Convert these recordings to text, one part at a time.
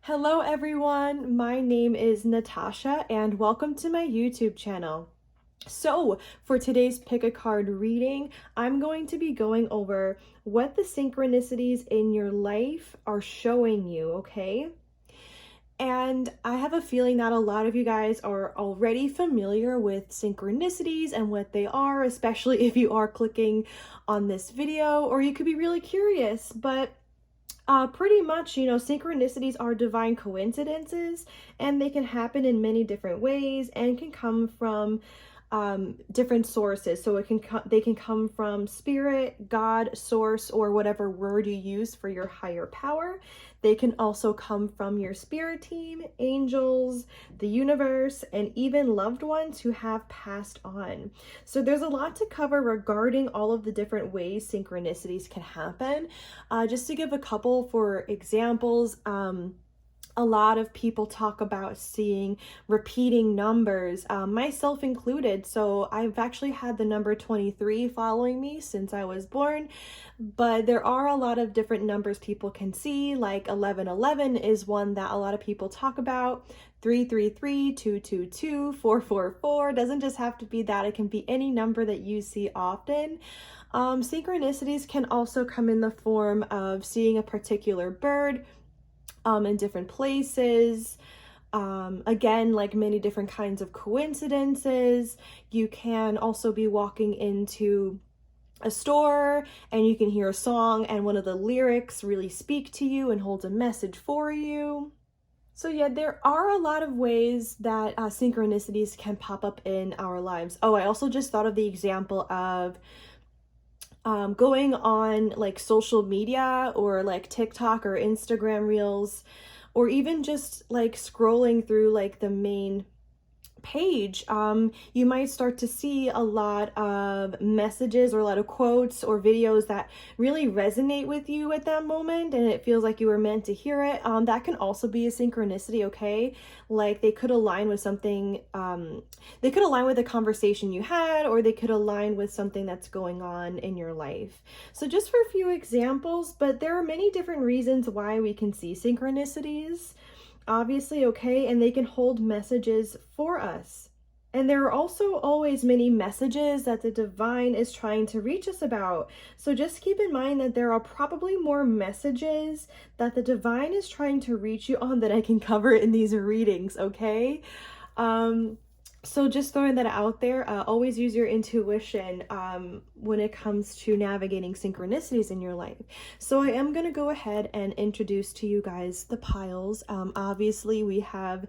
Hello everyone, my name is Natasha and welcome to my YouTube channel. So for today's pick a card reading, I'm going to be going over what the synchronicities in your life are showing you, okay? And I have a feeling that a lot of you guys are already familiar with synchronicities and what they are, especially if you are clicking on this video, or you could be really curious, but pretty much, synchronicities are divine coincidences, and they can happen in many different ways and can come from different sources. So they can come from spirit, God, source, or whatever word you use for your higher power. They can also come from your spirit team, angels, the universe, and even loved ones who have passed on. So there's a lot to cover regarding all of the different ways synchronicities can happen. Just to give a couple for examples, a lot of people talk about seeing repeating numbers, myself included. So I've actually had the number 23 following me since I was born, but there are a lot of different numbers people can see, like 1111 is one that a lot of people talk about. 333, 222, 444, doesn't just have to be that, it can be any number that you see often. Synchronicities can also come in the form of seeing a particular bird in different places. Again, like many different kinds of coincidences. You can also be walking into a store and you can hear a song and one of the lyrics really speak to you and holds a message for you. So yeah, there are a lot of ways that synchronicities can pop up in our lives. Oh, I also just thought of the example of going on like social media or like TikTok or Instagram reels, or even just like scrolling through like the main page, you might start to see a lot of messages or a lot of quotes or videos that really resonate with you at that moment, and it feels like you were meant to hear it. That can also be a synchronicity, okay? Like they could align with something, they could align with a conversation you had, or they could align with something that's going on in your life. So just for a few examples, but there are many different reasons why we can see synchronicities, obviously, okay, and they can hold messages for us. And there are also always many messages that the divine is trying to reach us about. So just keep in mind that there are probably more messages that the divine is trying to reach you on than I can cover in these readings, okay? So just throwing that out there, always use your intuition when it comes to navigating synchronicities in your life. So I am going to go ahead and introduce to you guys the piles. Obviously, we have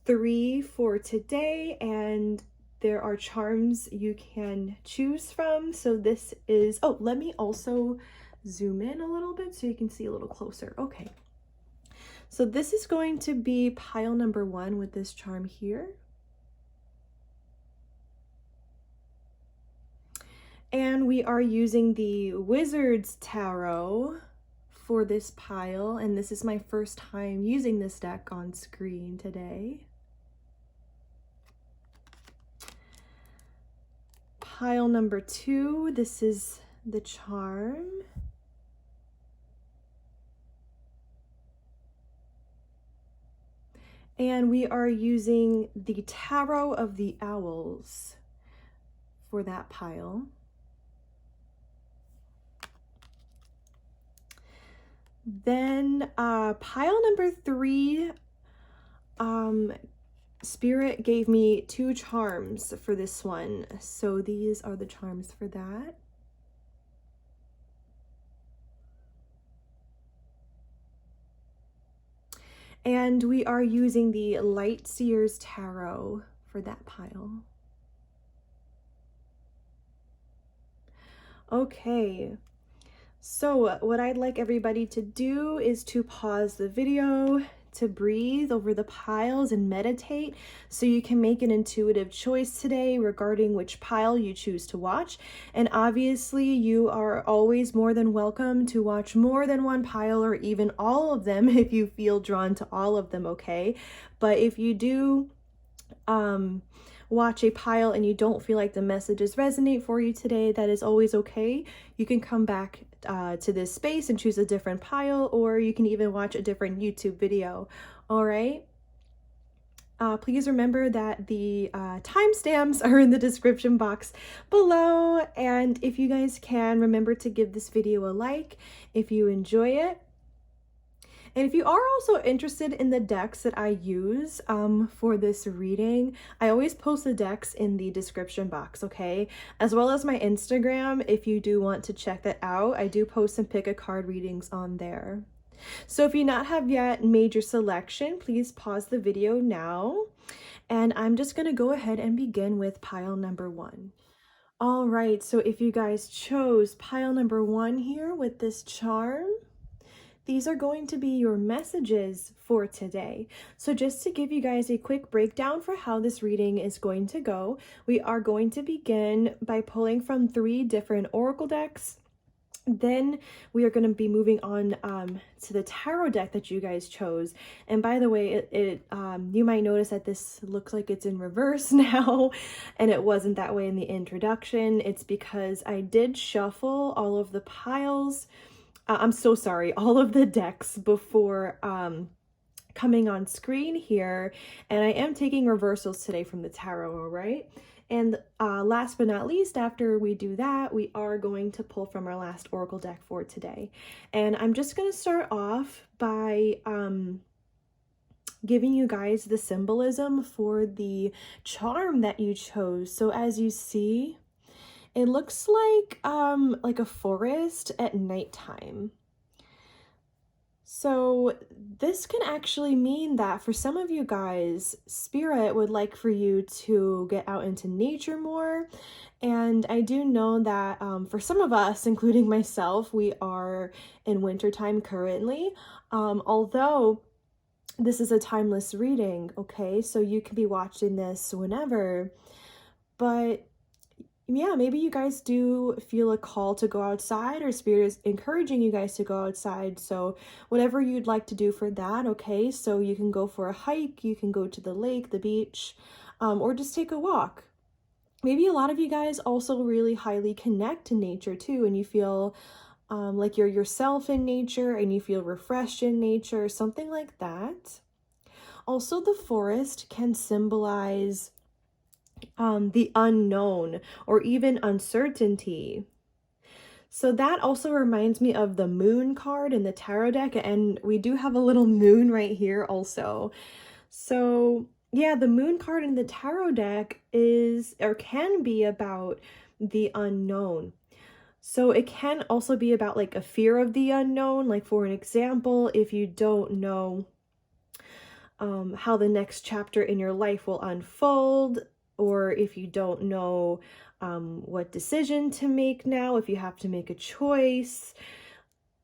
3 for today, and there are charms you can choose from. So this is, oh, let me also zoom in a little bit so you can see a little closer. Okay. So this is going to be pile number 1 with this charm here. And we are using the Wizard's Tarot for this pile, and this is my first time using this deck on screen today. Pile number 2, this is the charm. And we are using the Tarot of the Owls for that pile. Then pile number 3, Spirit gave me 2 charms for this one. So these are the charms for that. And we are using the Light Seer's Tarot for that pile. Okay. So what I'd like everybody to do is to pause the video, to breathe over the piles and meditate so you can make an intuitive choice today regarding which pile you choose to watch. And obviously you are always more than welcome to watch more than one pile or even all of them if you feel drawn to all of them, okay? But if you do watch a pile and you don't feel like the messages resonate for you today, that is always okay. You can come back to this space and choose a different pile, or you can even watch a different YouTube video. All right. Please remember that the timestamps are in the description box below. And if you guys can, remember to give this video a like if you enjoy it. And if you are also interested in the decks that I use for this reading, I always post the decks in the description box, okay? As well as my Instagram, if you do want to check that out. I do post some pick a card readings on there. So if you not have yet made your selection, please pause the video now. And I'm just going to go ahead and begin with pile number 1. All right, so if you guys chose pile number 1 here with this charm, these are going to be your messages for today. So just to give you guys a quick breakdown for how this reading is going to go, we are going to begin by pulling from 3 different oracle decks. Then we are going to be moving on to the tarot deck that you guys chose. And by the way, you might notice that this looks like it's in reverse now, and it wasn't that way in the introduction. It's because I did shuffle all of the piles. I'm so sorry, all of the decks before coming on screen here. And I am taking reversals today from the tarot, all right? And last but not least, after we do that, we are going to pull from our last oracle deck for today. And I'm just going to start off by giving you guys the symbolism for the charm that you chose. So as you see, it looks like a forest at nighttime. So this can actually mean that for some of you guys, Spirit would like for you to get out into nature more. And I do know that for some of us, including myself, we are in wintertime currently. Although this is a timeless reading, okay? So you can be watching this whenever. But yeah, maybe you guys do feel a call to go outside, or Spirit is encouraging you guys to go outside. So whatever you'd like to do for that, okay? So you can go for a hike, you can go to the lake, the beach, or just take a walk. Maybe a lot of you guys also really highly connect to nature too, and you feel like you're yourself in nature and you feel refreshed in nature, something like that. Also, the forest can symbolize the unknown or even uncertainty. So that also reminds me of the moon card in the tarot deck, and we do have a little moon right here also. So yeah, the moon card in the tarot deck is, or can be, about the unknown. So it can also be about like a fear of the unknown. Like for an example, if you don't know how the next chapter in your life will unfold, or if you don't know what decision to make now, if you have to make a choice,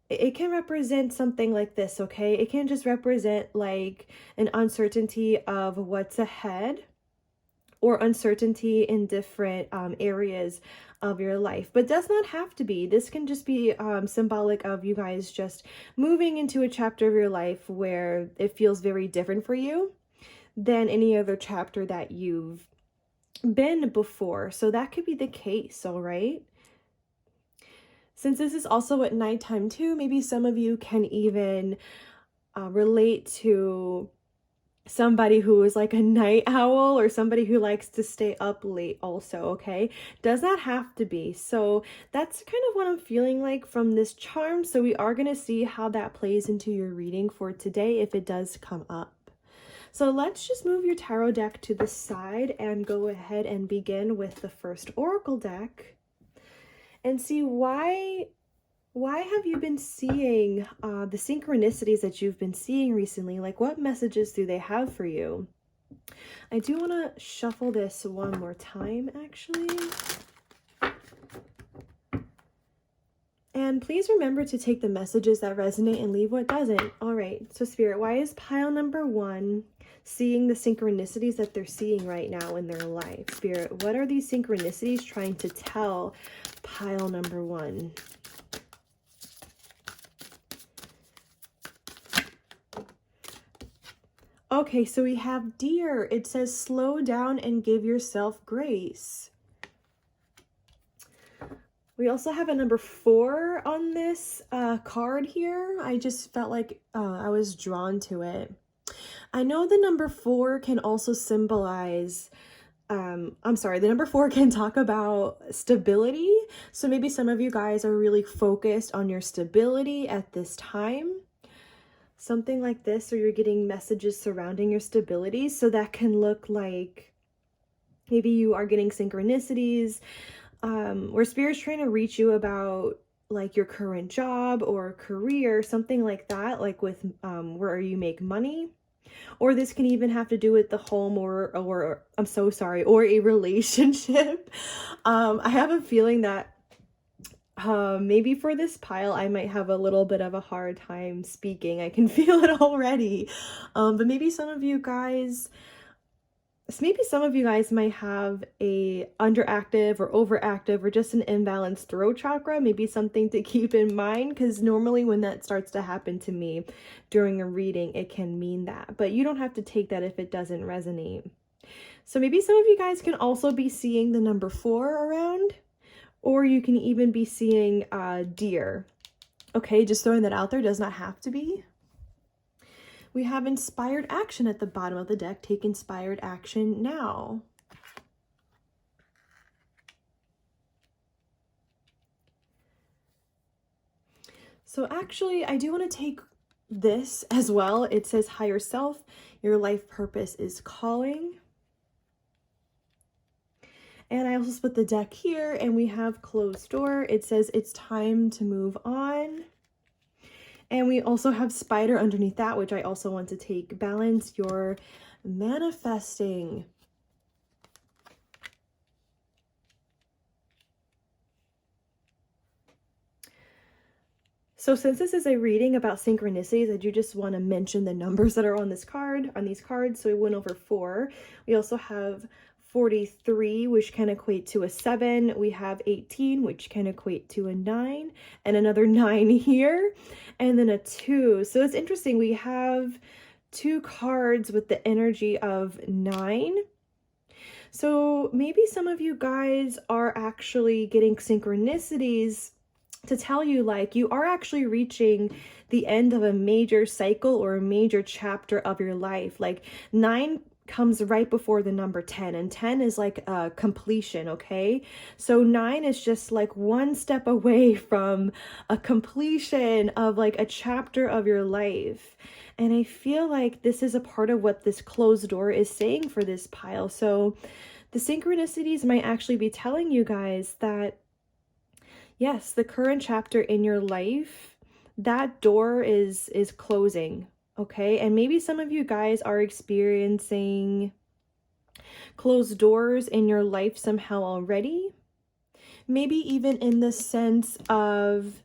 it can represent something like this, okay? It can just represent like an uncertainty of what's ahead, or uncertainty in different areas of your life, but does not have to be. This can just be symbolic of you guys just moving into a chapter of your life where it feels very different for you than any other chapter that you've been before. So that could be the case, all right? Since this is also at nighttime too, maybe some of you can even relate to somebody who is like a night owl, or somebody who likes to stay up late also, okay? Does not have to be. So that's kind of what I'm feeling like from this charm. So we are going to see how that plays into your reading for today if it does come up. So let's just move your tarot deck to the side and go ahead and begin with the first oracle deck and see why have you been seeing the synchronicities that you've been seeing recently? Like, what messages do they have for you? I do want to shuffle this one more time, actually. And please remember to take the messages that resonate and leave what doesn't. All right, so Spirit, why is pile number 1 seeing the synchronicities that they're seeing right now in their life? Spirit, what are these synchronicities trying to tell pile number 1? Okay, so we have Deer. It says slow down and give yourself grace. We also have a number 4 on this card here. I just felt like I was drawn to it. I know the number 4 can also symbolize, the number 4 can talk about stability. So maybe some of you guys are really focused on your stability at this time. Something like this, or you're getting messages surrounding your stability. So that can look like maybe you are getting synchronicities, where spirit's trying to reach you about like your current job or career, something like that, like with where you make money. Or this can even have to do with the home or I'm so sorry, or a relationship. I have a feeling that maybe for this pile, I might have a little bit of a hard time speaking. I can feel it already. But maybe some of you guys might have a underactive or overactive or just an imbalanced throat chakra. Maybe something to keep in mind, because normally when that starts to happen to me during a reading, it can mean that. But you don't have to take that if it doesn't resonate. So maybe some of you guys can also be seeing the number 4 around, or you can even be seeing deer. Okay, just throwing that out there, does not have to be. We have inspired action at the bottom of the deck. Take inspired action now. So actually, I do want to take this as well. It says higher self, your life purpose is calling. And I also split the deck here, and we have closed door. It says it's time to move on. And we also have spider underneath that, which I also want to take. Balance your manifesting. So since this is a reading about synchronicities, I do just want to mention the numbers that are on this card, on these cards. So we went over 4. We also have 43, which can equate to a 7. We have 18, which can equate to a 9, and another 9 here, and then a 2. So it's interesting. We have 2 cards with the energy of 9. So maybe some of you guys are actually getting synchronicities to tell you like you are actually reaching the end of a major cycle or a major chapter of your life. Like 9 comes right before the number 10, and 10 is like a completion. Okay, so 9 is just like one step away from a completion of like a chapter of your life. And I feel like this is a part of what this closed door is saying for this pile. So the synchronicities might actually be telling you guys that yes, the current chapter in your life, that door is closing. Okay, and maybe some of you guys are experiencing closed doors in your life somehow already. Maybe even in the sense of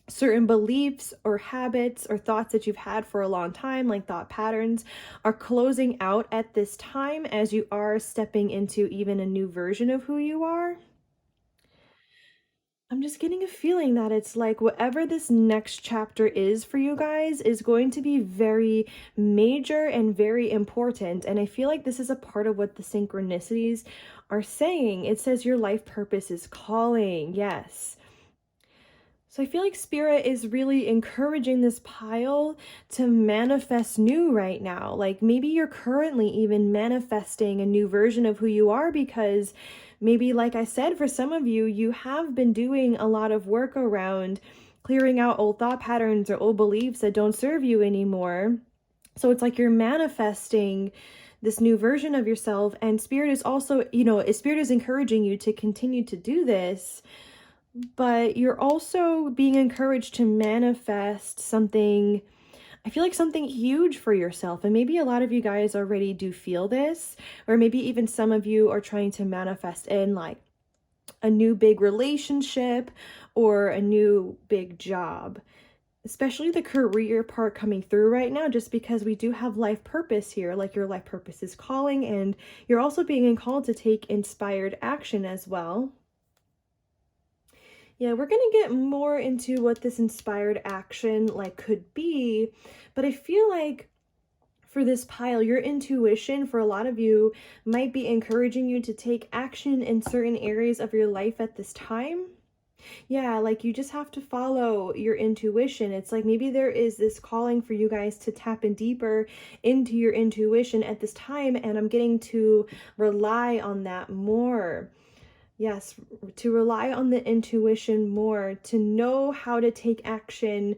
certain beliefs or habits or thoughts that you've had for a long time, like thought patterns, are closing out at this time as you are stepping into even a new version of who you are. I'm just getting a feeling that it's like whatever this next chapter is for you guys is going to be very major and very important. And I feel like this is a part of what the synchronicities are saying. It says your life purpose is calling. Yes. So I feel like Spirit is really encouraging this pile to manifest new right now. Like maybe you're currently even manifesting a new version of who you are, because maybe, like I said, for some of you, you have been doing a lot of work around clearing out old thought patterns or old beliefs that don't serve you anymore. So it's like you're manifesting this new version of yourself, and Spirit is also, Spirit is encouraging you to continue to do this. But you're also being encouraged to manifest something, I feel like something huge for yourself. And maybe a lot of you guys already do feel this, or maybe even some of you are trying to manifest in like a new big relationship or a new big job, especially the career part coming through right now, just because we do have life purpose here. Like your life purpose is calling, and you're also being called to take inspired action as well. Yeah, we're going to get more into what this inspired action like could be, but I feel like for this pile, your intuition for a lot of you might be encouraging you to take action in certain areas of your life at this time. Yeah, like you just have to follow your intuition. It's like maybe there is this calling for you guys to tap in deeper into your intuition at this time, and I'm getting to rely on that more. Yes, to rely on the intuition more, to know how to take action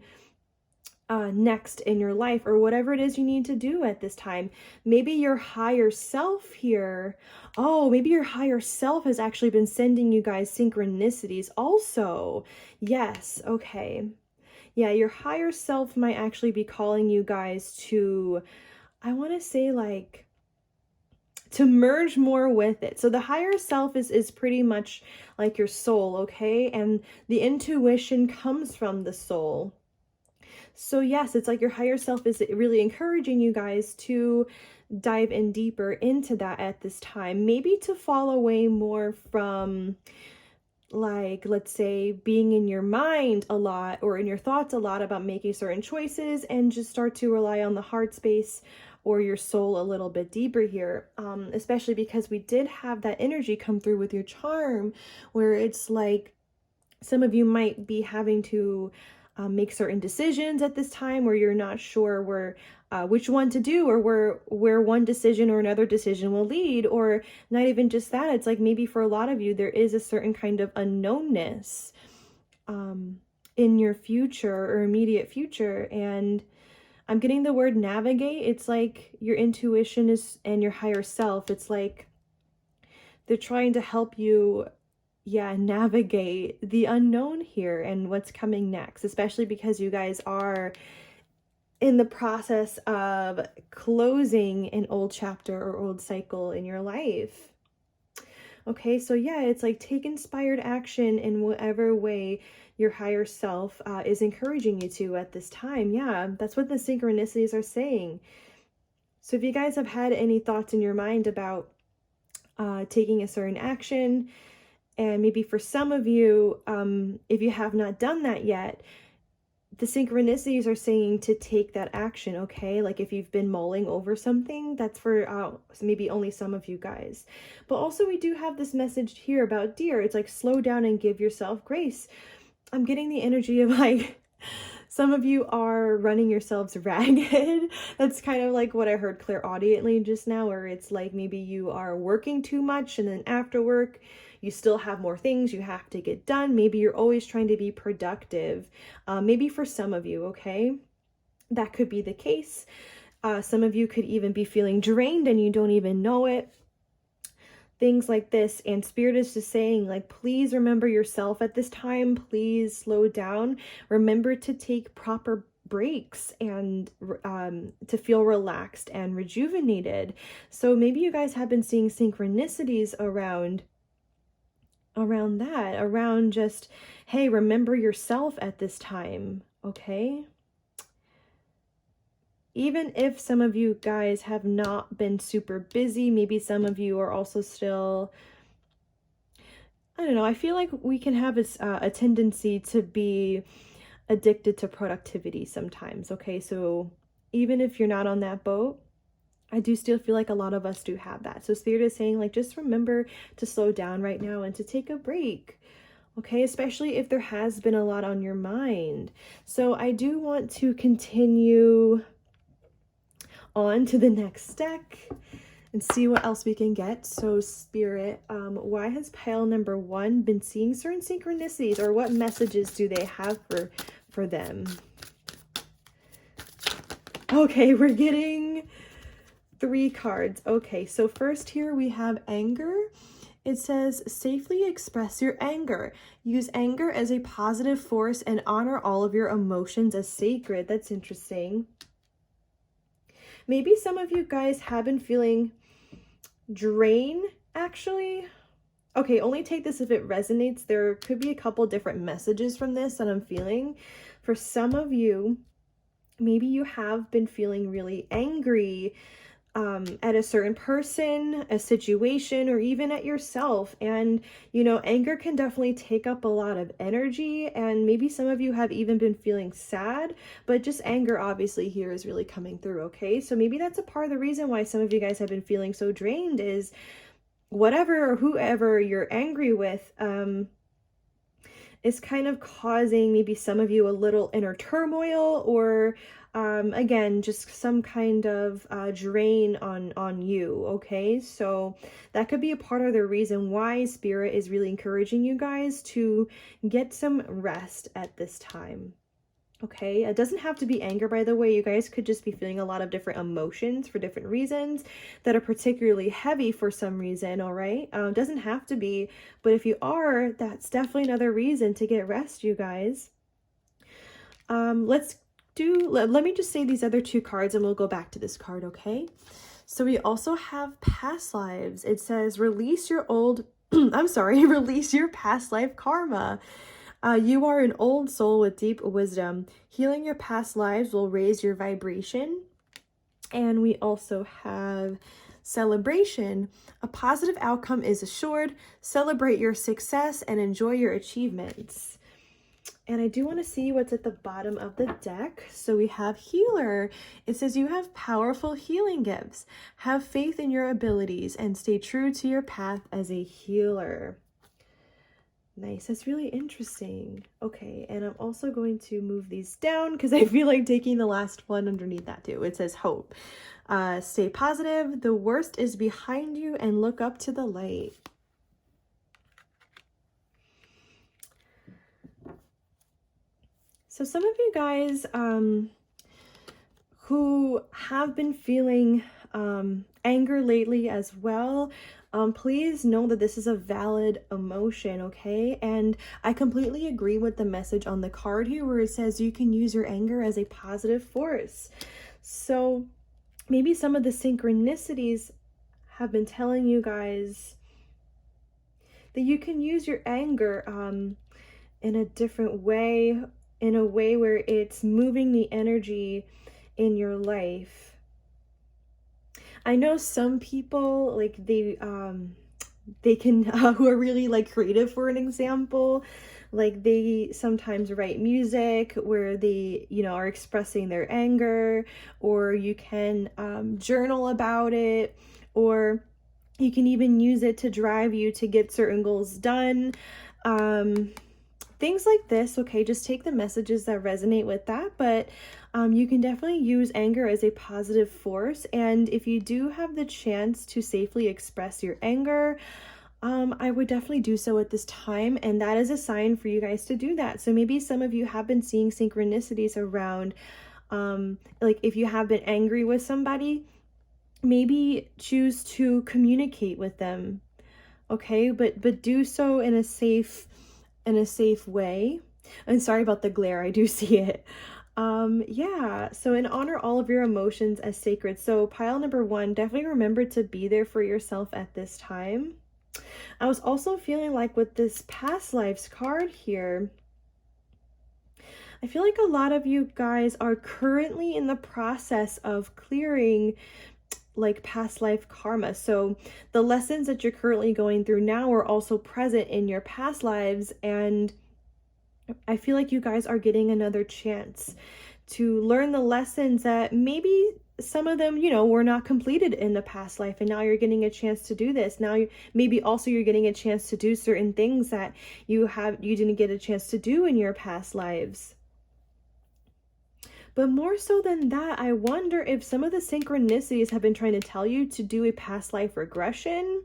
next in your life, or whatever it is you need to do at this time. Maybe your higher self here, oh, maybe your higher self has actually been sending you guys synchronicities also. Yes, okay. Yeah, your higher self might actually be calling you guys to, I want to say, like, to merge more with it. So the higher self is pretty much like your soul, okay? And the intuition comes from the soul. So yes, it's like your higher self is really encouraging you guys to dive in deeper into that at this time. Maybe to fall away more from, like, let's say, being in your mind a lot or in your thoughts a lot about making certain choices, and just start to rely on the heart space or your soul a little bit deeper here. Especially because we did have that energy come through with your charm, where it's like some of you might be having to make certain decisions at this time, where you're not sure which one to do, or where one decision or another decision will lead. Or not even just that, it's like maybe for a lot of you there is a certain kind of unknownness in your future or immediate future. And I'm getting the word navigate. It's like your intuition is, and your higher self, it's like they're trying to help you, yeah, navigate the unknown here and what's coming next, especially because you guys are in the process of closing an old chapter or old cycle in your life. Okay, so yeah, it's like take inspired action in whatever way your higher self is encouraging you to at this time. Yeah, that's what the synchronicities are saying. So if you guys have had any thoughts in your mind about taking a certain action, and maybe for some of you, if you have not done that yet, the synchronicities are saying to take that action, okay? Like if you've been mulling over something, that's for maybe only some of you guys. But also we do have this message here about deer. It's like slow down and give yourself grace. I'm getting the energy of like some of you are running yourselves ragged. That's kind of like what I heard clairaudiently just now, where it's like maybe you are working too much, and then after work you still have more things you have to get done. Maybe you're always trying to be productive. Maybe for some of you, okay, that could be the case. Some of you could even be feeling drained and you don't even know it. Things like this. And Spirit is just saying, like, please remember yourself at this time. Please slow down. Remember to take proper breaks and to feel relaxed and rejuvenated. So maybe you guys have been seeing synchronicities around that, around just, hey, remember yourself at this time, okay? Even if some of you guys have not been super busy, maybe some of you are also still, I don't know, I feel like we can have a tendency to be addicted to productivity sometimes, okay? So even if you're not on that boat, I do still feel like a lot of us do have that. So Spirit is saying, like, just remember to slow down right now and to take a break, okay? Especially if there has been a lot on your mind. So I do want to continue on to the next deck and see what else we can get. So Spirit, why has pile number 1 been seeing certain synchronicities, or what messages do they have for them? Okay, we're getting 3 cards. Okay, so first here we have anger. It says, safely express your anger. Use anger as a positive force and honor all of your emotions as sacred. That's interesting. Maybe some of you guys have been feeling drain, actually. Okay, only take this if it resonates. There could be a couple different messages from this that I'm feeling. For some of you, maybe you have been feeling really angry at a certain person, a situation, or even at yourself. And, you know, anger can definitely take up a lot of energy. And maybe some of you have even been feeling sad, but just anger obviously here is really coming through, okay? So maybe that's a part of the reason why some of you guys have been feeling so drained, is whatever or whoever you're angry with, is kind of causing maybe some of you a little inner turmoil, or again, just some kind of drain on you. Okay, so that could be a part of the reason why Spirit is really encouraging you guys to get some rest at this time. Okay, it doesn't have to be anger, by the way. You guys could just be feeling a lot of different emotions for different reasons that are particularly heavy for some reason, all right? Doesn't have to be, but if you are, that's definitely another reason to get rest, you guys. Let me just say these other two cards and we'll go back to this card, okay? So we also have past lives. It says, release your old, I'm sorry, release your past life karma. You are an old soul with deep wisdom. Healing your past lives will raise your vibration. And we also have celebration. A positive outcome is assured. Celebrate your success and enjoy your achievements. And I do want to see what's at the bottom of the deck. So we have healer. It says you have powerful healing gifts. Have faith in your abilities and stay true to your path as a healer. Nice. That's really interesting. Okay, and I'm also going to move these down because I feel like taking the last one underneath that too. It says hope. Stay positive. The worst is behind you and look up to the light. So some of you guys who have been feeling anger lately as well, please know that this is a valid emotion, okay? And I completely agree with the message on the card here where it says you can use your anger as a positive force. So maybe some of the synchronicities have been telling you guys that you can use your anger in a different way, in a way where it's moving the energy in your life. I know some people, like, they can who are really like creative, for an example, like they sometimes write music where they, you know, are expressing their anger, or you can journal about it, or you can even use it to drive you to get certain goals done. Things like this, okay? Just take the messages that resonate with that, but you can definitely use anger as a positive force. And if you do have the chance to safely express your anger, I would definitely do so at this time, and that is a sign for you guys to do that. So maybe some of you have been seeing synchronicities around, like if you have been angry with somebody, maybe choose to communicate with them, okay? But do so in a safe way. I'm sorry about the glare, I do see it. Yeah, so and honor all of your emotions as sacred. So pile number one, definitely remember to be there for yourself at this time. I was also feeling like with this past lives card here, I feel like a lot of you guys are currently in the process of clearing like past life karma. So the lessons that you're currently going through now are also present in your past lives, and I feel like you guys are getting another chance to learn the lessons that maybe some of them, you know, were not completed in the past life, and now you're getting a chance to do this. Now maybe also you're getting a chance to do certain things that you didn't get a chance to do in your past lives. But more so than that, I wonder if some of the synchronicities have been trying to tell you to do a past life regression.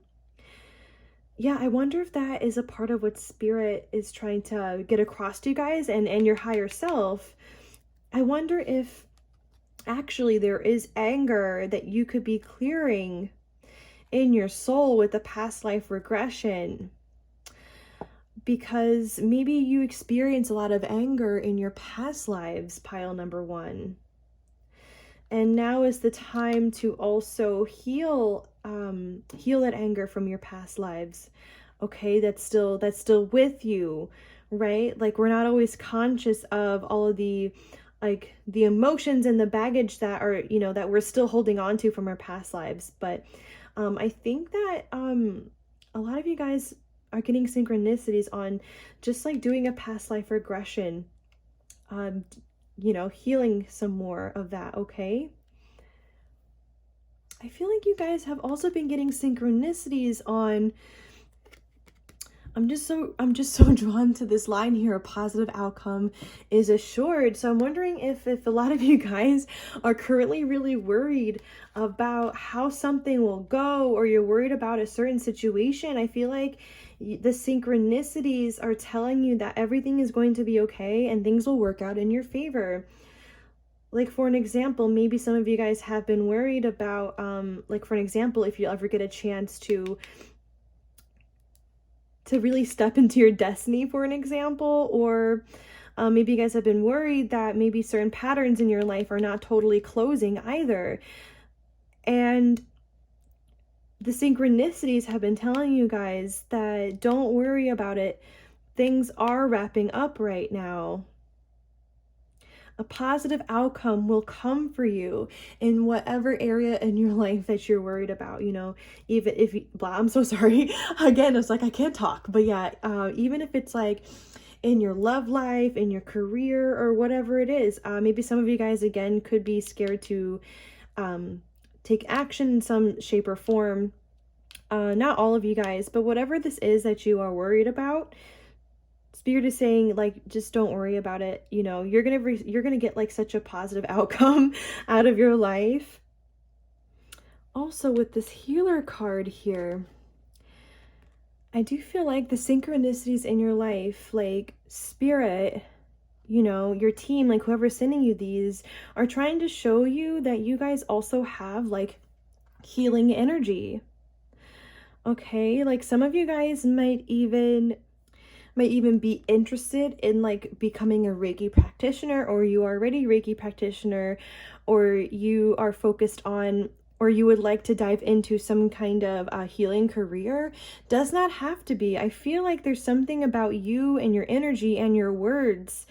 Yeah, I wonder if that is a part of what Spirit is trying to get across to you guys and your higher self. I wonder if actually there is anger that you could be clearing in your soul with the past life regression, because maybe you experience a lot of anger in your past lives, pile number one. And now is the time to also heal that anger from your past lives. Okay, that's still with you, right? Like we're not always conscious of all of the the emotions and the baggage that are, you know, that we're still holding on to from our past lives. But I think that a lot of you guys are getting synchronicities on just like doing a past life regression, you know, healing some more of that, okay? I feel like you guys have also been getting synchronicities on I'm just so drawn to this line here. A positive outcome is assured. So I'm wondering if a lot of you guys are currently really worried about how something will go, or you're worried about a certain situation. I feel like the synchronicities are telling you that everything is going to be okay and things will work out in your favor. Like, for an example, maybe some of you guys have been worried about, like, for an example, if you ever get a chance to really step into your destiny, for an example, or maybe you guys have been worried that maybe certain patterns in your life are not totally closing either. And the synchronicities have been telling you guys that don't worry about it. Things are wrapping up right now. A positive outcome will come for you in whatever area in your life that you're worried about, you know, even if blah, I'm so sorry. Again, it's like I can't talk, but yeah, even if it's like in your love life, in your career, or whatever it is. Maybe some of you guys, again, could be scared to take action in some shape or form. Not all of you guys, but whatever this is that you are worried about, Spirit is saying, like, just don't worry about it. You know, you're gonna get like such a positive outcome out of your life. Also, with this healer card here, I do feel like the synchronicities in your life, like Spirit, you know, your team, like whoever's sending you these, are trying to show you that you guys also have like healing energy. Okay, like some of you guys might even be interested in like becoming a Reiki practitioner, or you are already Reiki practitioner, or you are focused on, or you would like to dive into some kind of healing career. Does not have to be. I feel like there's something about you and your energy and your words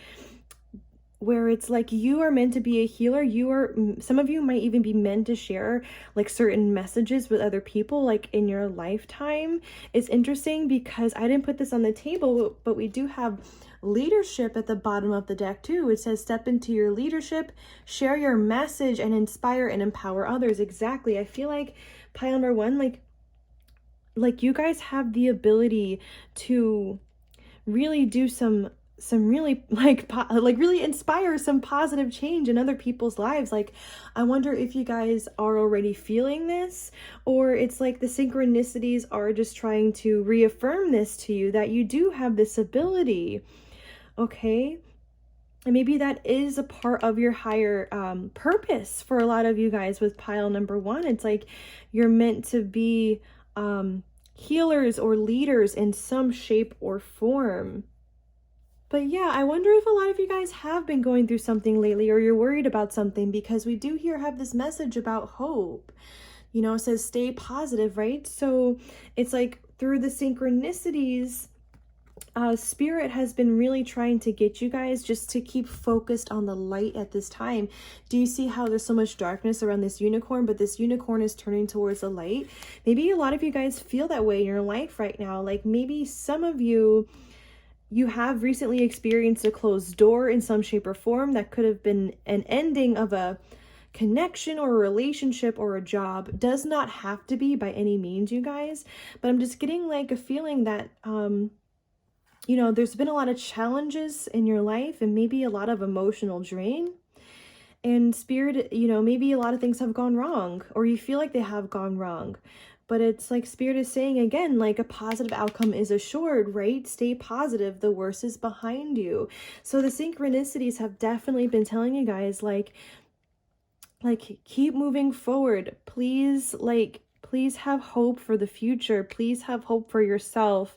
where it's like you are meant to be a healer. Some of you might even be meant to share like certain messages with other people like in your lifetime. It's interesting because I didn't put this on the table, but we do have leadership at the bottom of the deck too. It says step into your leadership, share your message, and inspire and empower others. Exactly. I feel like pile number one, like you guys have the ability to really do some really like really inspire some positive change in other people's lives. Like, I wonder if you guys are already feeling this, or it's like the synchronicities are just trying to reaffirm this to you, that you do have this ability. Okay, and maybe that is a part of your higher purpose for a lot of you guys with pile number one. It's like you're meant to be healers or leaders in some shape or form. But yeah, I wonder if a lot of you guys have been going through something lately, or you're worried about something, because we do have this message about hope. You know, it says stay positive, right? So it's like through the synchronicities, Spirit has been really trying to get you guys just to keep focused on the light at this time. Do you see how there's so much darkness around this unicorn, but this unicorn is turning towards the light? Maybe a lot of you guys feel that way in your life right now. Like maybe some of you have recently experienced a closed door in some shape or form that could have been an ending of a connection or a relationship or a job. Does not have to be by any means, you guys, but I'm just getting like a feeling that you know, there's been a lot of challenges in your life and maybe a lot of emotional drain. And Spirit, you know, maybe a lot of things have gone wrong, or you feel like they have gone wrong. But it's like Spirit is saying again, like a positive outcome is assured, right? Stay positive. The worst is behind you. So the synchronicities have definitely been telling you guys, like keep moving forward. Please, please have hope for the future. Please have hope for yourself.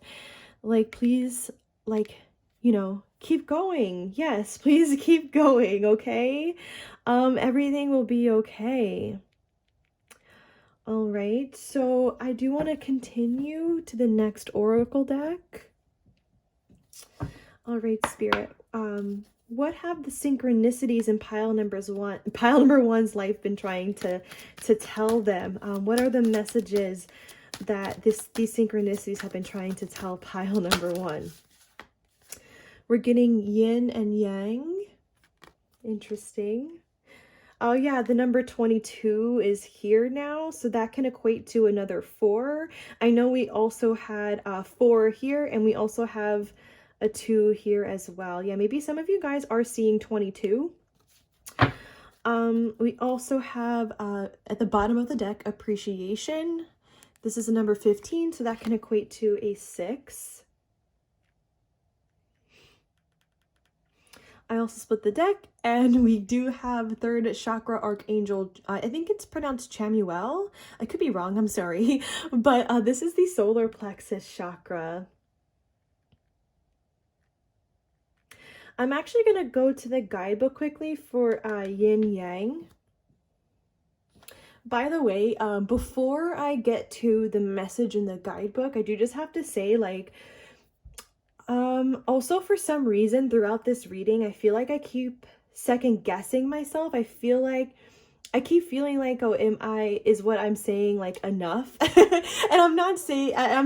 Like, please, you know, keep going. Yes, please keep going, okay? Everything will be okay. All right, so I do want to continue to the next oracle deck. All right, Spirit. What have the synchronicities in pile number one's life been trying to tell them? What are the messages that these synchronicities have been trying to tell pile number one? We're getting yin and yang. Interesting. Oh yeah, the number 22 is here now, so that can equate to another 4. I know we also had 4 here, and we also have a 2 here as well. Yeah, maybe some of you guys are seeing 22. We also have at the bottom of the deck, appreciation. This is a number 15, so that can equate to a 6. I also split the deck, and we do have third chakra archangel. I think it's pronounced Chamuel. I could be wrong, I'm sorry. But this is the solar plexus chakra. I'm actually going to go to the guidebook quickly for yin yang. By the way, before I get to the message in the guidebook, I do just have to say, like, also for some reason throughout this reading, I feel like I keep second guessing myself. I feel like I keep feeling like, oh, is what I'm saying like enough? And I'm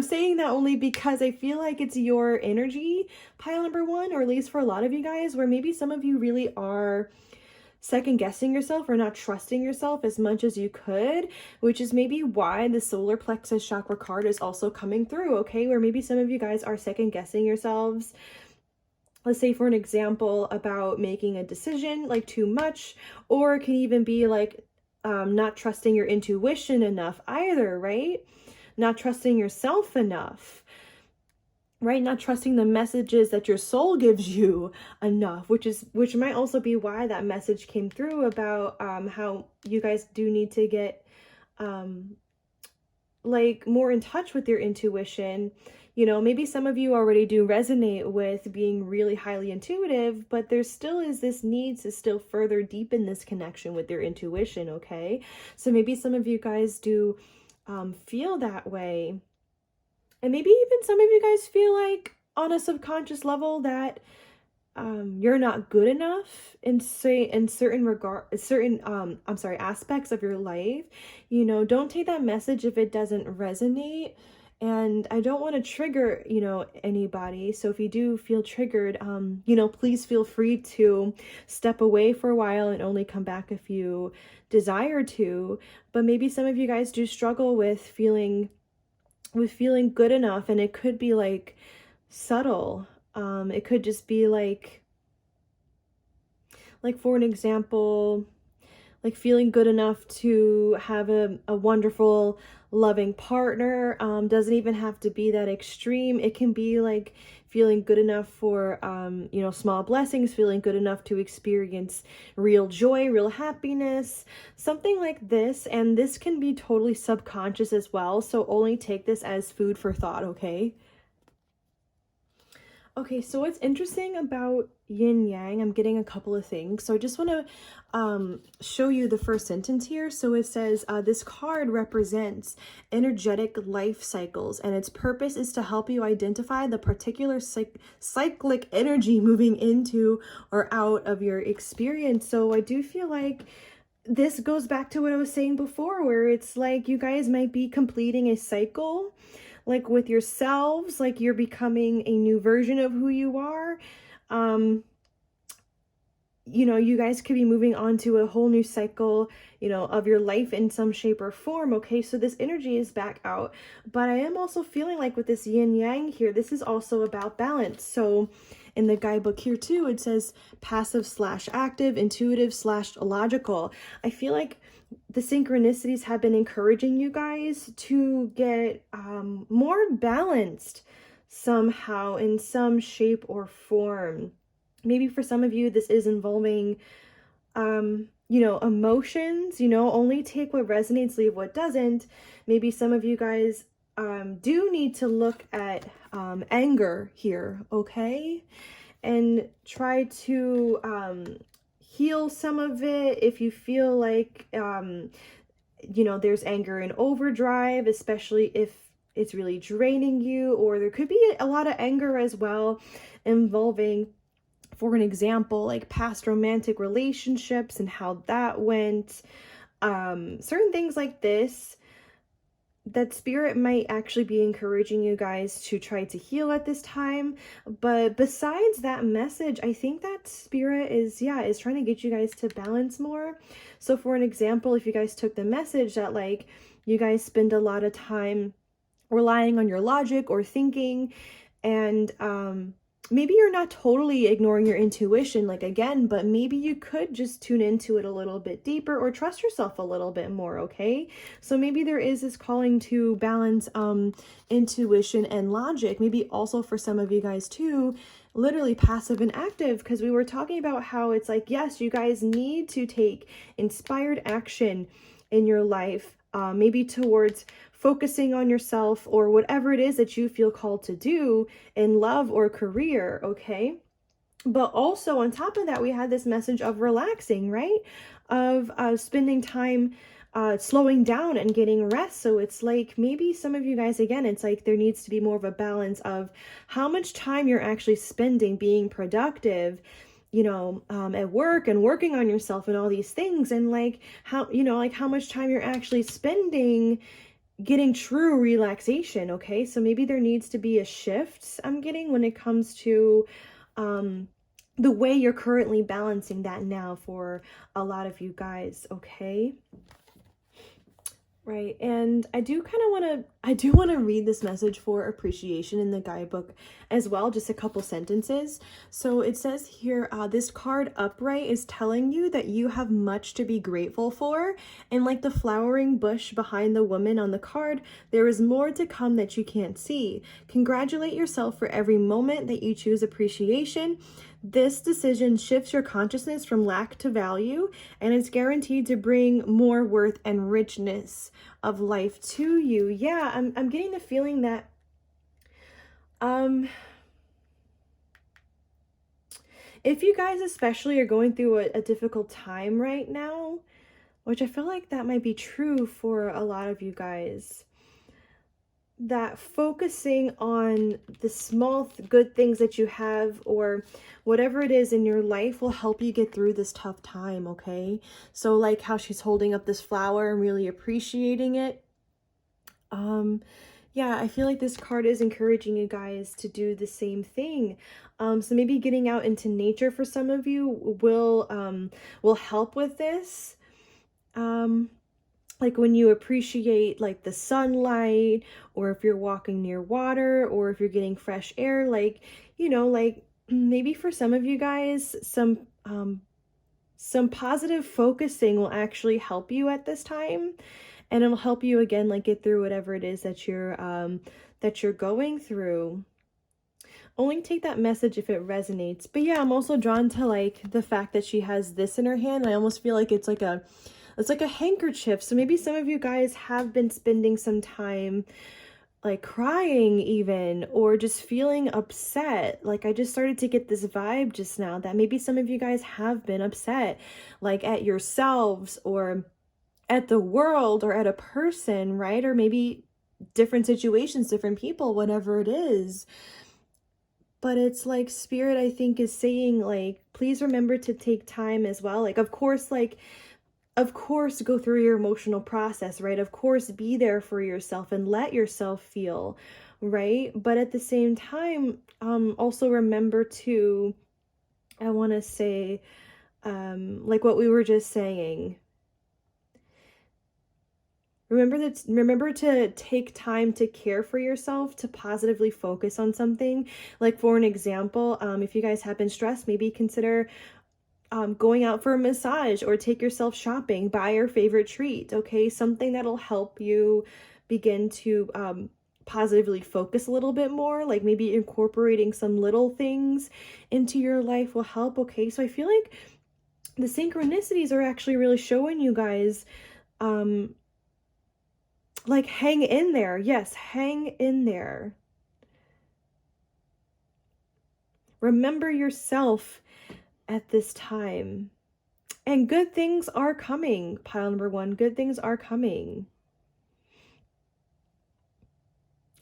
saying that only because I feel like it's your energy, pile number 1, or at least for a lot of you guys, where maybe some of you really are second guessing yourself or not trusting yourself as much as you could, which is maybe why the solar plexus chakra card is also coming through, okay? Where maybe some of you guys are second guessing yourselves. Let's say for an example about making a decision like too much, or it can even be like not trusting your intuition enough either, right? Not trusting yourself enough, right? Not trusting the messages that your soul gives you enough, which might also be why that message came through about how you guys do need to get like more in touch with your intuition. You know, maybe some of you already do resonate with being really highly intuitive, but there still is this need to still further deepen this connection with your intuition, okay? So maybe some of you guys do feel that way. And maybe even some of you guys feel like on a subconscious level that you're not good enough in certain aspects of your life. You know, don't take that message if it doesn't resonate. And I don't want to trigger, you know, anybody. So if you do feel triggered, you know, please feel free to step away for a while and only come back if you desire to. But maybe some of you guys do struggle with feeling good enough, and it could be like subtle. It could just be like for an example, like feeling good enough to have a wonderful, loving partner. Doesn't even have to be that extreme. It can be like feeling good enough for, you know, small blessings, feeling good enough to experience real joy, real happiness, something like this. And this can be totally subconscious as well. So only take this as food for thought, okay? Okay, so what's interesting about yin yang, I'm getting a couple of things. So I just want to show you the first sentence here. So it says, this card represents energetic life cycles, and its purpose is to help you identify the particular cyclic energy moving into or out of your experience. So I do feel like this goes back to what I was saying before, where it's like you guys might be completing a cycle, like with yourselves, like you're becoming a new version of who you are. You know, you guys could be moving on to a whole new cycle, you know, of your life in some shape or form. Okay, so this energy is back out, but I am also feeling like with this yin yang here, this is also about balance. So in the guidebook here too, it says passive/active, intuitive/logical. I feel like the synchronicities have been encouraging you guys to get more balanced somehow in some shape or form. Maybe for some of you, this is involving, you know, emotions. You know, only take what resonates, leave what doesn't. Maybe some of you guys do need to look at anger here, okay? And try to heal some of it if you feel like, you know, there's anger in overdrive, especially if it's really draining you, or there could be a lot of anger as well involving, for an example, like past romantic relationships and how that went. Certain things like this that spirit might actually be encouraging you guys to try to heal at this time. But besides that message, I think that spirit is, yeah, is trying to get you guys to balance more. So for an example, if you guys took the message that like you guys spend a lot of time relying on your logic or thinking, and maybe you're not totally ignoring your intuition, like again, but maybe you could just tune into it a little bit deeper or trust yourself a little bit more. Okay, so maybe there is this calling to balance intuition and logic. Maybe also for some of you guys too, literally passive and active, because we were talking about how it's like, yes, you guys need to take inspired action in your life, maybe towards focusing on yourself or whatever it is that you feel called to do in love or career, okay? But also on top of that, we had this message of relaxing, right? Of spending time slowing down and getting rest. So it's like maybe some of you guys, again, it's like there needs to be more of a balance of how much time you're actually spending being productive, you know, at work and working on yourself and all these things, and like how, you know, like how much time you're actually spending getting true relaxation. Okay, so maybe there needs to be a shift I'm getting when it comes to the way you're currently balancing that now for a lot of you guys. Okay, right. And I do want to read this message for appreciation in the guidebook as well, just a couple sentences. So it says here, this card upright is telling you that you have much to be grateful for. And like the flowering bush behind the woman on the card, there is more to come that you can't see. Congratulate yourself for every moment that you choose appreciation. This decision shifts your consciousness from lack to value, and it's guaranteed to bring more worth and richness of life to you. Yeah, I'm getting the feeling that if you guys especially are going through a difficult time right now, which I feel like that might be true for a lot of you guys, that focusing on the small good things that you have or whatever it is in your life will help you get through this tough time. Okay, so like how she's holding up this flower and really appreciating it. Yeah, I feel like this card is encouraging you guys to do the same thing. So maybe getting out into nature for some of you will help with this. Like when you appreciate like the sunlight, or if you're walking near water, or if you're getting fresh air, like, you know, like maybe for some of you guys, some positive focusing will actually help you at this time, and it'll help you again like get through whatever it is that you're going through. Only take that message if it resonates. But yeah, I'm also drawn to like the fact that she has this in her hand. I almost feel like it's like a handkerchief. So maybe some of you guys have been spending some time like crying even, or just feeling upset. Like I just started to get this vibe just now that maybe some of you guys have been upset, like at yourselves or at the world or at a person, right? Or maybe different situations, different people, whatever it is. But it's like spirit, I think, is saying like, please remember to take time as well. Like, of course, go through your emotional process, right? Of course, be there for yourself and let yourself feel, right? But at the same time, also remember to, I want to say, like what we were just saying, remember to take time to care for yourself, to positively focus on something. Like for an example, if you guys have been stressed, maybe consider going out for a massage, or take yourself shopping, buy your favorite treat, okay? Something that'll help you begin to positively focus a little bit more, like maybe incorporating some little things into your life will help, okay? So I feel like the synchronicities are actually really showing you guys like hang in there. Yes, hang in there. Remember yourself at this time. And good things are coming, pile number one. Good things are coming.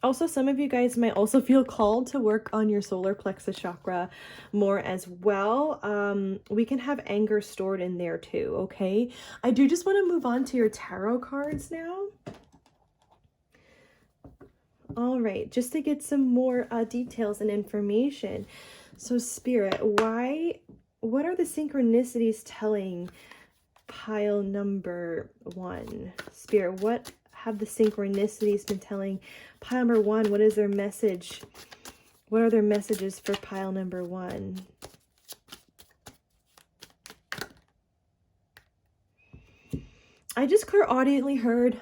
Also, some of you guys might also feel called to work on your solar plexus chakra more as well. We can have anger stored in there too, okay? I do just want to move on to your tarot cards now. All right, just to get some more details and information. So Spirit, what are the synchronicities telling pile number 1? Spirit, what have the synchronicities been telling pile number 1? What is their message? What are their messages for pile number 1? I just clairaudiently heard,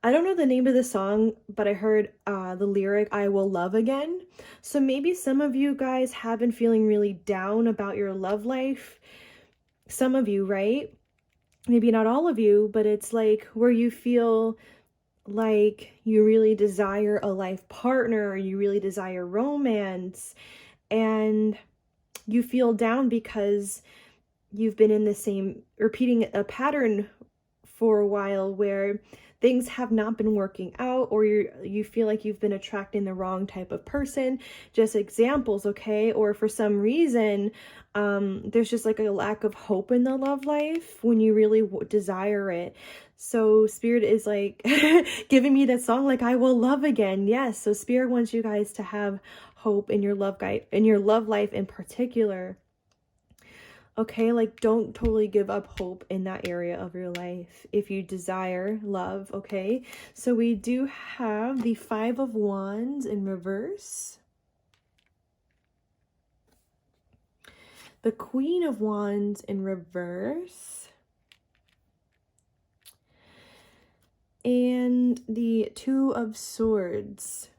I don't know the name of the song, but I heard the lyric, I will love again. So maybe some of you guys have been feeling really down about your love life. Some of you, right? Maybe not all of you, but it's like where you feel like you really desire a life partner, or you really desire romance, and you feel down because you've been in the same, repeating a pattern for a while where things have not been working out, or you feel like you've been attracting the wrong type of person. Just examples, okay? Or for some reason, there's just like a lack of hope in the love life when you really desire it. So Spirit is like giving me that song, like, I will love again. Yes. So Spirit wants you guys to have hope in your love life in particular. Okay, like don't totally give up hope in that area of your life if you desire love, okay? So we do have the 5 of Wands in reverse, the Queen of Wands in reverse, and the 2 of Swords.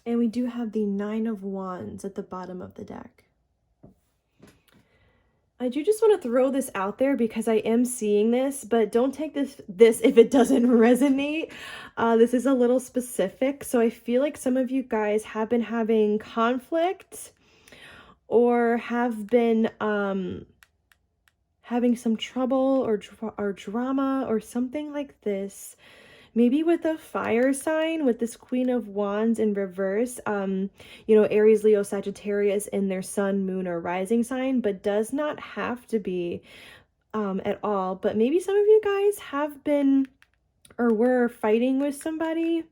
And we do have the 9 of Wands at the bottom of the deck. I do just want to throw this out there because I am seeing this, but don't take this if it doesn't resonate. This is a little specific. So I feel like some of you guys have been having conflict or have been having some trouble or drama or something like this. Maybe with a fire sign, with this Queen of Wands in reverse, Aries, Leo, Sagittarius in their sun, moon, or rising sign, but does not have to be at all. But maybe some of you guys have been or were fighting with somebody.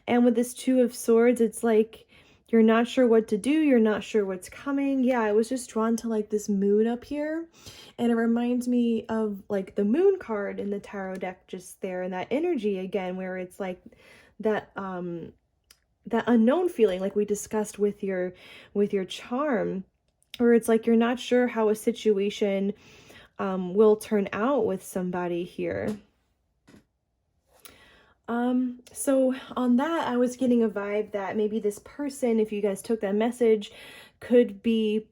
And with this 2 of Swords, it's like you're not sure what to do. You're not sure what's coming. Yeah, I was just drawn to like this moon up here. And it reminds me of like the moon card in the tarot deck just there, and that energy again, where it's like that that unknown feeling like we discussed with your charm, or it's like you're not sure how a situation will turn out with somebody here. So on that, I was getting a vibe that maybe this person, if you guys took that message, could be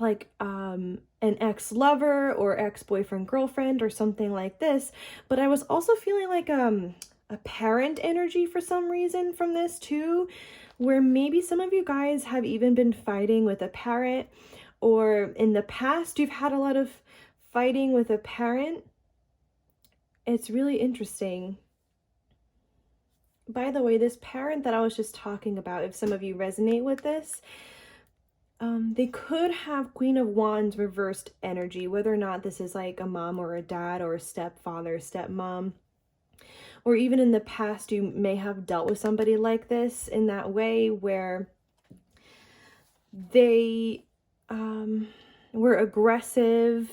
like an ex-lover or ex-boyfriend, girlfriend, or something like this. But I was also feeling like a parent energy for some reason from this too, where maybe some of you guys have even been fighting with a parent, or in the past you've had a lot of fighting with a parent. It's really interesting. By the way, this parent that I was just talking about, if some of you resonate with this, they could have Queen of Wands reversed energy, whether or not this is like a mom or a dad or a stepfather, stepmom, or even in the past, you may have dealt with somebody like this in that way where they were aggressive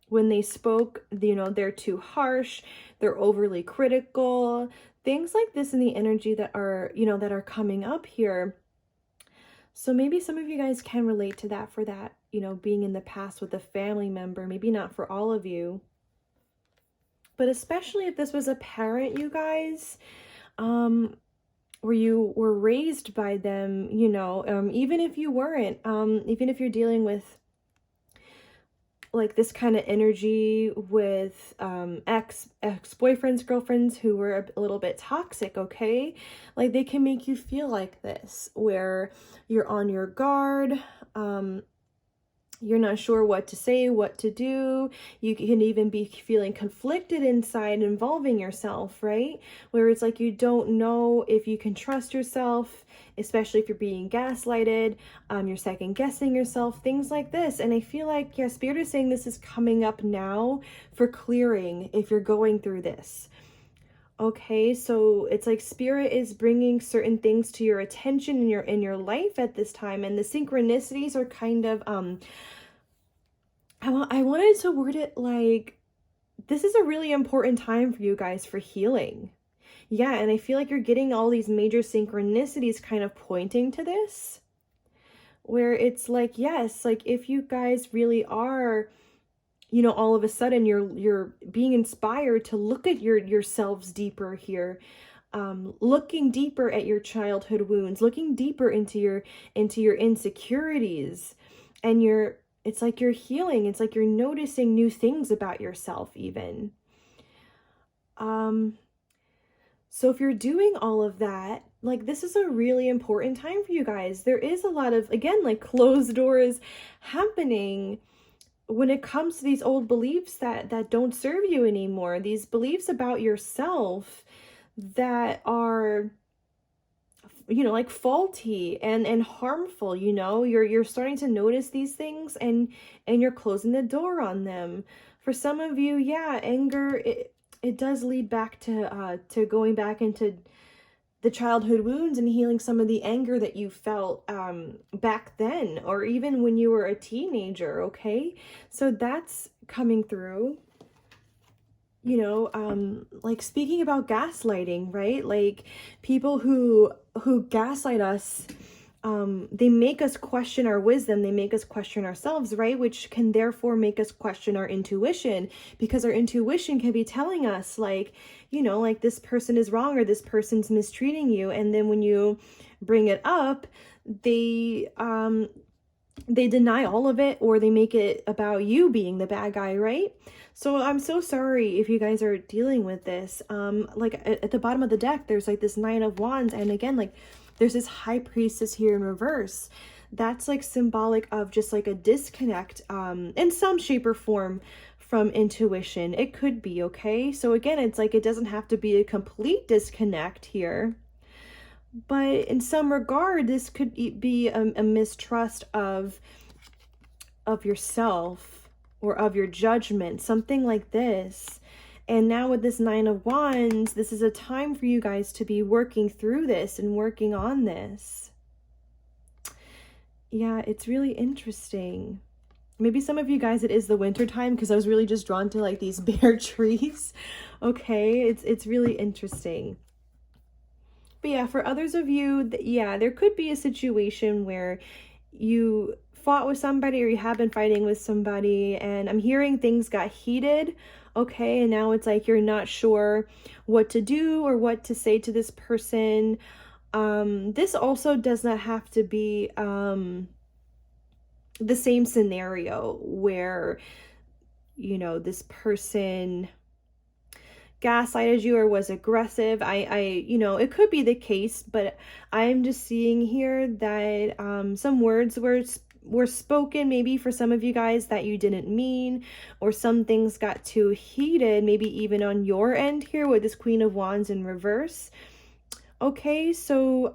when they spoke, they're too harsh, they're overly critical, things like this in the energy that are, that are coming up here. So maybe some of you guys can relate to that for that, being in the past with a family member, maybe not for all of you. But especially if this was a parent, you guys, where you were raised by them, even if you weren't, even if you're dealing with like this kind of energy with ex-boyfriends, girlfriends who were a little bit toxic, okay? Like they can make you feel like this, where you're on your guard, You're not sure what to say, what to do. You can even be feeling conflicted inside, involving yourself, right? Where it's like you don't know if you can trust yourself, especially if you're being gaslighted. You're second guessing yourself, things like this. And I feel like, yeah, Spirit is saying this is coming up now for clearing if you're going through this. Okay, so it's like Spirit is bringing certain things to your attention in your life at this time, and the synchronicities are kind of I wanted to word it like this is a really important time for you guys for healing. Yeah, and I feel like you're getting all these major synchronicities kind of pointing to this, where it's like, yes, like if you guys really are, you know, all of a sudden you're being inspired to look at yourselves deeper here, looking deeper at your childhood wounds, looking deeper into your insecurities, and it's like you're healing. It's like you're noticing new things about yourself even. So if you're doing all of that, like this is a really important time for you guys. There is a lot of, again, like closed doors happening when it comes to these old beliefs that don't serve you anymore. These beliefs about yourself that are, you know, like faulty and harmful. You know, you're starting to notice these things, and you're closing the door on them. For some of you, yeah, anger, it does lead back to going back into the childhood wounds and healing some of the anger that you felt back then, or even when you were a teenager. Okay, so that's coming through. You know, like speaking about gaslighting, right? Like people who gaslight us, they make us question our wisdom, they make us question ourselves, right? Which can therefore make us question our intuition, because our intuition can be telling us like, you know, like this person is wrong or this person's mistreating you. And then when you bring it up, they deny all of it, or they make it about you being the bad guy, right? So I'm so sorry if you guys are dealing with this. Like at the bottom of the deck, there's like this Nine of Wands, and again, like there's this High Priestess here in reverse. That's like symbolic of just like a disconnect in some shape or form from intuition. It could be, okay? So again, it's like it doesn't have to be a complete disconnect here, but in some regard, this could be a mistrust of yourself or of your judgment, something like this. And now with this Nine of Wands, this is a time for you guys to be working through this and working on this. Yeah, it's really interesting. Maybe some of you guys, it is the winter time, because I was really just drawn to like these bare trees. Okay, it's really interesting. But yeah, for others of you, yeah, there could be a situation where you fought with somebody or you have been fighting with somebody, and I'm hearing things got heated, okay, and now it's like you're not sure what to do or what to say to this person. This also does not have to be the same scenario where, you know, this person gaslighted you or was aggressive. You know, it could be the case, but I'm just seeing here that some words were spoken, maybe for some of you guys, that you didn't mean, or some things got too heated, maybe even on your end here with this Queen of Wands in reverse. Okay, so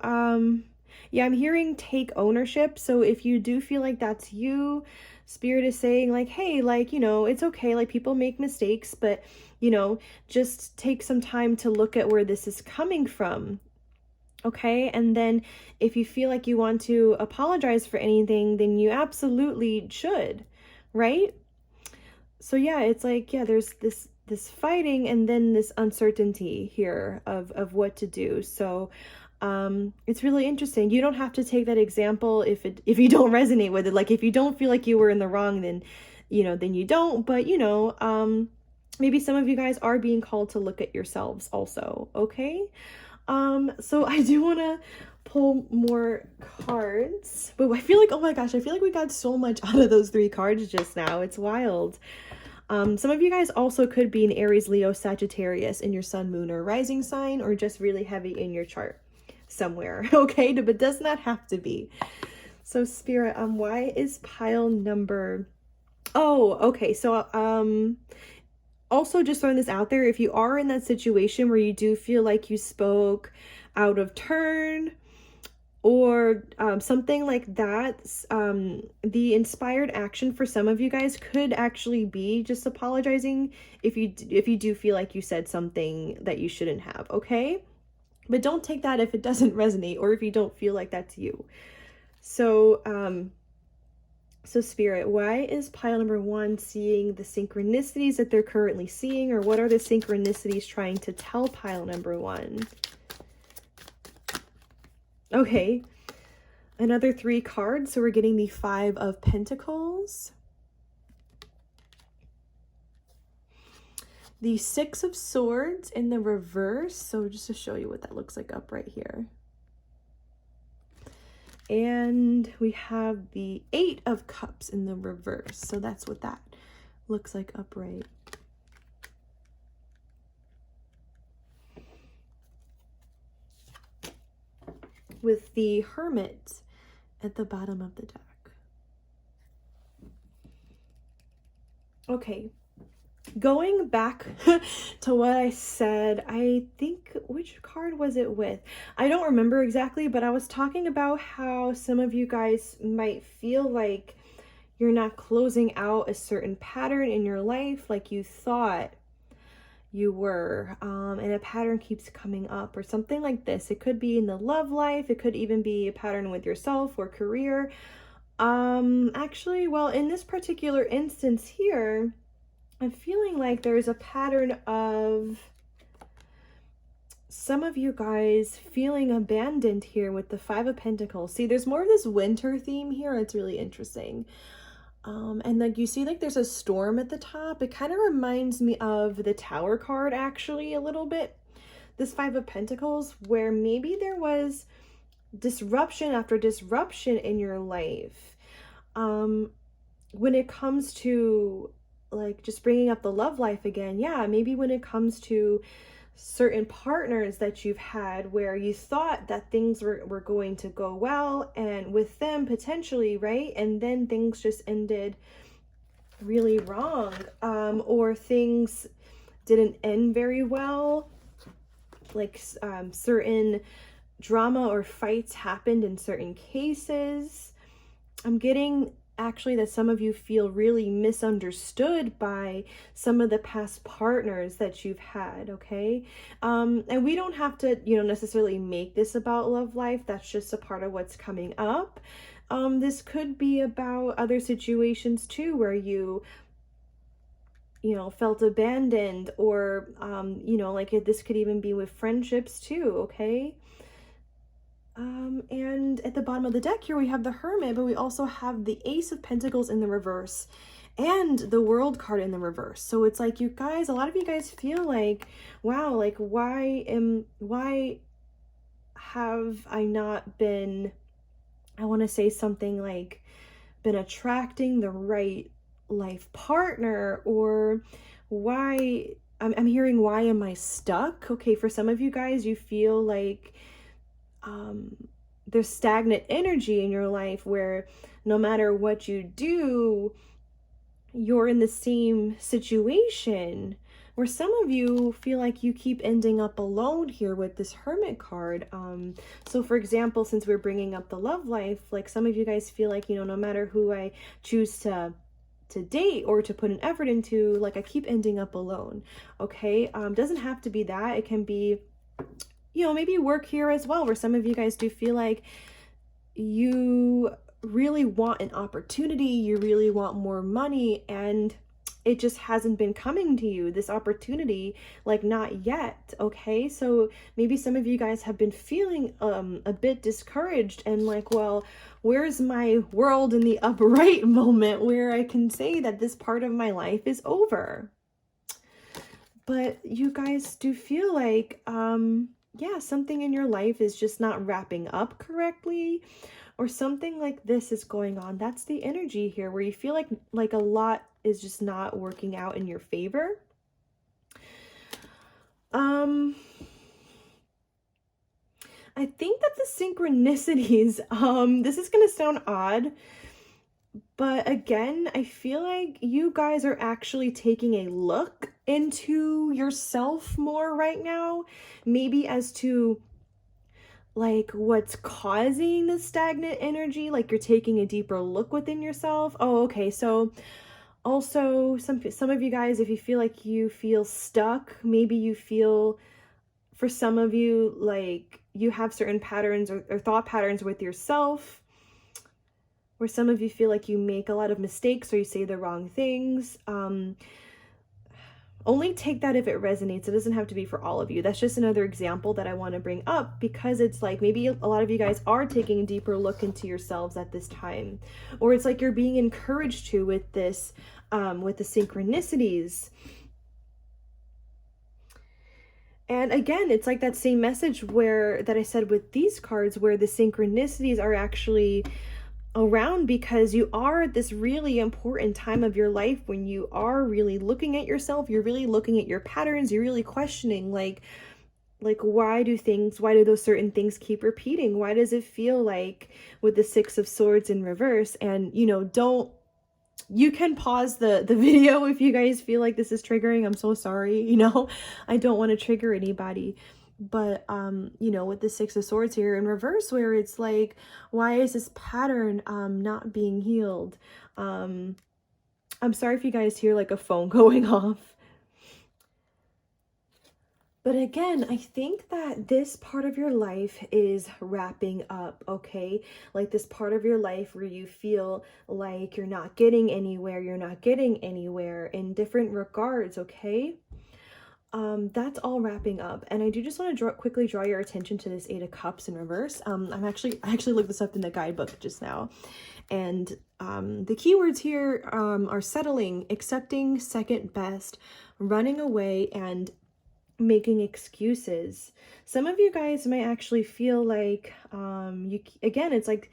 yeah, I'm hearing take ownership. So if you do feel like that's you, Spirit is saying like, hey, like, you know, it's okay, like people make mistakes, but you know, just take some time to look at where this is coming from. Okay, and then if you feel like you want to apologize for anything, then you absolutely should, right? So yeah, it's like, yeah, there's this fighting and then this uncertainty here of what to do. So it's really interesting. You don't have to take that example if you don't resonate with it. Like if you don't feel like you were in the wrong, then you know, then you don't. But you know, maybe some of you guys are being called to look at yourselves also. Okay. So I do want to pull more cards, but I feel like, oh my gosh, I feel like we got so much out of those 3 cards just now. It's wild. Some of you guys also could be an Aries, Leo, Sagittarius in your sun, moon, or rising sign, or just really heavy in your chart somewhere. Okay, but does not have to be. So Spirit, why is pile number... Oh, okay. So, also just throwing this out there, if you are in that situation where you do feel like you spoke out of turn, or something like that, the inspired action for some of you guys could actually be just apologizing if you do feel like you said something that you shouldn't have, okay? But don't take that if it doesn't resonate or if you don't feel like that's you. So so Spirit, why is pile number 1 seeing the synchronicities that they're currently seeing, or what are the synchronicities trying to tell pile number 1? Okay, another 3 cards. So we're getting the 5 of Pentacles, the 6 of Swords in the reverse. So just to show you what that looks like up right here. And we have the 8 of Cups in the reverse. So that's what that looks like upright. With the Hermit at the bottom of the deck. Okay, going back to what I said, I think, which card was it with? I don't remember exactly, but I was talking about how some of you guys might feel like you're not closing out a certain pattern in your life like you thought you were, and a pattern keeps coming up or something like this. It could be in the love life. It could even be a pattern with yourself or career. Actually, well, in this particular instance here, I'm feeling like there's a pattern of some of you guys feeling abandoned here with the 5 of Pentacles. See, there's more of this winter theme here. It's really interesting. And like you see, like there's a storm at the top. It kind of reminds me of the Tower card, actually, a little bit. This 5 of Pentacles, where maybe there was disruption after disruption in your life. When it comes to like just bringing up the love life again, yeah, maybe when it comes to certain partners that you've had where you thought that things were going to go well and with them potentially, right? And then things just ended really wrong, or things didn't end very well, like certain drama or fights happened in certain cases. I'm getting actually that some of you feel really misunderstood by some of the past partners that you've had, okay? And we don't have to, necessarily make this about love life. That's just a part of what's coming up. This could be about other situations too, where you felt abandoned, or, like this could even be with friendships too, okay? And at the bottom of the deck here, we have the Hermit, but we also have the Ace of Pentacles in the reverse and the World card in the reverse. So it's like you guys, a lot of you guys feel like, wow, like why have I not been, I want to say something like, been attracting the right life partner, or why, I'm hearing, why am I stuck? Okay, for some of you guys, you feel like there's stagnant energy in your life where no matter what you do, you're in the same situation, where some of you feel like you keep ending up alone here with this Hermit card. So for example, since we're bringing up the love life, like some of you guys feel like, no matter who I choose to date or to put an effort into, like I keep ending up alone. Okay, doesn't have to be that. It can be, maybe work here as well, where some of you guys do feel like you really want an opportunity, you really want more money, and it just hasn't been coming to you, this opportunity, like not yet, okay? So maybe some of you guys have been feeling a bit discouraged and like, well, where's my world in the upright moment where I can say that this part of my life is over? But you guys do feel like, yeah, something in your life is just not wrapping up correctly, or something like this is going on. That's the energy here, where you feel like a lot is just not working out in your favor. I think that the synchronicities, this is gonna sound odd, but again, I feel like you guys are actually taking a look into yourself more right now, maybe as to like what's causing the stagnant energy, like you're taking a deeper look within yourself. Oh, okay. So also some of you guys, if you feel like you feel stuck, maybe you feel, for some of you, like you have certain patterns or thought patterns with yourself, where some of you feel like you make a lot of mistakes or you say the wrong things. Only take that if it resonates. It doesn't have to be for all of you. That's just another example that I want to bring up, because it's like maybe a lot of you guys are taking a deeper look into yourselves at this time, or it's like you're being encouraged to with this, with the synchronicities. And again, it's like that same message where that I said with these cards, where the synchronicities are actually around because you are at this really important time of your life when you are really looking at yourself, you're really looking at your patterns, you're really questioning like why do those certain things keep repeating? Why does it feel like with the Six of Swords in reverse? And you can pause the video if you guys feel like this is triggering. I'm so sorry, I don't want to trigger anybody. But with the Six of Swords here in reverse, where it's like, why is this pattern not being healed? I'm sorry if you guys hear like a phone going off. But again, I think that this part of your life is wrapping up, okay? Like this part of your life where you feel like you're not getting anywhere in different regards, okay? That's all wrapping up. And I do just want to quickly draw your attention to this Eight of Cups in reverse. I actually looked this up in the guidebook just now. And the keywords here are settling, accepting, second best, running away, and making excuses. Some of you guys might actually feel like again, it's like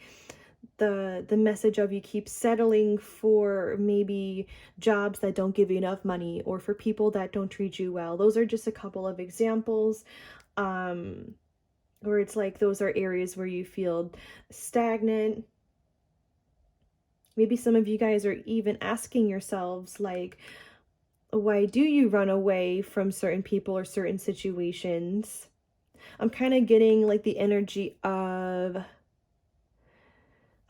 the message of you keep settling for maybe jobs that don't give you enough money, or for people that don't treat you well. Those are just a couple of examples, where it's like those are areas where you feel stagnant. Maybe some of you guys are even asking yourselves like, why do you run away from certain people or certain situations? I'm kind of getting like the energy of,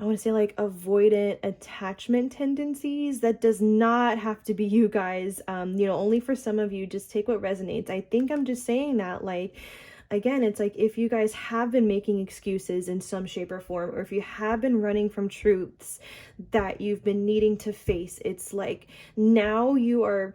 I want to say like avoidant attachment tendencies. That does not have to be you guys. Only for some of you, just take what resonates. I think I'm just saying that, like, again, it's like if you guys have been making excuses in some shape or form, or if you have been running from truths that you've been needing to face, it's like now you are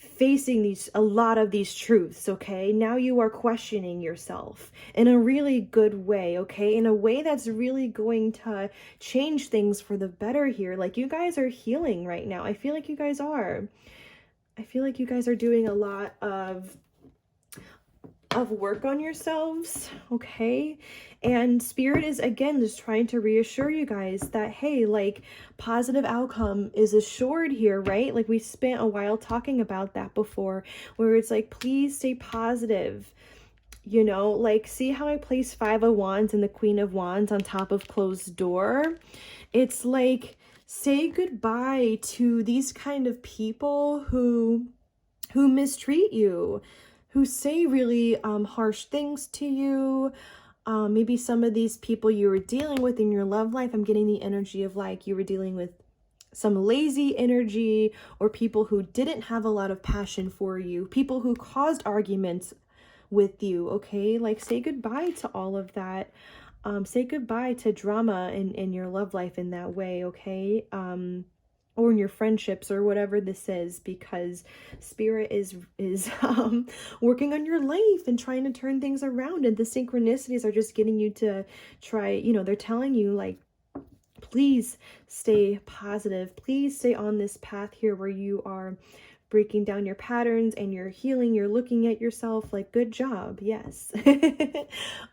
facing a lot of these truths, okay? Now you are questioning yourself in a really good way, okay? In a way that's really going to change things for the better here. Like, you guys are healing right now. I feel like you guys are. I feel like you guys are doing a lot of work on yourselves, okay? And Spirit is again just trying to reassure you guys that, hey, like, positive outcome is assured here, right? Like, we spent a while talking about that before, where it's like, please stay positive. Like, see how I place Five of Wands and the Queen of Wands on top of closed door? It's like, say goodbye to these kind of people who mistreat you, who say really harsh things to you. Maybe some of these people you were dealing with in your love life, I'm getting the energy of like you were dealing with some lazy energy, or people who didn't have a lot of passion for you, people who caused arguments with you, okay? Like, say goodbye to all of that. Say goodbye to drama in your love life in that way, okay? Or in your friendships, or whatever this is, because Spirit is working on your life and trying to turn things around. And the synchronicities are just getting you to try, they're telling you like, please stay positive. Please stay on this path here where you are breaking down your patterns and you're healing, you're looking at yourself. Like, good job. Yes.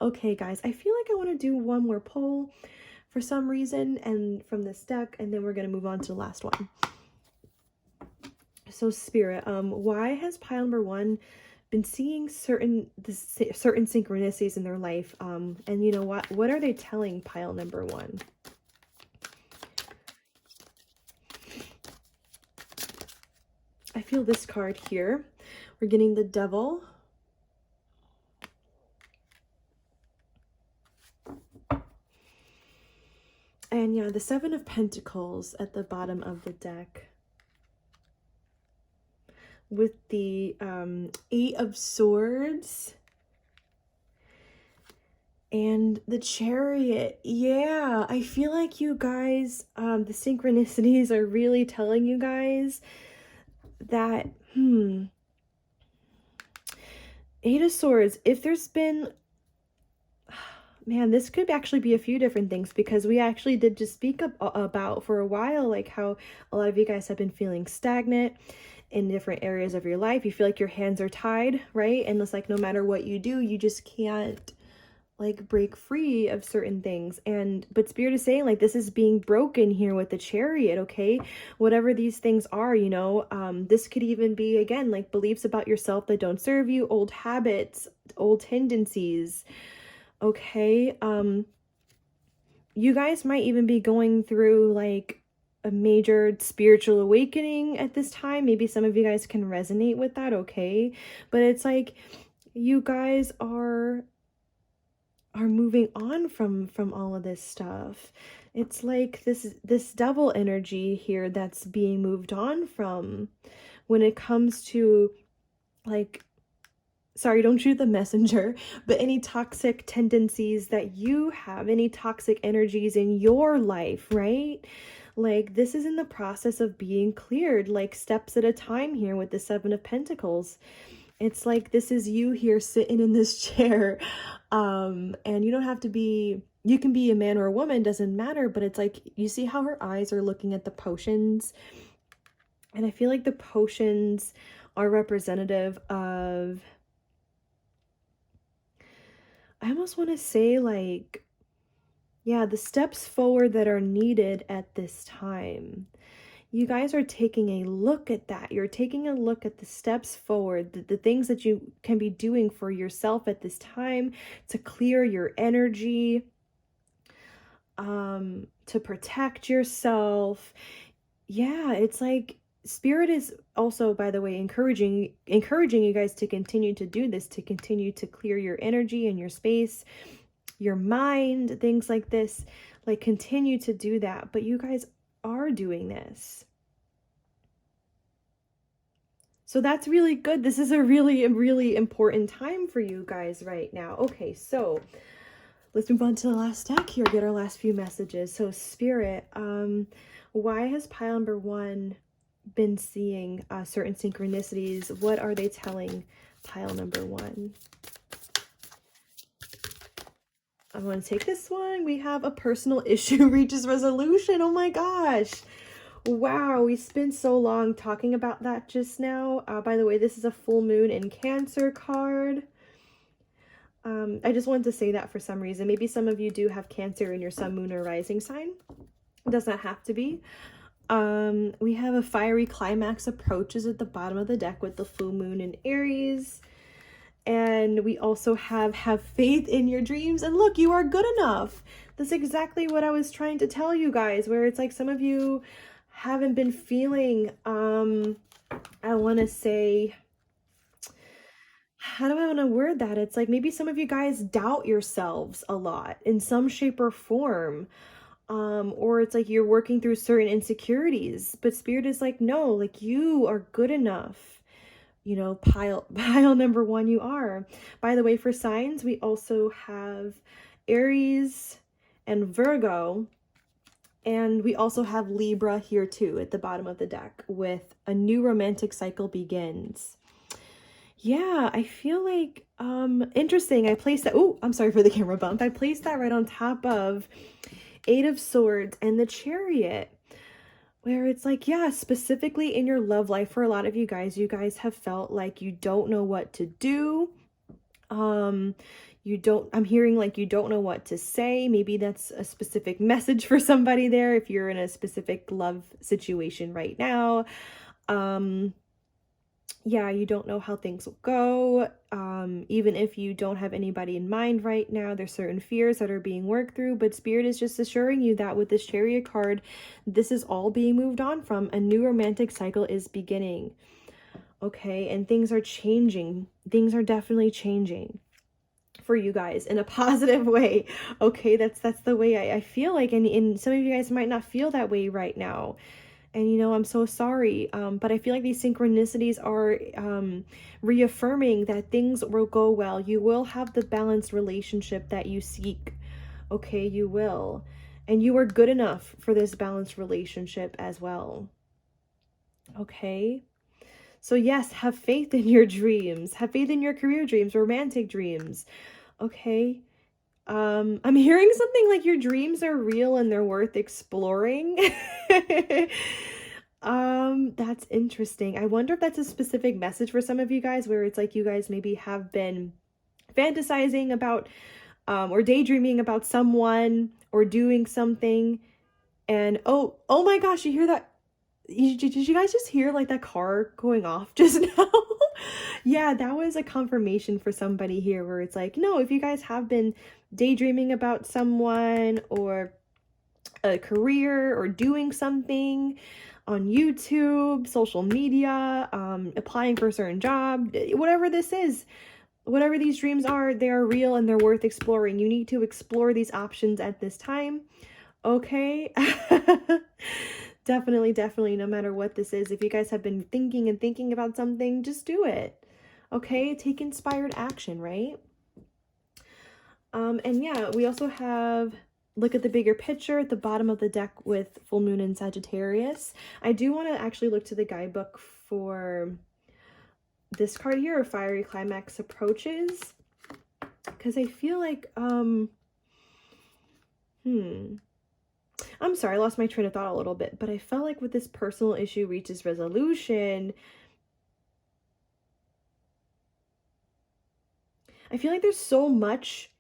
Okay, guys, I feel like I want to do one more poll for some reason, and from this deck, and then we're going to move on to the last one. So Spirit, why has pile number 1 been seeing certain synchronicities in their life. And you know what are they telling pile number one? I feel this card here. We're getting the Devil. And yeah, the Seven of Pentacles at the bottom of the deck. With the Eight of Swords. And the Chariot. Yeah, I feel like you guys, the synchronicities are really telling you guys that, Eight of Swords, if there's been, man, this could actually be a few different things, because we actually did just speak about for a while, like how a lot of you guys have been feeling stagnant in different areas of your life. You feel like your hands are tied, right? And it's like no matter what you do, you just can't like break free of certain things. But Spirit is saying like this is being broken here with the Chariot. Okay, whatever these things are, you know, this could even be, again, like beliefs about yourself that don't serve you, old habits, old tendencies. Okay, you guys might even be going through like a major spiritual awakening at this time. Maybe some of you guys can resonate with that. Okay, but it's like you guys are moving on from all of this stuff. It's like this Devil energy here that's being moved on from when it comes to, like, sorry, don't shoot the messenger, but any toxic tendencies that you have, any toxic energies in your life, right? Like, this is in the process of being cleared, like steps at a time here with the Seven of Pentacles. It's like this is you here sitting in this chair. And you don't have to be, you can be a man or a woman, doesn't matter, but it's like, you see how her eyes are looking at the potions? And I feel like the potions are representative of, I almost want to say like, yeah, the steps forward that are needed at this time. You guys are taking a look at that. You're taking a look at the steps forward, the things that you can be doing for yourself at this time to clear your energy, to protect yourself. Yeah, it's like Spirit is also, by the way, encouraging you guys to continue to do this, to continue to clear your energy and your space, your mind, things like this. Like, continue to do that. But you guys are doing this. So that's really good. This is a really, really important time for you guys right now. Okay, so let's move on to the last deck here, get our last few messages. So Spirit, why has pile number one been seeing certain synchronicities? What are they telling pile number one? I'm going to take this one. We have a personal issue reaches resolution. Oh my gosh. Wow, we spent so long talking about that just now. By the way, this is a full moon in Cancer card. I just wanted to say that for some reason. Maybe some of you do have Cancer in your sun, moon, or rising sign. It does not have to be. We have a fiery climax approaches at the bottom of the deck with the full moon in Aries. And we also have faith in your dreams. And look, you are good enough. That's exactly what I was trying to tell you guys, where it's like some of you haven't been feeling, I want to say, how do I want to word that? It's like maybe some of you guys doubt yourselves a lot in some shape or form. Or it's like you're working through certain insecurities, but Spirit is like, no, like you are good enough. You know, pile number one, you are. By the way, for signs, we also have Aries and Virgo, and we also have Libra here too at the bottom of the deck with a new romantic cycle begins. Yeah, I feel like interesting. I placed that, oh, I'm sorry for the camera bump. I placed that right on top of Eight of Swords and the Chariot, where it's like, yeah, specifically in your love life, for a lot of you guys have felt like you don't know what to do. I'm hearing like you don't know what to say. Maybe that's a specific message for somebody there if you're in a specific love situation right now. yeah, you don't know how things will go. Even if you don't have anybody in mind right now, there's certain fears that are being worked through, but Spirit is just assuring you that with this Chariot card, this is all being moved on from. A new romantic cycle is beginning. Okay, and things are changing. Things are definitely changing for you guys in a positive way. Okay, that's the way I feel like, and some of you guys might not feel that way right now. And I'm so sorry, but I feel like these synchronicities are reaffirming that things will go well. You will have the balanced relationship that you seek. Okay, you will. And you are good enough for this balanced relationship as well. Okay? So yes, have faith in your dreams. Have faith in your career dreams, romantic dreams. Okay? I'm hearing something like your dreams are real and they're worth exploring. That's interesting. I wonder if that's a specific message for some of you guys, where it's like you guys maybe have been fantasizing about or daydreaming about someone or doing something, and oh my gosh, you hear that? Did you guys just hear like that car going off just now? Yeah, that was a confirmation for somebody here, where it's like, no, if you guys have been daydreaming about someone or a career or doing something on YouTube, social media, applying for a certain job, whatever this is, whatever these dreams are, they are real and they're worth exploring. You need to explore these options at this time. Okay? Definitely, no matter what this is, if you guys have been thinking about something, just do it. Okay? Take inspired action, right? And yeah, we also have look at the bigger picture at the bottom of the deck with full moon in Sagittarius. I do want to actually look to the guidebook for this card here, a fiery climax approaches, because I feel like I'm sorry, I lost my train of thought a little bit, but I felt like with this personal issue reaches resolution, I feel like there's so much,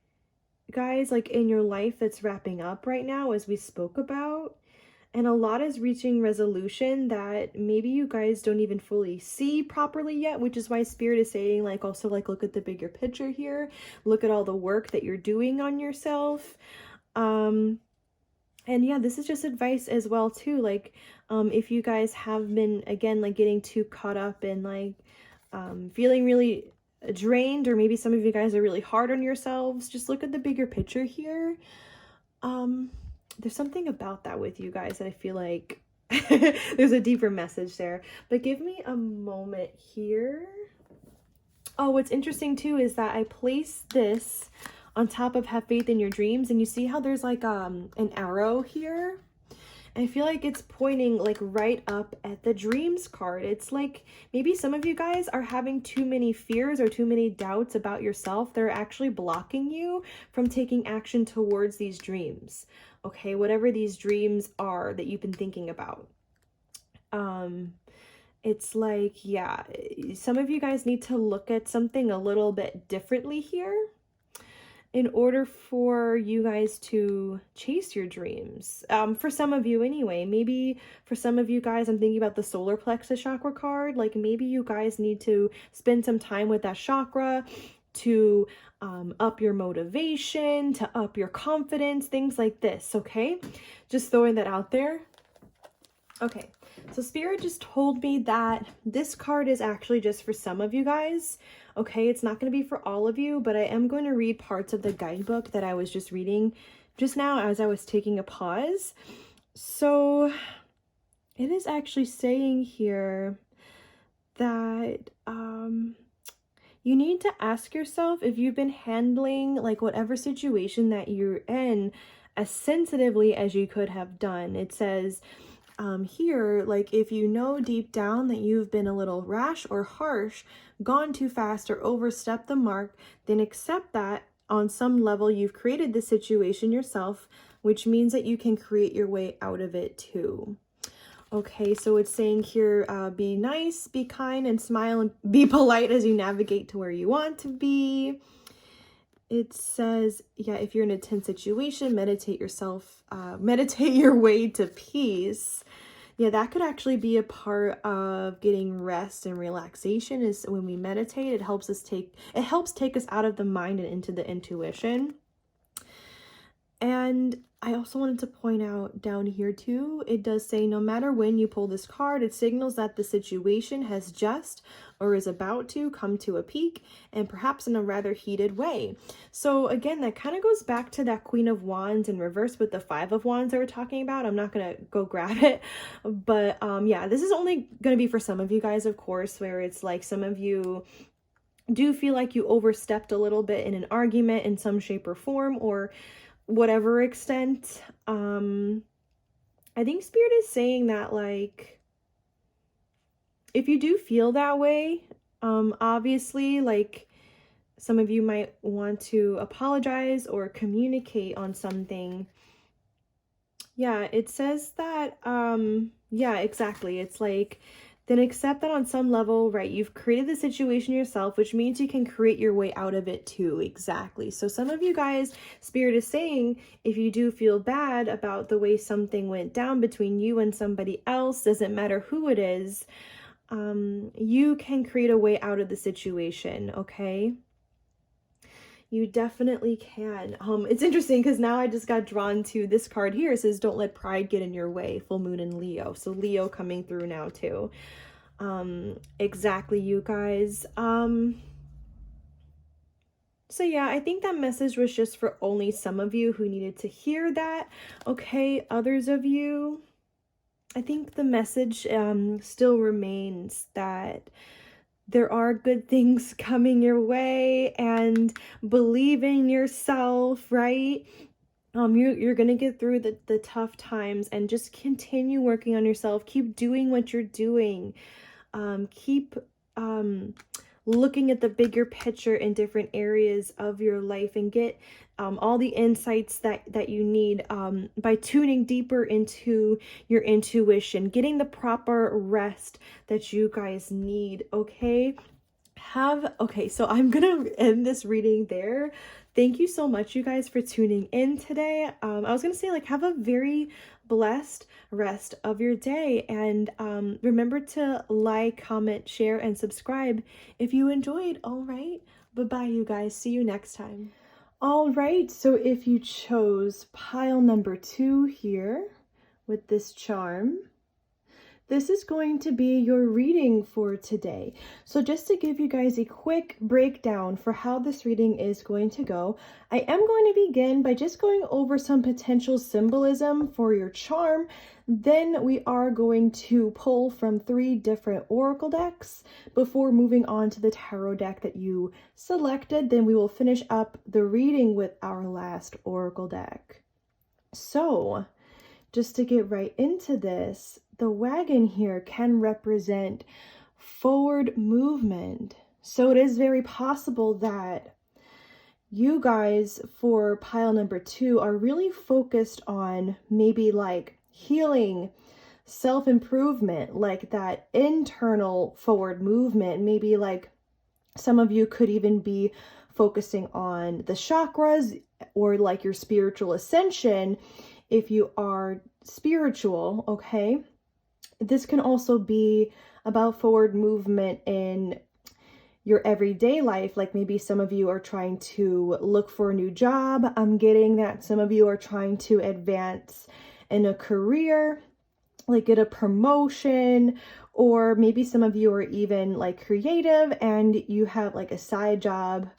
guys, like in your life that's wrapping up right now, as we spoke about, and a lot is reaching resolution that maybe you guys don't even fully see properly yet, which is why Spirit is saying, like, also, like, look at the bigger picture here, look at all the work that you're doing on yourself. And yeah, this is just advice as well too, like, if you guys have been, again, like, getting too caught up in, like, feeling really drained, or maybe some of you guys are really hard on yourselves, just look at the bigger picture here. There's something about that with you guys that I feel like there's a deeper message there, but give me a moment here. Oh, what's interesting too is that I placed this on top of have faith in your dreams, and you see how there's like an arrow here? I feel like it's pointing like right up at the dreams card. It's like maybe some of you guys are having too many fears or too many doubts about yourself. They're actually blocking you from taking action towards these dreams. Okay, whatever these dreams are that you've been thinking about. It's like, yeah, some of you guys need to look at something a little bit differently here in order for you guys to chase your dreams. For some of you anyway, maybe for some of you guys, I'm thinking about the solar plexus chakra card. Like maybe you guys need to spend some time with that chakra to up your motivation, to up your confidence, things like this, okay? Just throwing that out there. Okay, so Spirit just told me that this card is actually just for some of you guys. Okay, it's not going to be for all of you, but I am going to read parts of the guidebook that I was just reading just now as I was taking a pause. So it is actually saying here that you need to ask yourself if you've been handling like whatever situation that you're in as sensitively as you could have done. It says here, like, if you know deep down that you've been a little rash or harsh, gone too fast, or overstepped the mark, then accept that on some level you've created the situation yourself, which means that you can create your way out of it too. Okay, so it's saying here, be nice, be kind, and smile, and be polite as you navigate to where you want to be. It says, yeah, if you're in a tense situation, meditate your way to peace. Yeah, that could actually be a part of getting rest and relaxation is when we meditate. It helps take us out of the mind and into the intuition. And I also wanted to point out down here too, it does say no matter when you pull this card, it signals that the situation has just or is about to come to a peak, and perhaps in a rather heated way. So again, that kind of goes back to that Queen of Wands in reverse with the Five of Wands that we're talking about. I'm not going to go grab it, but yeah, this is only going to be for some of you guys, of course, where it's like some of you do feel like you overstepped a little bit in an argument in some shape or form, or whatever extent. I think Spirit is saying that, like, if you do feel that way, obviously, like, some of you might want to apologize or communicate on something. Yeah, it says that, yeah, exactly. It's like, then accept that on some level, right? You've created the situation yourself, which means you can create your way out of it too. Exactly. So some of you guys, Spirit is saying, if you do feel bad about the way something went down between you and somebody else, doesn't matter who it is, you can create a way out of the situation, okay? You definitely can. It's interesting because now I just got drawn to this card here. It says, don't let pride get in your way. Full moon in Leo. So Leo coming through now too. Exactly, you guys. So yeah, I think that message was just for only some of you who needed to hear that. Okay, others of you, I think the message still remains that there are good things coming your way, and believe in yourself, right? You're gonna get through the tough times, and just continue working on yourself. Keep doing what you're doing. Keep looking at the bigger picture in different areas of your life, and get all the insights that you need by tuning deeper into your intuition, getting the proper rest that you guys need, okay? Okay, so I'm gonna end this reading there. Thank you so much, you guys, for tuning in today. I was gonna say, like, have a very blessed rest of your day, and remember to like, comment, share, and subscribe if you enjoyed. All right, bye-bye, you guys. See you next time. All right, so if you chose pile number 2 here with this charm, this is going to be your reading for today. So just to give you guys a quick breakdown for how this reading is going to go, I am going to begin by just going over some potential symbolism for your charm. Then we are going to pull from 3 different oracle decks before moving on to the tarot deck that you selected. Then we will finish up the reading with our last oracle deck. So just to get right into this, the wagon here can represent forward movement. So it is very possible that you guys for pile number 2 are really focused on maybe like healing, self-improvement, like that internal forward movement. Maybe like some of you could even be focusing on the chakras or like your spiritual ascension if you are spiritual, okay? This can also be about forward movement in your everyday life. Like maybe some of you are trying to look for a new job. I'm getting that some of you are trying to advance in a career, like get a promotion, or maybe some of you are even like creative and you have like a side job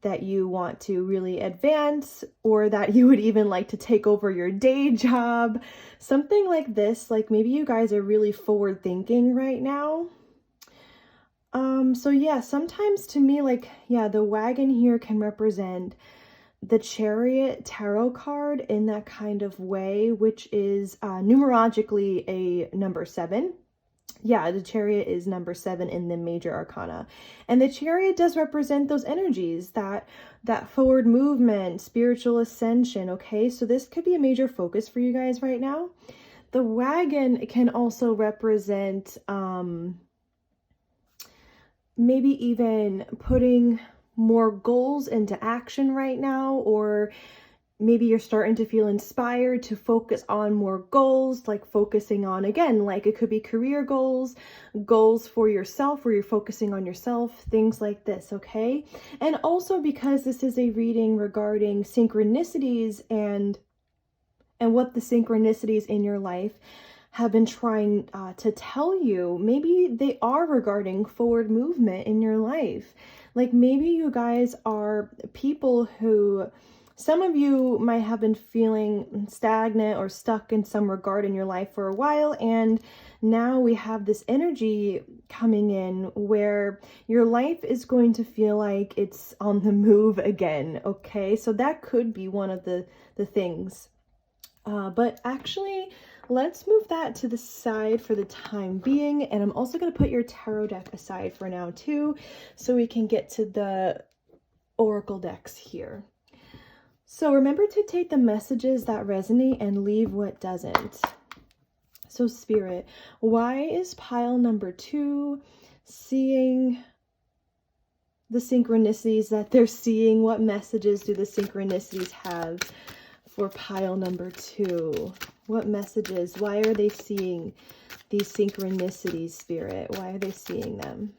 that you want to really advance, or that you would even like to take over your day job, something like this. Like maybe you guys are really forward thinking right now. So yeah, sometimes to me, like, yeah, the wagon here can represent the Chariot tarot card in that kind of way, which is numerologically a number 7. Yeah, the Chariot is number 7 in the major arcana. And the Chariot does represent those energies, that forward movement, spiritual ascension, okay? So this could be a major focus for you guys right now. The wagon can also represent maybe even putting more goals into action right now, or maybe you're starting to feel inspired to focus on more goals, like focusing on, again, like it could be career goals, goals for yourself, where you're focusing on yourself, things like this, okay? And also, because this is a reading regarding synchronicities and what the synchronicities in your life have been trying to tell you, maybe they are regarding forward movement in your life. Like maybe you guys are people who, some of you might have been feeling stagnant or stuck in some regard in your life for a while, and now we have this energy coming in where your life is going to feel like it's on the move again, okay? So that could be one of the things. But actually, let's move that to the side for the time being. And I'm also going to put your tarot deck aside for now too, so we can get to the oracle decks here. So remember to take the messages that resonate and leave what doesn't. So Spirit, why is pile number 2 seeing the synchronicities that they're seeing? What messages do the synchronicities have for pile number 2? What messages? Why are they seeing these synchronicities, Spirit? Why are they seeing them?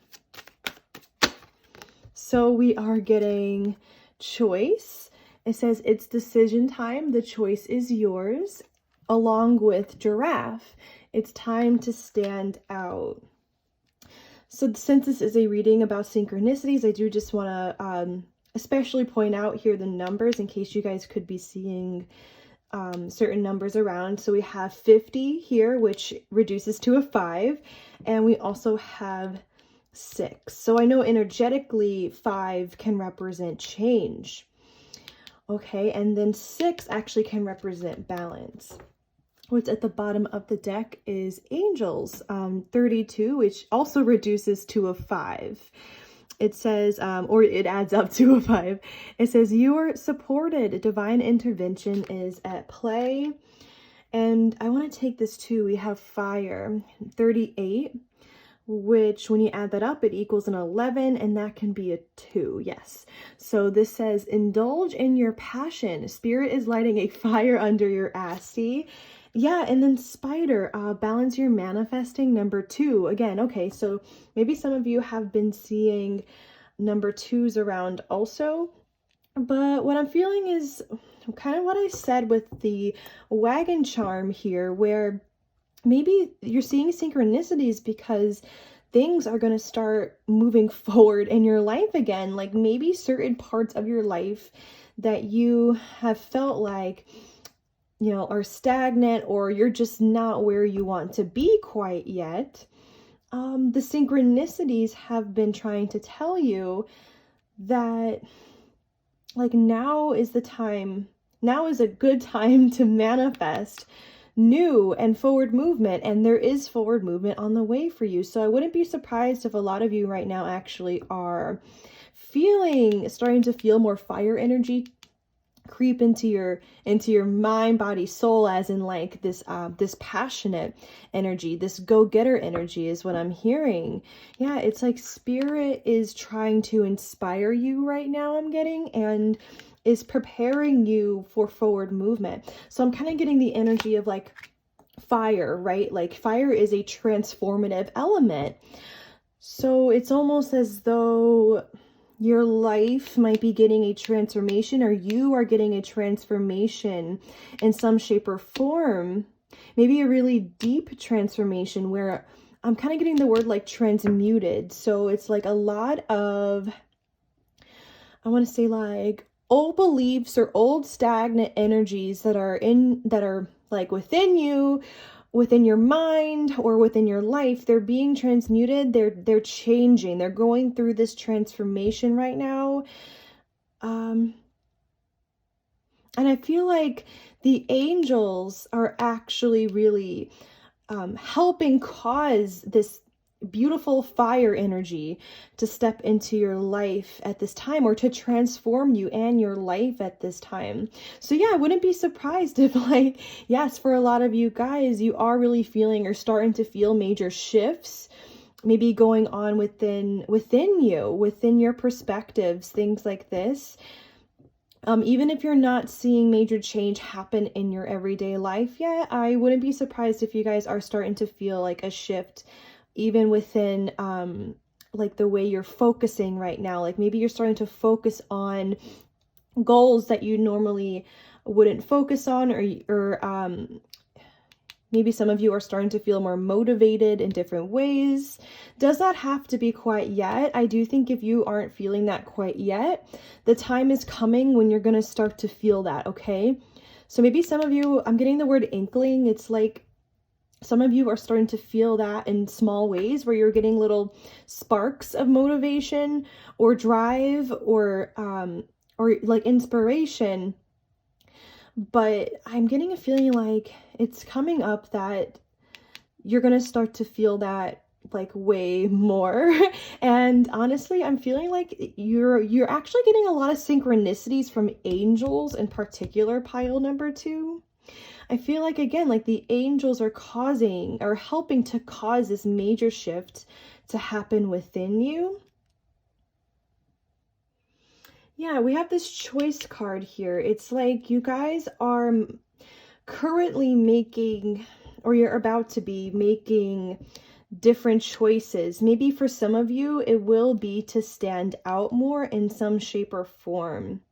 So we are getting choice. It says it's decision time. The choice is yours. Along with giraffe, it's time to stand out. So since this is a reading about synchronicities, I do just want to especially point out here the numbers in case you guys could be seeing certain numbers around. So we have 50 here, which reduces to a 5, and we also have 6. So I know energetically 5 can represent change. Okay, and then 6 actually can represent balance. What's at the bottom of the deck is angels, 32, which also reduces to a 5. It says, or it adds up to a 5. It says, you are supported. Divine intervention is at play. And I want to take this too. We have fire, 38, which when you add that up, it equals an 11, and that can be a 2. Yes. So this says, indulge in your passion. Spirit is lighting a fire under your ass. See? Yeah, and then spider, balance your manifesting, number 2. Again, okay, so maybe some of you have been seeing number 2s around also, but what I'm feeling is kind of what I said with the wagon charm here, where maybe you're seeing synchronicities because things are going to start moving forward in your life again. Like maybe certain parts of your life that you have felt like, you know, are stagnant, or you're just not where you want to be quite yet. The synchronicities have been trying to tell you that like now is the time, now is a good time to manifest new and forward movement, and there is forward movement on the way for you. So I wouldn't be surprised if a lot of you right now actually are starting to feel more fire energy creep into your mind, body, soul, as in like this this passionate energy, this go-getter energy is what I'm hearing. Yeah, it's like spirit is trying to inspire you right now, I'm getting, and is preparing you for forward movement. So I'm kind of getting the energy of like fire, right? Like fire is a transformative element. So it's almost as though your life might be getting a transformation, or you are getting a transformation in some shape or form. Maybe a really deep transformation where I'm kind of getting the word like transmuted. So it's like a lot of, I want to say like old beliefs or old stagnant energies that are like within you, within your mind, or within your life. They're being transmuted. They're changing. They're going through this transformation right now. And I feel like the angels are actually really helping cause this beautiful fire energy to step into your life at this time, or to transform you and your life at this time. So yeah, I wouldn't be surprised if like, yes, for a lot of you guys, you are really feeling or starting to feel major shifts maybe going on within you, within your perspectives, things like this. Even if you're not seeing major change happen in your everyday life yet, I wouldn't be surprised if you guys are starting to feel like a shift even within like the way you're focusing right now. Like maybe you're starting to focus on goals that you normally wouldn't focus on, or maybe some of you are starting to feel more motivated in different ways. Does not have to be quite yet. I do think if you aren't feeling that quite yet, the time is coming when you're going to start to feel that, okay? So maybe some of you, I'm getting the word inkling. It's like some of you are starting to feel that in small ways where you're getting little sparks of motivation or drive or like inspiration. But I'm getting a feeling like it's coming up that you're going to start to feel that like way more. And honestly, I'm feeling like you're actually getting a lot of synchronicities from angels, in particular, pile number 2. I feel like, again, like the angels are causing or helping to cause this major shift to happen within you. Yeah, we have this choice card here. It's like you guys are currently making, or you're about to be making, different choices. Maybe for some of you, it will be to stand out more in some shape or form.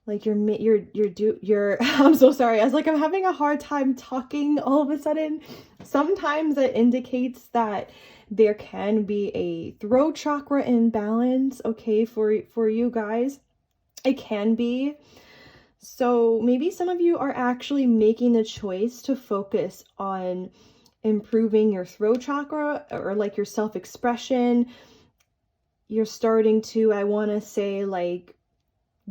Like you're I'm so sorry. I was like, I'm having a hard time talking all of a sudden. Sometimes it indicates that there can be a throat chakra imbalance, okay, for you guys. It can be. So maybe some of you are actually making the choice to focus on improving your throat chakra or like your self-expression. You're starting to, I want to say, like,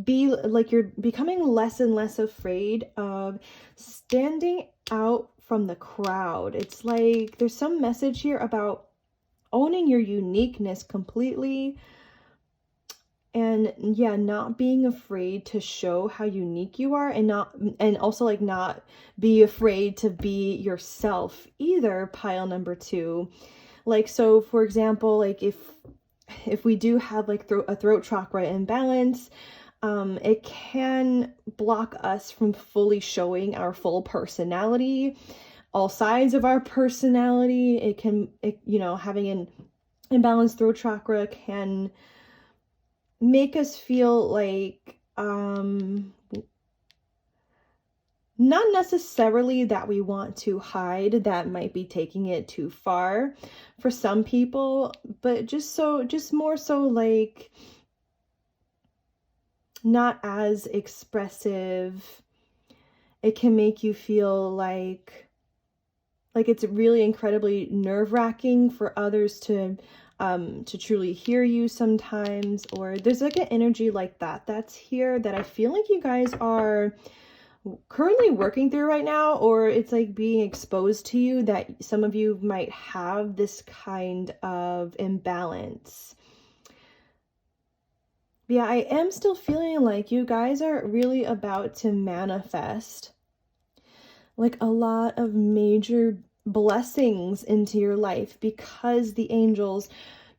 be like you're becoming less and less afraid of standing out from the crowd. It's like there's some message here about owning your uniqueness completely, and yeah, not being afraid to show how unique you are, and also like not be afraid to be yourself either, pile number 2. Like, so for example, like if we do have like a throat chakra imbalance, it can block us from fully showing our full personality, all sides of our personality. You know, having an imbalanced throat chakra can make us feel like, not necessarily that we want to hide. That might be taking it too far for some people, but just more so like not as expressive. It can make you feel like it's really incredibly nerve-wracking for others to truly hear you sometimes, or there's like an energy like that's here that I feel like you guys are currently working through right now, or it's like being exposed to you, that some of you might have this kind of imbalance. Yeah, I am still feeling like you guys are really about to manifest like a lot of major blessings into your life, because the angels,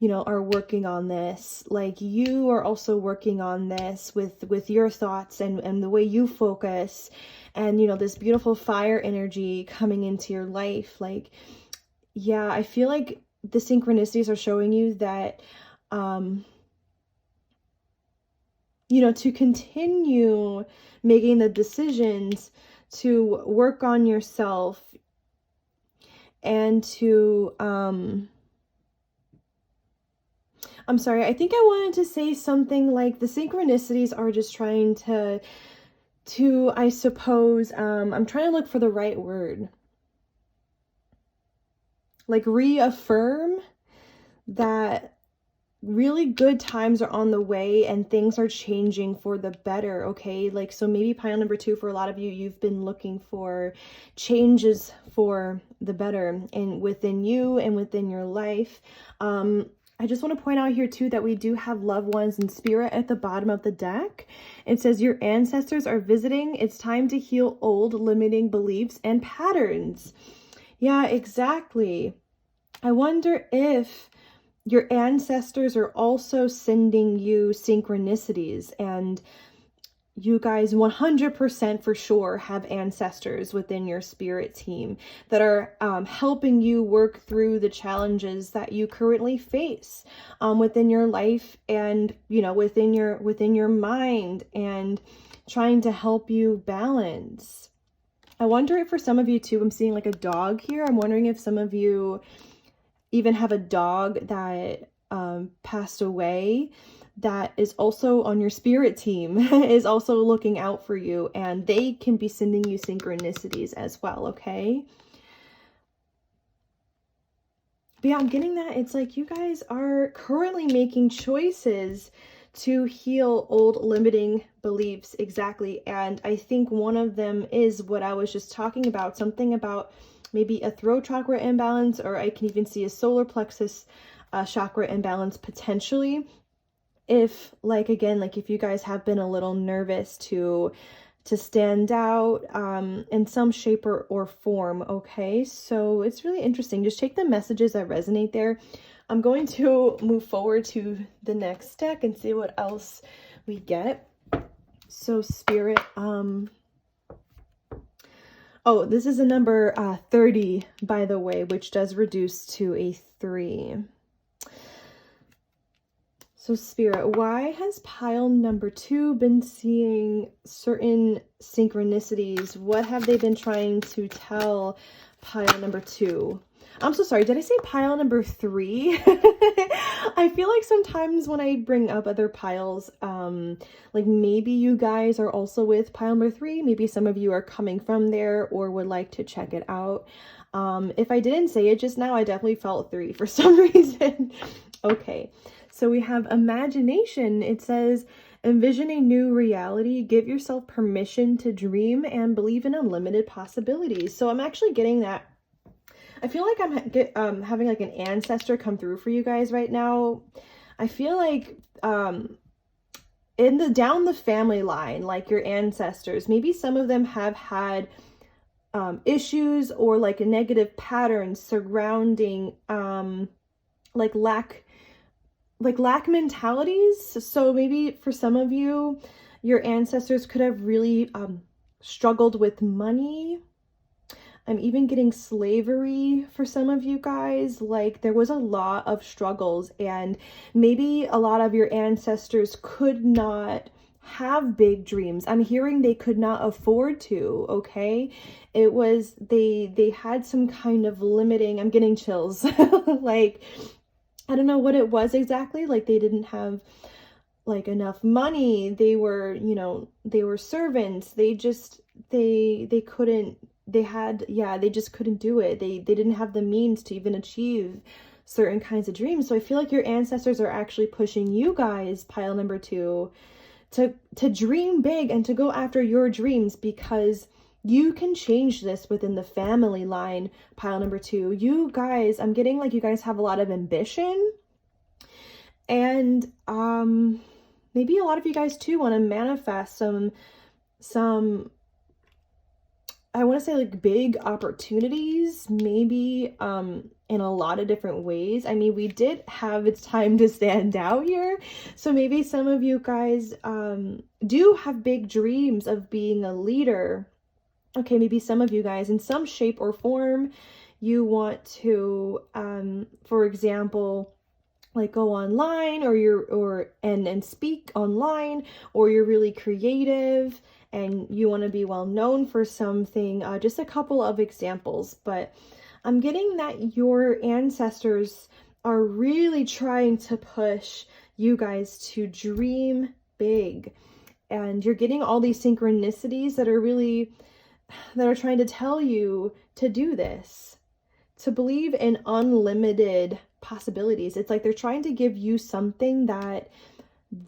you know, are working on this. Like you are also working on this with your thoughts and the way you focus, and you know, this beautiful fire energy coming into your life. Like, yeah, I feel like the synchronicities are showing you that you know, to continue making the decisions to work on yourself and to, I'm sorry, I think I wanted to say something like the synchronicities are just trying to I suppose, I'm trying to look for the right word. Like reaffirm that really good times are on the way and things are changing for the better, okay? Like, so maybe pile number 2, for a lot of you, you've been looking for changes for the better and within you and within your life. I just want to point out here too that we do have loved ones in spirit at the bottom of the deck. It says your ancestors are visiting. It's time to heal old limiting beliefs and patterns. Yeah, exactly. I wonder if your ancestors are also sending you synchronicities, and you guys 100% for sure have ancestors within your spirit team that are helping you work through the challenges that you currently face within your life, and within your mind, and trying to help you balance. I wonder if for some of you too, I'm seeing like a dog here. I'm wondering if some of you even have a dog that passed away, that is also on your spirit team, is also looking out for you, and they can be sending you synchronicities as well, okay? But yeah, I'm getting that it's like you guys are currently making choices to heal old limiting beliefs. Exactly. And I think one of them is what I was just talking about, something about maybe a throat chakra imbalance, or I can even see a solar plexus chakra imbalance potentially. If if you guys have been a little nervous to stand out in some shape or form, okay? So it's really interesting. Just take the messages that resonate there. I'm going to move forward to the next deck and see what else we get. So Spirit, oh, this is a number 30, by the way, which does reduce to a 3. So Spirit, why has pile number 2 been seeing certain synchronicities? What have they been trying to tell pile number 2? I'm so sorry. Did I say pile number 3? I feel like sometimes when I bring up other piles, like maybe you guys are also with pile number 3. Maybe some of you are coming from there or would like to check it out. If I didn't say it just now, I definitely felt 3 for some reason. Okay. So we have imagination. It says, envision a new reality, give yourself permission to dream, and believe in unlimited possibilities. So I'm actually getting that. I feel like I'm having like an ancestor come through for you guys right now. I feel like down the family line, like your ancestors, maybe some of them have had issues or like negative patterns surrounding lack mentalities. So maybe for some of you, your ancestors could have really struggled with money. I'm even getting slavery for some of you guys. Like there was a lot of struggles, and maybe a lot of your ancestors could not have big dreams. I'm hearing they could not afford to, okay? It was, they had some kind of limiting, I'm getting chills. Like, I don't know what it was exactly. Like they didn't have like enough money. They were, they were servants. They just, they couldn't, they just couldn't do it. They didn't have the means to even achieve certain kinds of dreams. So I feel like your ancestors are actually pushing you guys, pile number 2, to dream big and to go after your dreams, because you can change this within the family line, pile number 2. You guys, I'm getting like you guys have a lot of ambition, and maybe a lot of you guys too want to manifest some I want to say like big opportunities, maybe in a lot of different ways. I mean, we did have It's Time to Stand Out here. So maybe some of you guys do have big dreams of being a leader. Okay, maybe some of you guys in some shape or form, you want to, for example, like go online, or and speak online, or you're really creative and you want to be well known for something. Just a couple of examples, but I'm getting that your ancestors are really trying to push you guys to dream big, and you're getting all these synchronicities that are trying to tell you to do this, to believe in unlimited possibilities. It's like they're trying to give you something that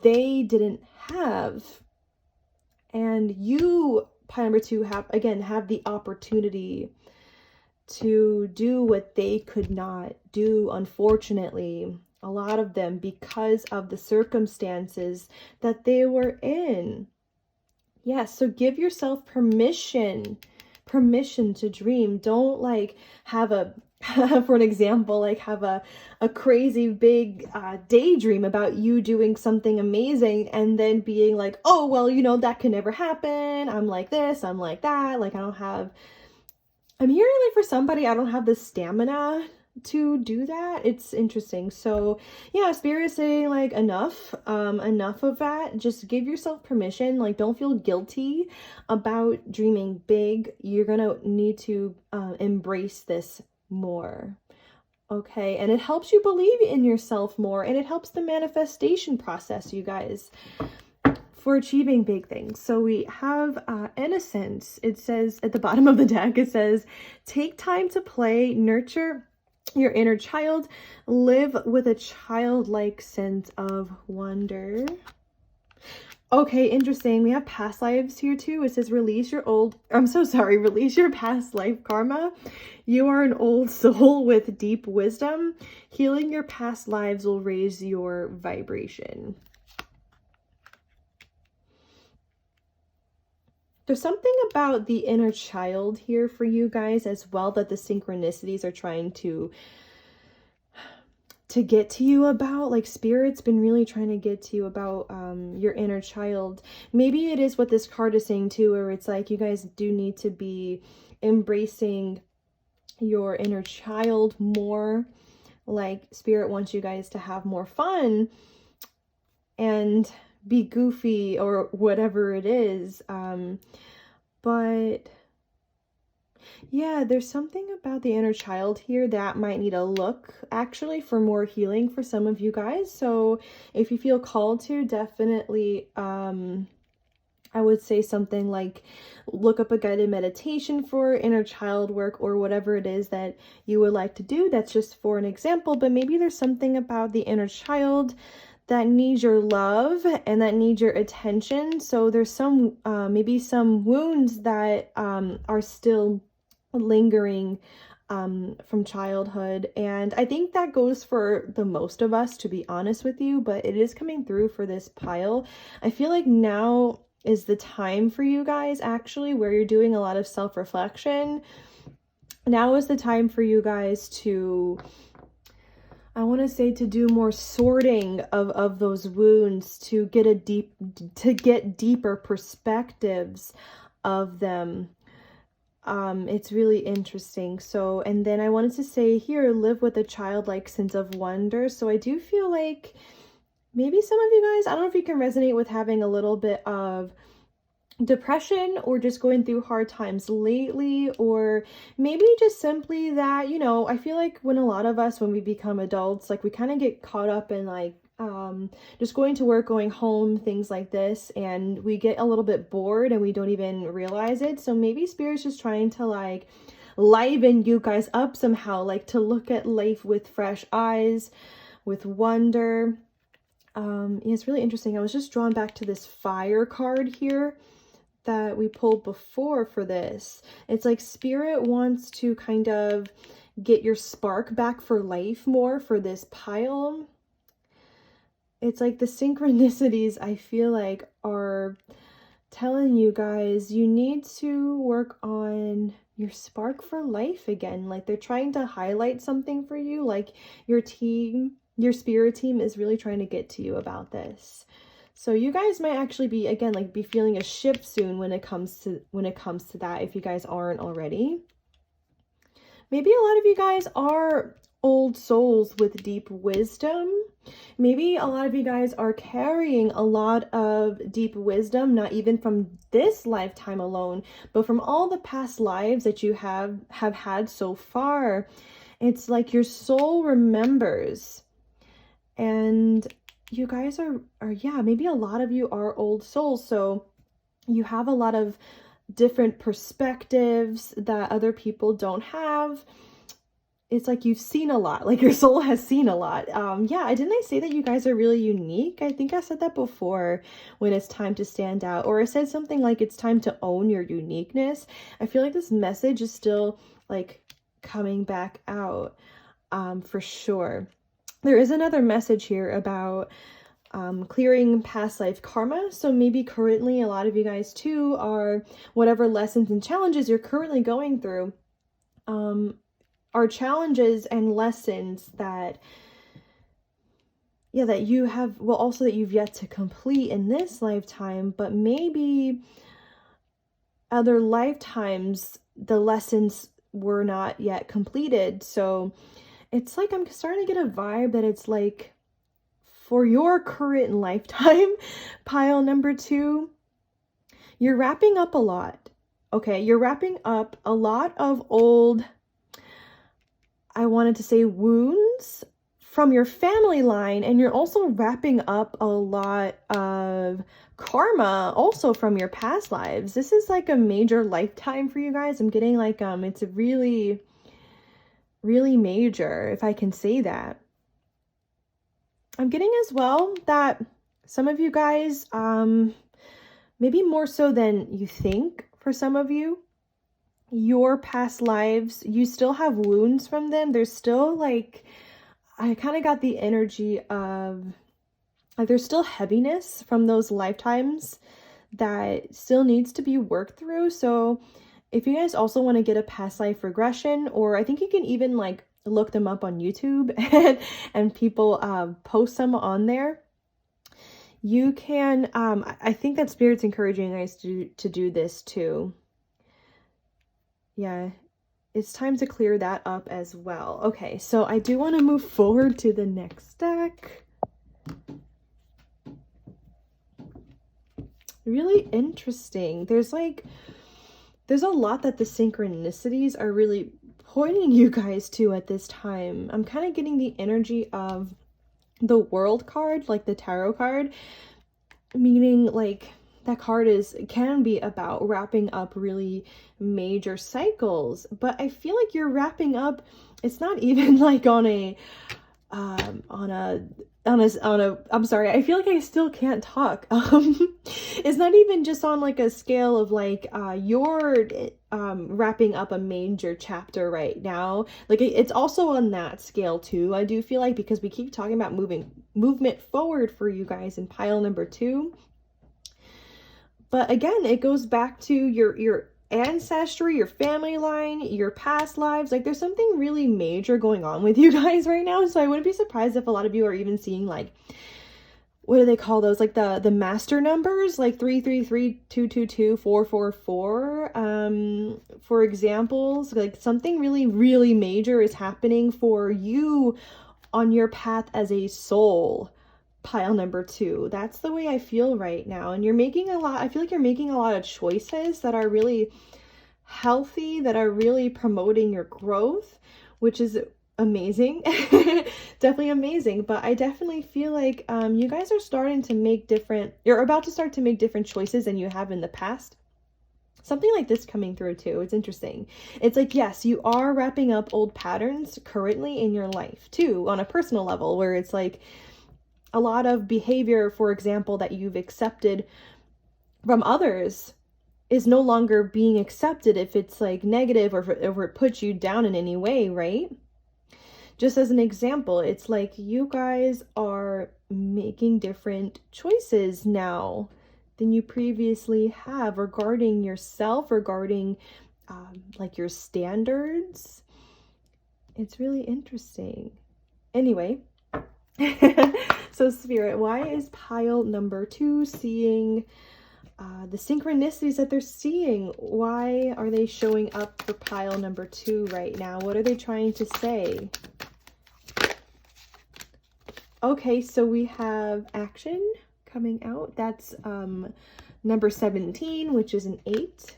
they didn't have. And you, pile number 2, have the opportunity to do what they could not do, unfortunately. A lot of them, because of the circumstances that they were in. Yes, so give yourself permission to dream. Don't like have a for an example, like have a crazy big daydream about you doing something amazing and then being like, oh, well, you know, that can never happen. I'm like this, I'm like that. Like I'm hearing like for somebody, I don't have the stamina to do that. It's interesting. So yeah, Spirit is saying like enough of that. Just give yourself permission. Like don't feel guilty about dreaming big. You're gonna need to embrace this more. Okay, and it helps you believe in yourself more, and it helps the manifestation process, you guys, for achieving big things. So we have innocence. It says at the bottom of the deck, it says, take time to play, nurture your inner child, live with a childlike sense of wonder. Okay, interesting. We have past lives here too. It says release your past life karma. You are an old soul with deep wisdom. Healing your past lives will raise your vibration. There's something about the inner child here for you guys as well that the synchronicities are trying to get to you about. Like Spirit's been really trying to get to you about your inner child. Maybe it is what this card is saying too, where it's like you guys do need to be embracing your inner child more. Like Spirit wants you guys to have more fun and be goofy or whatever it is. But yeah, there's something about the inner child here that might need a look actually for more healing for some of you guys. So if you feel called to, definitely I would say something like look up a guided meditation for inner child work or whatever it is that you would like to do. That's just for an example, but maybe there's something about the inner child that needs your love and that needs your attention. So there's some maybe some wounds that are still lingering from childhood, and I think that goes for the most of us, to be honest with you, but it is coming through for this pile. I feel like now is the time for you guys actually where you're doing a lot of self-reflection. Now is the time for you guys to, I want to say, to do more sorting of those wounds, to get deeper perspectives of them. It's really interesting. So, and then I wanted to say here, live with a childlike sense of wonder. So I do feel like maybe some of you guys, I don't know if you can resonate with having a little bit of depression or just going through hard times lately, or maybe just simply that, you know, I feel like when a lot of us, when we become adults, like we kind of get caught up in like just going to work, going home, things like this, and we get a little bit bored and we don't even realize it. So maybe Spirit's just trying to like liven you guys up somehow, like to look at life with fresh eyes, with wonder. It's really interesting. I was just drawn back to this fire card here that we pulled before for this. It's like Spirit wants to kind of get your spark back for life more for this pile. It's like the synchronicities, I feel like, are telling you guys you need to work on your spark for life again. Like they're trying to highlight something for you, like your team, your Spirit team is really trying to get to you about this. So you guys might actually be, again, like be feeling a shift soon when it comes to that, if you guys aren't already. Maybe a lot of you guys are old souls with deep wisdom. Maybe a lot of you guys are carrying a lot of deep wisdom, not even from this lifetime alone, but from all the past lives that you have had so far. It's like your soul remembers. And you guys are yeah, maybe a lot of you are old souls, so you have a lot of different perspectives that other people don't have. It's like you've seen a lot, like your soul has seen a lot. Yeah, didn't I say that you guys are really unique? I think I said that before, when it's time to stand out, or I said something like it's time to own your uniqueness. I feel like this message is still like coming back out for sure. There is another message here about clearing past life karma. So maybe currently a lot of you guys too are, whatever lessons and challenges you're currently going through, are challenges and lessons that, yeah, that you have, well, also that you've yet to complete in this lifetime, but maybe other lifetimes the lessons were not yet completed. So it's like I'm starting to get a vibe that it's like for your current lifetime, pile number 2, you're wrapping up a lot. Okay, you're wrapping up a lot of old, I wanted to say wounds from your family line, and you're also wrapping up a lot of karma also from your past lives. This is like a major lifetime for you guys. I'm getting like it's a really, really major, if I can say that. I'm getting as well that some of you guys, maybe more so than you think for some of you, your past lives, you still have wounds from them. There's still like, I kind of got the energy of like there's still heaviness from those lifetimes that still needs to be worked through. So if you guys also want to get a past life regression, or I think you can even like look them up on YouTube and people post some on there. You can, I think that Spirit's encouraging you guys to do this too. Yeah, it's time to clear that up as well. Okay, so I do want to move forward to the next deck. Really interesting. There's a lot that the synchronicities are really pointing you guys to at this time. I'm kind of getting the energy of the World card, like the tarot card, meaning like that card can be about wrapping up really major cycles, but I feel like you're wrapping up, it's not even like on a I'm sorry, I feel like I still can't talk. It's not even just on like a scale of like you're wrapping up a major chapter right now. Like it's also on that scale too. I do feel like, because we keep talking about movement forward for you guys in pile number 2. But again, it goes back to your ancestry, your family line, your past lives. Like there's something really major going on with you guys right now. So I wouldn't be surprised if a lot of you are even seeing like, what do they call those? Like the master numbers, like 333, 222, 444. For examples, like something really, really major is happening for you on your path as a soul. Pile number 2. That's the way I feel right now. And you're making I feel like you're making a lot of choices that are really healthy, that are really promoting your growth, which is amazing. Definitely amazing. But I definitely feel like you guys are you're about to start to make different choices than you have in the past. Something like this coming through too. It's interesting. It's like, yes, you are wrapping up old patterns currently in your life too, on a personal level, where it's like a lot of behavior, for example, that you've accepted from others is no longer being accepted if it's like negative, or if it puts you down in any way, right? Just as an example, it's like you guys are making different choices now than you previously have regarding yourself, regarding like your standards. It's really interesting. Anyway, so Spirit, why is pile number 2 seeing the synchronicities that they're seeing? Why are they showing up for pile number 2 right now? What are they trying to say? Okay, so we have action coming out. That's number 17, which is an 8.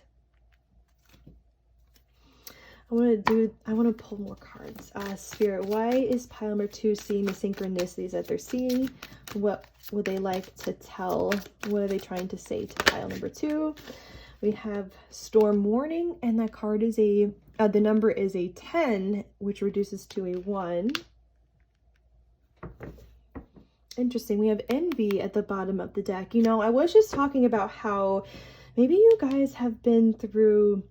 I want to pull more cards. Spirit, why is pile number 2 seeing the synchronicities that they're seeing? What would they like to tell? What are they trying to say to pile number 2? We have storm warning, and that card is the number is a 10, which reduces to a 1. Interesting. We have envy at the bottom of the deck. You know, I was just talking about how maybe you guys have been through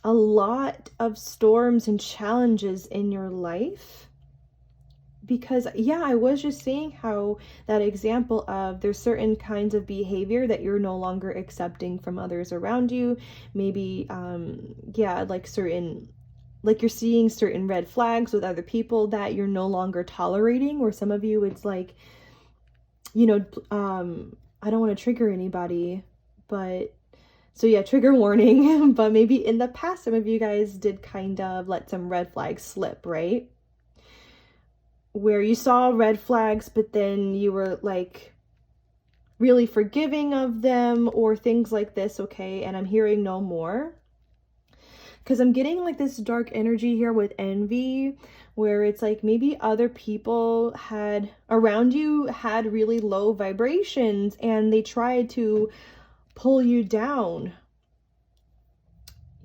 a lot of storms and challenges in your life, because yeah, I was just saying how that example of there's certain kinds of behavior that you're no longer accepting from others around you. Maybe yeah, like certain like you're seeing certain red flags with other people that you're no longer tolerating, or some of you it's like, you know, I don't want to trigger anybody, but so yeah, trigger warning. But maybe in the past, some of you guys did kind of let some red flags slip, right? Where you saw red flags, but then you were like really forgiving of them or things like this, okay? And I'm hearing no more. Because I'm getting like this dark energy here with envy, where it's like maybe other people had around you had really low vibrations and they tried to pull you down.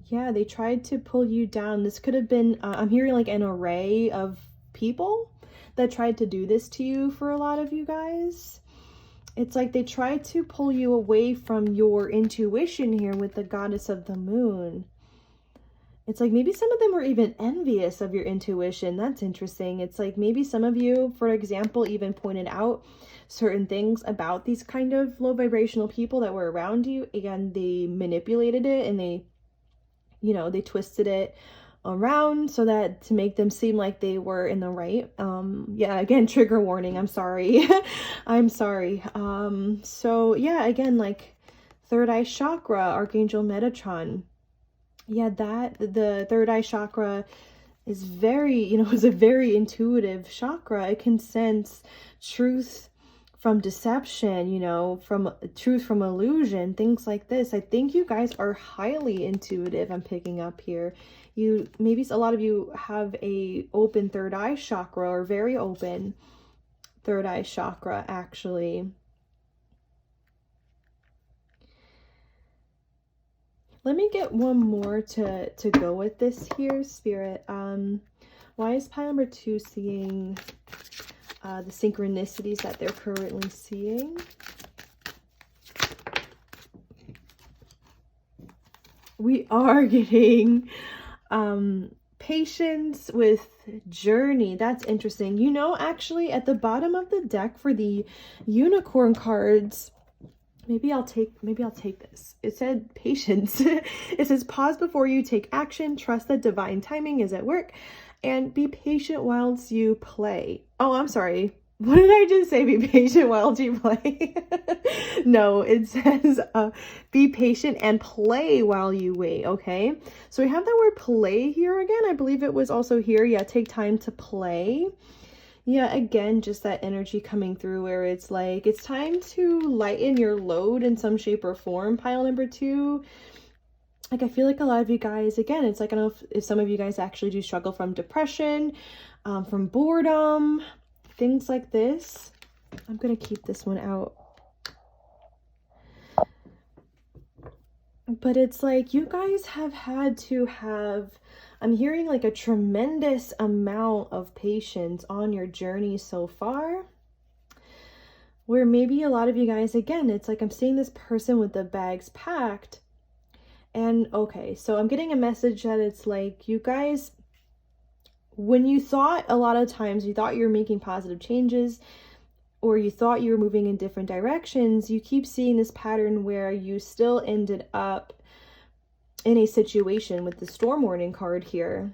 Yeah, they tried to pull you down. This could have been, I'm hearing like an array of people that tried to do this to you for a lot of you guys. It's like they tried to pull you away from your intuition here with the goddess of the moon. It's like maybe some of them were even envious of your intuition. That's interesting. It's like maybe some of you, for example, even pointed out certain things about these kind of low vibrational people that were around you, and they manipulated it and they, you know, they twisted it around so that to make them seem like they were in the right. Yeah, again, trigger warning. I'm sorry. I'm sorry. So yeah, again, like third eye chakra, Archangel Metatron. Yeah, that the third eye chakra is very, you know, is a very intuitive chakra. It can sense truth from deception, you know, from truth from illusion, things like this. I think you guys are highly intuitive. I'm picking up here. You, maybe a lot of you have a open third eye chakra, or very open third eye chakra, actually. Let me get one more to go with this here, Spirit. Why is pile number 2 seeing the synchronicities that they're currently seeing? We are getting patience with journey. That's interesting. You know, actually at the bottom of the deck for the unicorn cards, maybe I'll take this. It said patience. It says pause before you take action, trust that divine timing is at work, and be patient whilst you play. Oh, I'm sorry. What did I just say? Be patient whilst you play. No, it says be patient and play while you wait, okay? So we have that word play here again. I believe it was also here. Yeah, take time to play. Yeah, again, just that energy coming through where it's like, it's time to lighten your load in some shape or form, pile number 2. Like, I feel like a lot of you guys, again, it's like, I don't know if some of you guys actually do struggle from depression, from boredom, things like this. I'm going to keep this one out. But it's like you guys have had to have, I'm hearing like a tremendous amount of patience on your journey so far. Where maybe a lot of you guys, again, it's like I'm seeing this person with the bags packed. And okay, so I'm getting a message that it's like you guys, when you thought a lot of times you thought you were making positive changes, or you thought you were moving in different directions, you keep seeing this pattern where you still ended up in a situation with the storm warning card here,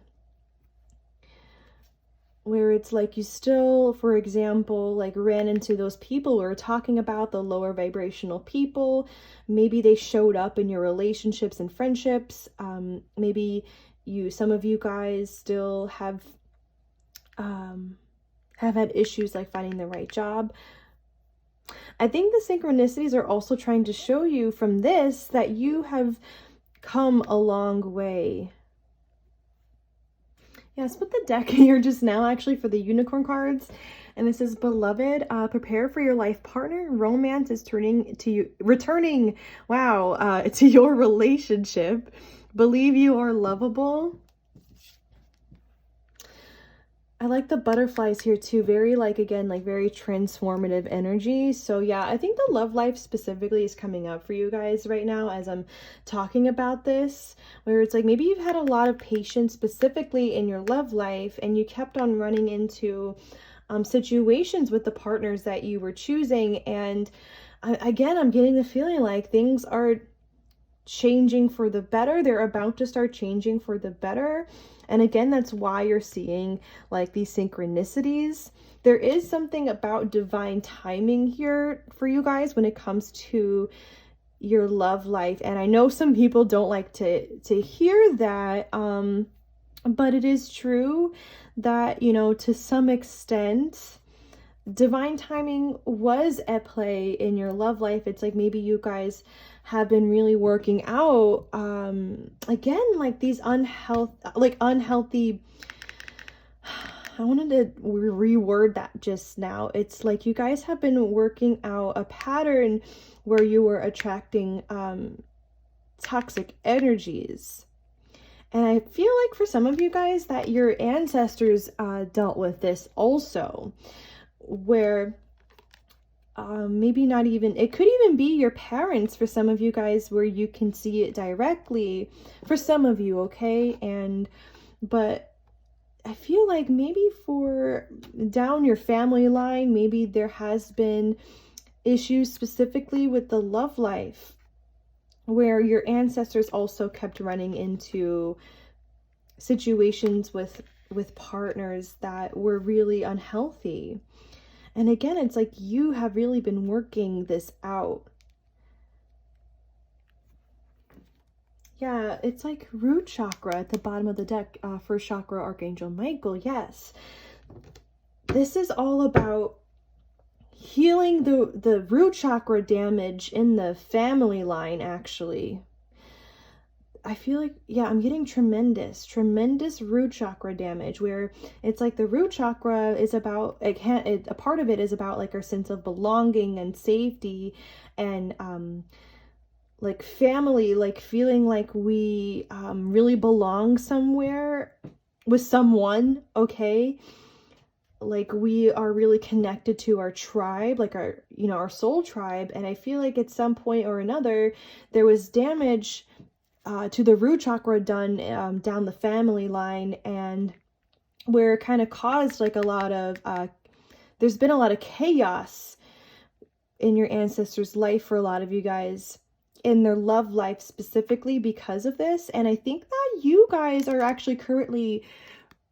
where it's like you still, for example, like ran into those people we were talking about, the lower vibrational people. Maybe they showed up in your relationships and friendships. Maybe some of you guys still have had issues like finding the right job. I think the synchronicities are also trying to show you from this that you have come a long way. Yeah, I split the deck here just now actually for the unicorn cards. And this is beloved, prepare for your life partner. Romance is returning, wow, to your relationship. Believe you are lovable. I like the butterflies here too. Very like, again, like very transformative energy. So yeah, I think the love life specifically is coming up for you guys right now as I'm talking about this, where it's like maybe you've had a lot of patience specifically in your love life and you kept on running into situations with the partners that you were choosing. And again, I'm getting the feeling like things are changing for the better. They're about to start changing for the better. And again, that's why you're seeing like these synchronicities. There is something about divine timing here for you guys when it comes to your love life. And I know some people don't like to hear that, but it is true that, you know, to some extent, divine timing was at play in your love life. It's like maybe you guys have been really working out, again, like these unhealthy, I wanted to reword that just now. It's like you guys have been working out a pattern where you were attracting toxic energies. And I feel like for some of you guys that your ancestors dealt with this also, where maybe not even, it could even be your parents for some of you guys, where you can see it directly for some of you, okay? But I feel like maybe for down your family line, maybe there has been issues specifically with the love life, where your ancestors also kept running into situations with partners that were really unhealthy. And again, it's like you have really been working this out. Yeah, it's like root chakra at the bottom of the deck, first chakra, Archangel Michael. Yes, this is all about healing the root chakra damage in the family line, actually. I feel like, yeah, I'm getting tremendous root chakra damage, where it's like the root chakra is about, a part of it is about like our sense of belonging and safety and like family, like feeling like we really belong somewhere with someone, okay? Like we are really connected to our tribe, like our, you know, our soul tribe. And I feel like at some point or another, there was damage to the root chakra done down the family line, and where it kind of caused like a lot of, there's been a lot of chaos in your ancestors' life for a lot of you guys, in their love life specifically because of this. And I think that you guys are actually currently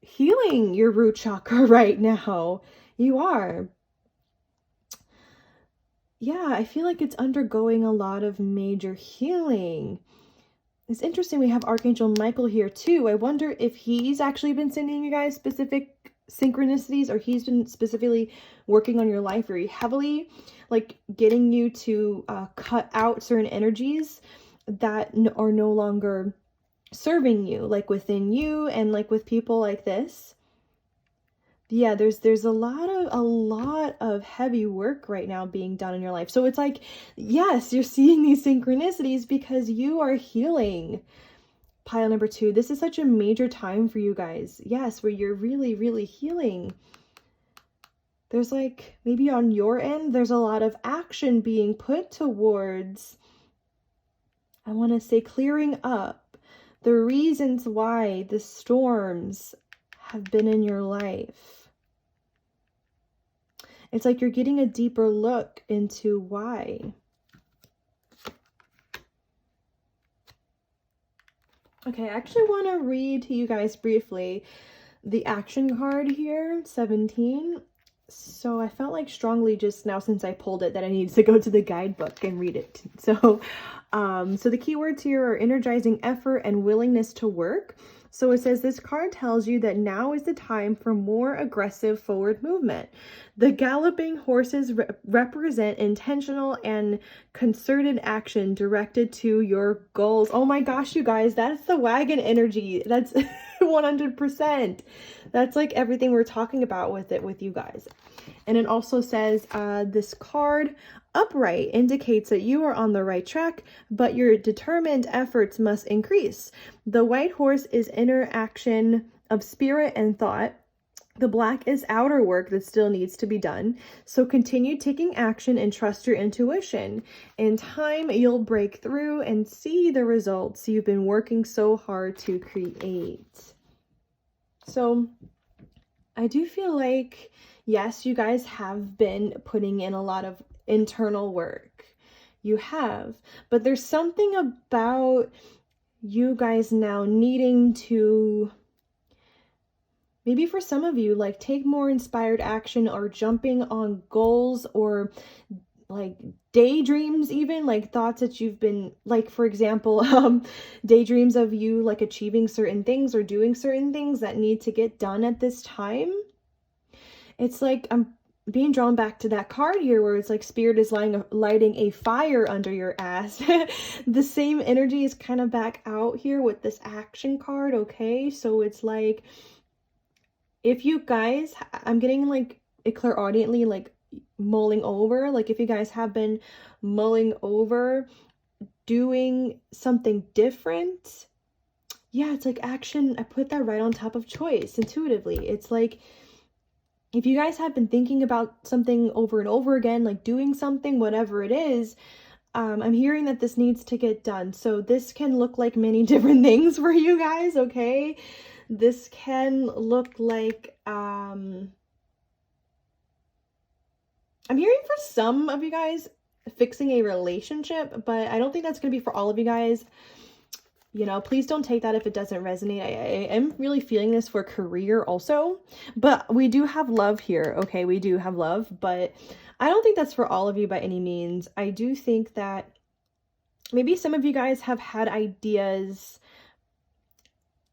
healing your root chakra right now. You are. Yeah, I feel like it's undergoing a lot of major healing. It's interesting we have Archangel Michael here too. I wonder if he's actually been sending you guys specific synchronicities, or he's been specifically working on your life very heavily, like getting you to cut out certain energies that are no longer serving you, like within you and like with people like this. Yeah, there's a lot of heavy work right now being done in your life. So it's like, yes, you're seeing these synchronicities because you are healing. Pile number 2, this is such a major time for you guys. Yes, where you're really, really healing. There's like, maybe on your end, there's a lot of action being put towards, I want to say, clearing up the reasons why the storms have been in your life. It's like you're getting a deeper look into why. Okay, I actually want to read to you guys briefly the action card here, 17. So I felt like strongly just now, since I pulled it, that I needed to go to the guidebook and read it. So the keywords here are energizing effort and willingness to work. So it says this card tells you that now is the time for more aggressive forward movement. The galloping horses represent intentional and concerted action directed to your goals. Oh my gosh, you guys, that's the wagon energy. That's 100%. That's like everything we're talking about with you guys. And it also says this card, upright, indicates that you are on the right track, but your determined efforts must increase. The white horse is inner action of spirit and thought. The black is outer work that still needs to be done. So continue taking action and trust your intuition. In time, you'll break through and see the results you've been working so hard to create. So I do feel like, yes, you guys have been putting in a lot of internal work. you have. But there's something about you guys now needing to, maybe for some of you, like take more inspired action or jumping on goals or like daydreams, even like thoughts that you've been, like for example, daydreams of you like achieving certain things or doing certain things that need to get done at this time. It's like I'm being drawn back to that card here where it's like spirit is lighting a fire under your ass. The same energy is kind of back out here with this action card. Okay, so it's like, if you guys, I'm getting like a clairaudiently like mulling over, like if you guys have been mulling over doing something different, yeah, it's like action. I put that right on top of choice intuitively. It's like, if you guys have been thinking about something over and over again, like doing something, whatever it is, I'm hearing that this needs to get done. So this can look like many different things for you guys, okay? This can look like, I'm hearing for some of you guys fixing a relationship, but I don't think that's going to be for all of you guys. You know, please don't take that if it doesn't resonate. I am really feeling this for career also, but we do have love here. Okay, we do have love, but I don't think that's for all of you by any means. I do think that maybe some of you guys have had ideas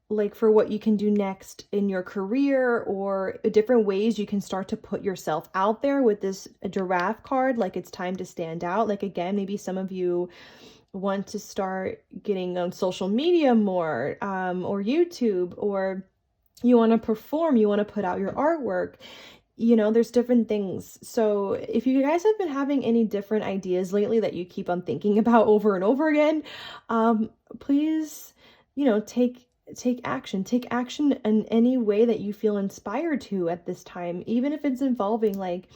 like for what you can do next in your career or different ways you can start to put yourself out there with this giraffe card. Like it's time to stand out. Like again, maybe some of you want to start getting on social media more, or YouTube, or you want to perform, you want to put out your artwork. You know, there's different things. So if you guys have been having any different ideas lately that you keep on thinking about over and over again, please, you know, take action in any way that you feel inspired to at this time, even if it's involving like,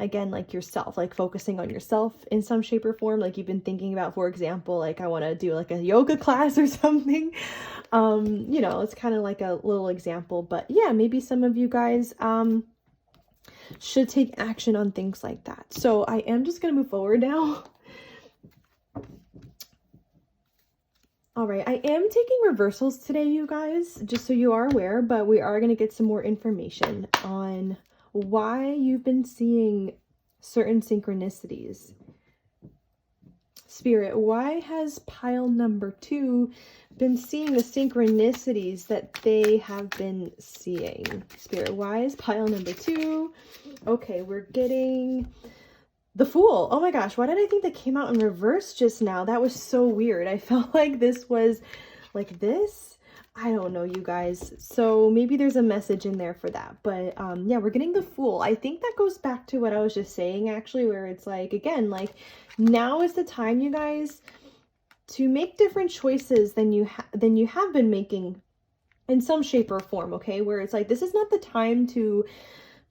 again, like yourself, like focusing on yourself in some shape or form. Like you've been thinking about, for example, like I want to do like a yoga class or something. You know, it's kind of like a little example, but yeah, maybe some of you guys should take action on things like that. So I am just going to move forward now. All right, I am taking reversals today, you guys, just so you are aware, but we are going to get some more information on why you've been seeing certain synchronicities. Spirit, why has pile number 2 been seeing the synchronicities that they have been seeing? Spirit, why is pile number 2? Okay, we're getting the Fool. Oh my gosh, why did I think that came out in reverse just now? That was so weird. I felt like this was like this. I don't know, you guys. So maybe there's a message in there for that. But yeah, we're getting the Fool. I think that goes back to what I was just saying, actually, where it's like, again, like now is the time, you guys, to make different choices than you have been making in some shape or form, okay? Where it's like, this is not the time to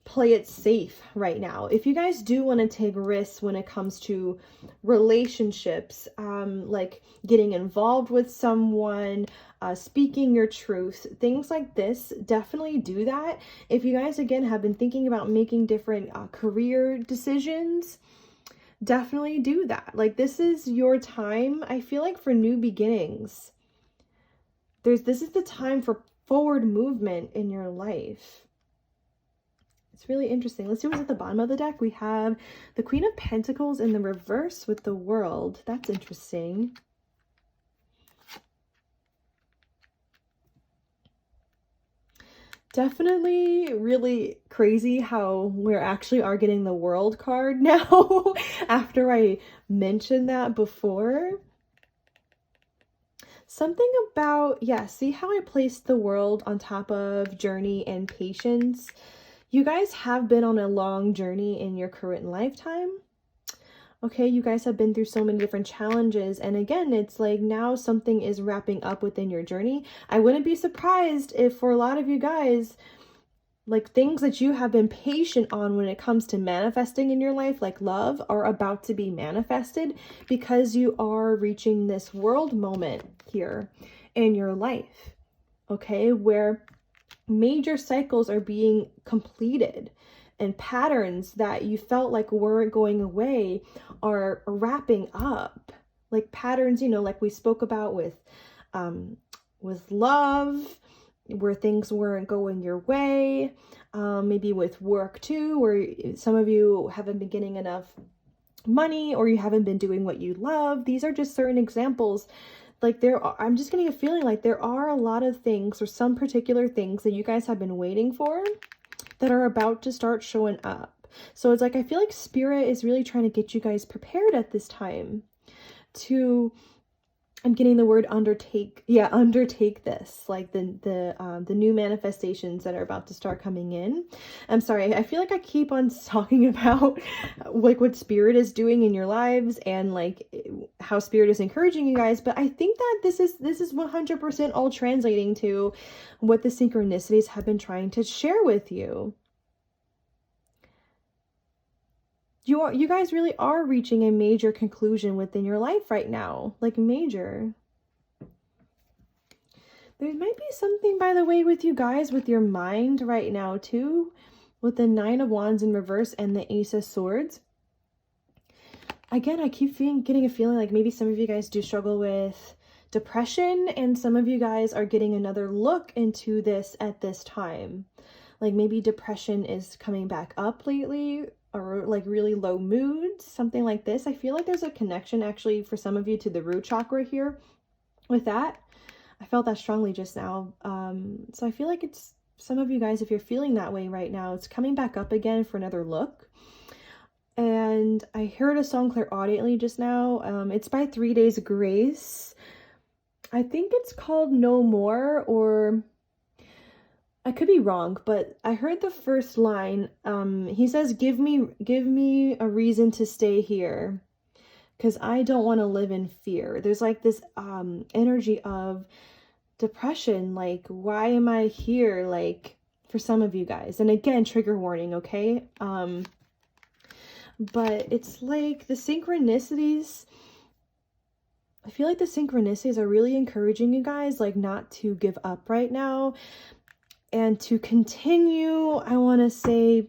play it safe right now. If you guys do want to take risks when it comes to relationships, like getting involved with someone, speaking your truth, things like this, definitely do that. If you guys, again, have been thinking about making different career decisions, definitely do that. Like this is your time, I feel like, for new beginnings. This is the time for forward movement in your life. It's really interesting. Let's see what's at the bottom of the deck. We have the Queen of Pentacles in the reverse with the World. That's interesting. Definitely really crazy how we're actually are getting the World card now after I mentioned that before. Something about, yeah, see how I placed the World on top of journey and patience? You guys have been on a long journey in your current lifetime. Okay, you guys have been through so many different challenges. And again, it's like now something is wrapping up within your journey. I wouldn't be surprised if for a lot of you guys, like things that you have been patient on when it comes to manifesting in your life, like love, are about to be manifested because you are reaching this World moment here in your life. Okay, where major cycles are being completed. and patterns that you felt like weren't going away are wrapping up. Like patterns, you know, like we spoke about with love, where things weren't going your way, maybe with work too, where some of you haven't been getting enough money or you haven't been doing what you love. These are just certain examples. Like I'm just getting a feeling like there are a lot of things or some particular things that you guys have been waiting for that are about to start showing up. So it's like, I feel like Spirit is really trying to get you guys prepared at this time to, I'm getting the word undertake. Yeah, undertake this, like the new manifestations that are about to start coming in. I'm sorry, I feel like I keep on talking about like what Spirit is doing in your lives and like how Spirit is encouraging you guys, but I think that this is 100% all translating to what the synchronicities have been trying to share with you. You guys really are reaching a major conclusion within your life right now, like major. There might be something, by the way, with you guys, with your mind right now too, with the 9 of Wands in reverse and the Ace of Swords. Again, I keep getting a feeling like maybe some of you guys do struggle with depression, and some of you guys are getting another look into this at this time. Like maybe depression is coming back up lately, or like really low moods, something like this. I feel like there's a connection actually for some of you to the root chakra here with that. I felt that strongly just now. So I feel like it's some of you guys, if you're feeling that way right now, it's coming back up again for another look. And I heard a song clairaudiently just now. It's by 3 Days Grace. I think it's called No More, or I could be wrong, but I heard the first line. He says, give me a reason to stay here, because I don't want to live in fear. There's like this energy of depression, like, why am I here, like, for some of you guys. And again, trigger warning, okay? But it's like the synchronicities, I feel like the synchronicities are really encouraging you guys, like, not to give up right now and to continue, I want to say,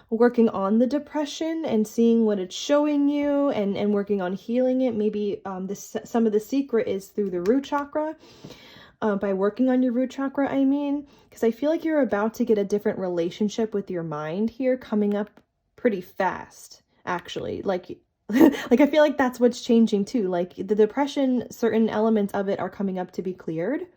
working on the depression and seeing what it's showing you, and working on healing it. Maybe some of the secret is through the root chakra, by working on your root chakra, I mean, because I feel like you're about to get a different relationship with your mind here coming up pretty fast, actually. Like like I feel like that's what's changing too. Like the depression, certain elements of it are coming up to be cleared.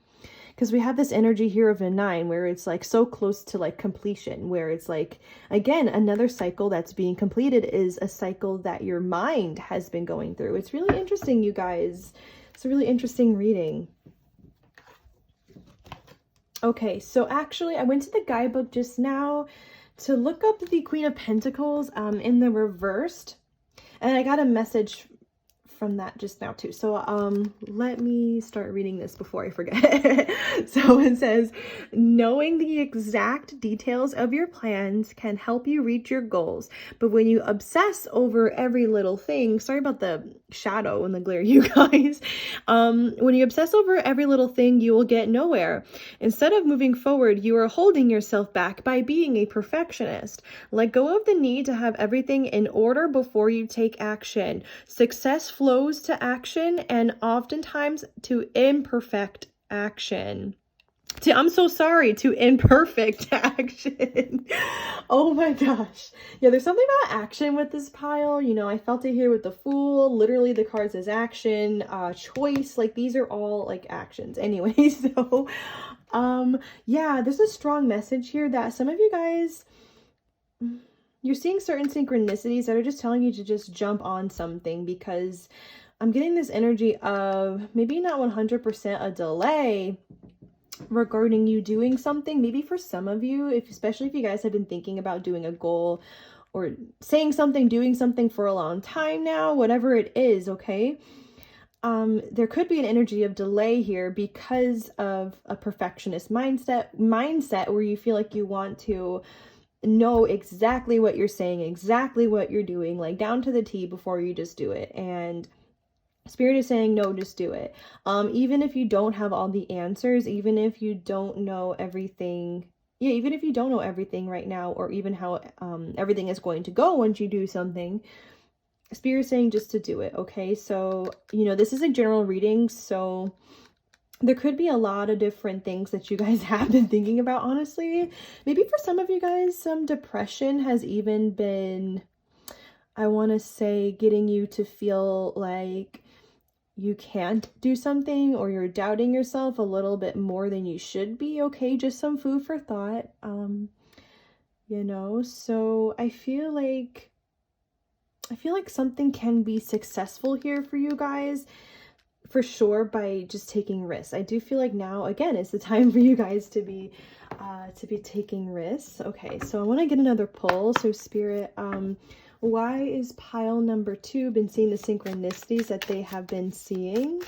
Because we have this energy here of a 9 where it's like so close to like completion, where it's like, again, another cycle that's being completed is a cycle that your mind has been going through. It's really interesting, you guys. It's a really interesting reading. Okay, so actually I went to the guidebook just now to look up the Queen of Pentacles in the reversed, and I got a message from that just now too. So let me start reading this before I forget. So it says, knowing the exact details of your plans can help you reach your goals, but when you obsess over every little thing, sorry about the shadow and the glare, you guys, when you obsess over every little thing, you will get nowhere. Instead of moving forward, you are holding yourself back by being a perfectionist. Let go of the need to have everything in order before you take action. Success flows to action, and oftentimes to imperfect action. I'm so sorry, to imperfect action. Oh my gosh. Yeah, there's something about action with this pile. You know, I felt it here with the Fool. Literally, the cards is action, choice. Like, these are all like actions. Anyway, so yeah, there's a strong message here that some of you guys, you're seeing certain synchronicities that are just telling you to just jump on something, because I'm getting this energy of maybe not 100% a delay regarding you doing something. Maybe for some of you, especially if you guys have been thinking about doing a goal or saying something, doing something for a long time now, whatever it is, okay? There could be an energy of delay here because of a perfectionist mindset where you feel like you want to know exactly what you're saying, exactly what you're doing, like down to the T before you just do it. And Spirit is saying, no, just do it. Even if you don't have all the answers, even if you don't know everything yeah, even if you don't know everything right now, or even how everything is going to go once you do something, Spirit saying just to do it, okay? So, you know, this is a general reading, so there could be a lot of different things that you guys have been thinking about, honestly. Maybe for some of you guys, some depression has even been, I want to say, getting you to feel like you can't do something, or you're doubting yourself a little bit more than you should be, okay? Just some food for thought, you know? So I feel like something can be successful here for you guys, for sure, by just taking risks. I do feel like now, again, is the time for you guys to be taking risks. Okay, so I want to get another pull. So Spirit, why is pile number 2 been seeing the synchronicities that they have been seeing?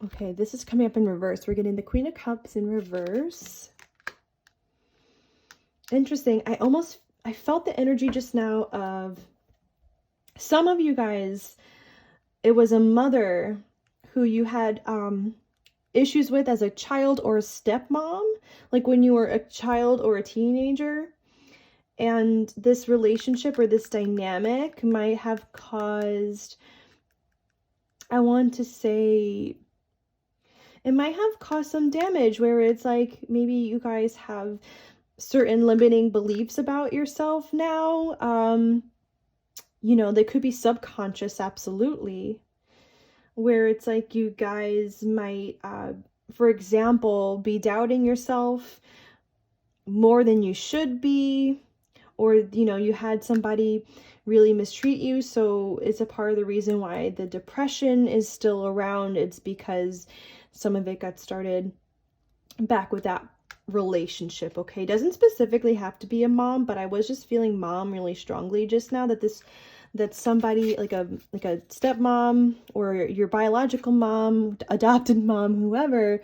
Okay, this is coming up in reverse. We're getting the Queen of Cups in reverse. Interesting. I felt the energy just now of some of you guys. It was a mother who you had issues with as a child, or a stepmom, like when you were a child or a teenager. And this relationship or this dynamic might have caused, I want to say, it might have caused some damage, where it's like maybe you guys have certain limiting beliefs about yourself now. You know, they could be subconscious, absolutely, where it's like you guys might, for example, be doubting yourself more than you should be, or, you know, you had somebody really mistreat you, so it's a part of the reason why the depression is still around. It's because some of it got started back with that relationship, okay? Doesn't specifically have to be a mom, but I was just feeling mom really strongly just now, that somebody like a stepmom, or your biological mom, adopted mom, whoever,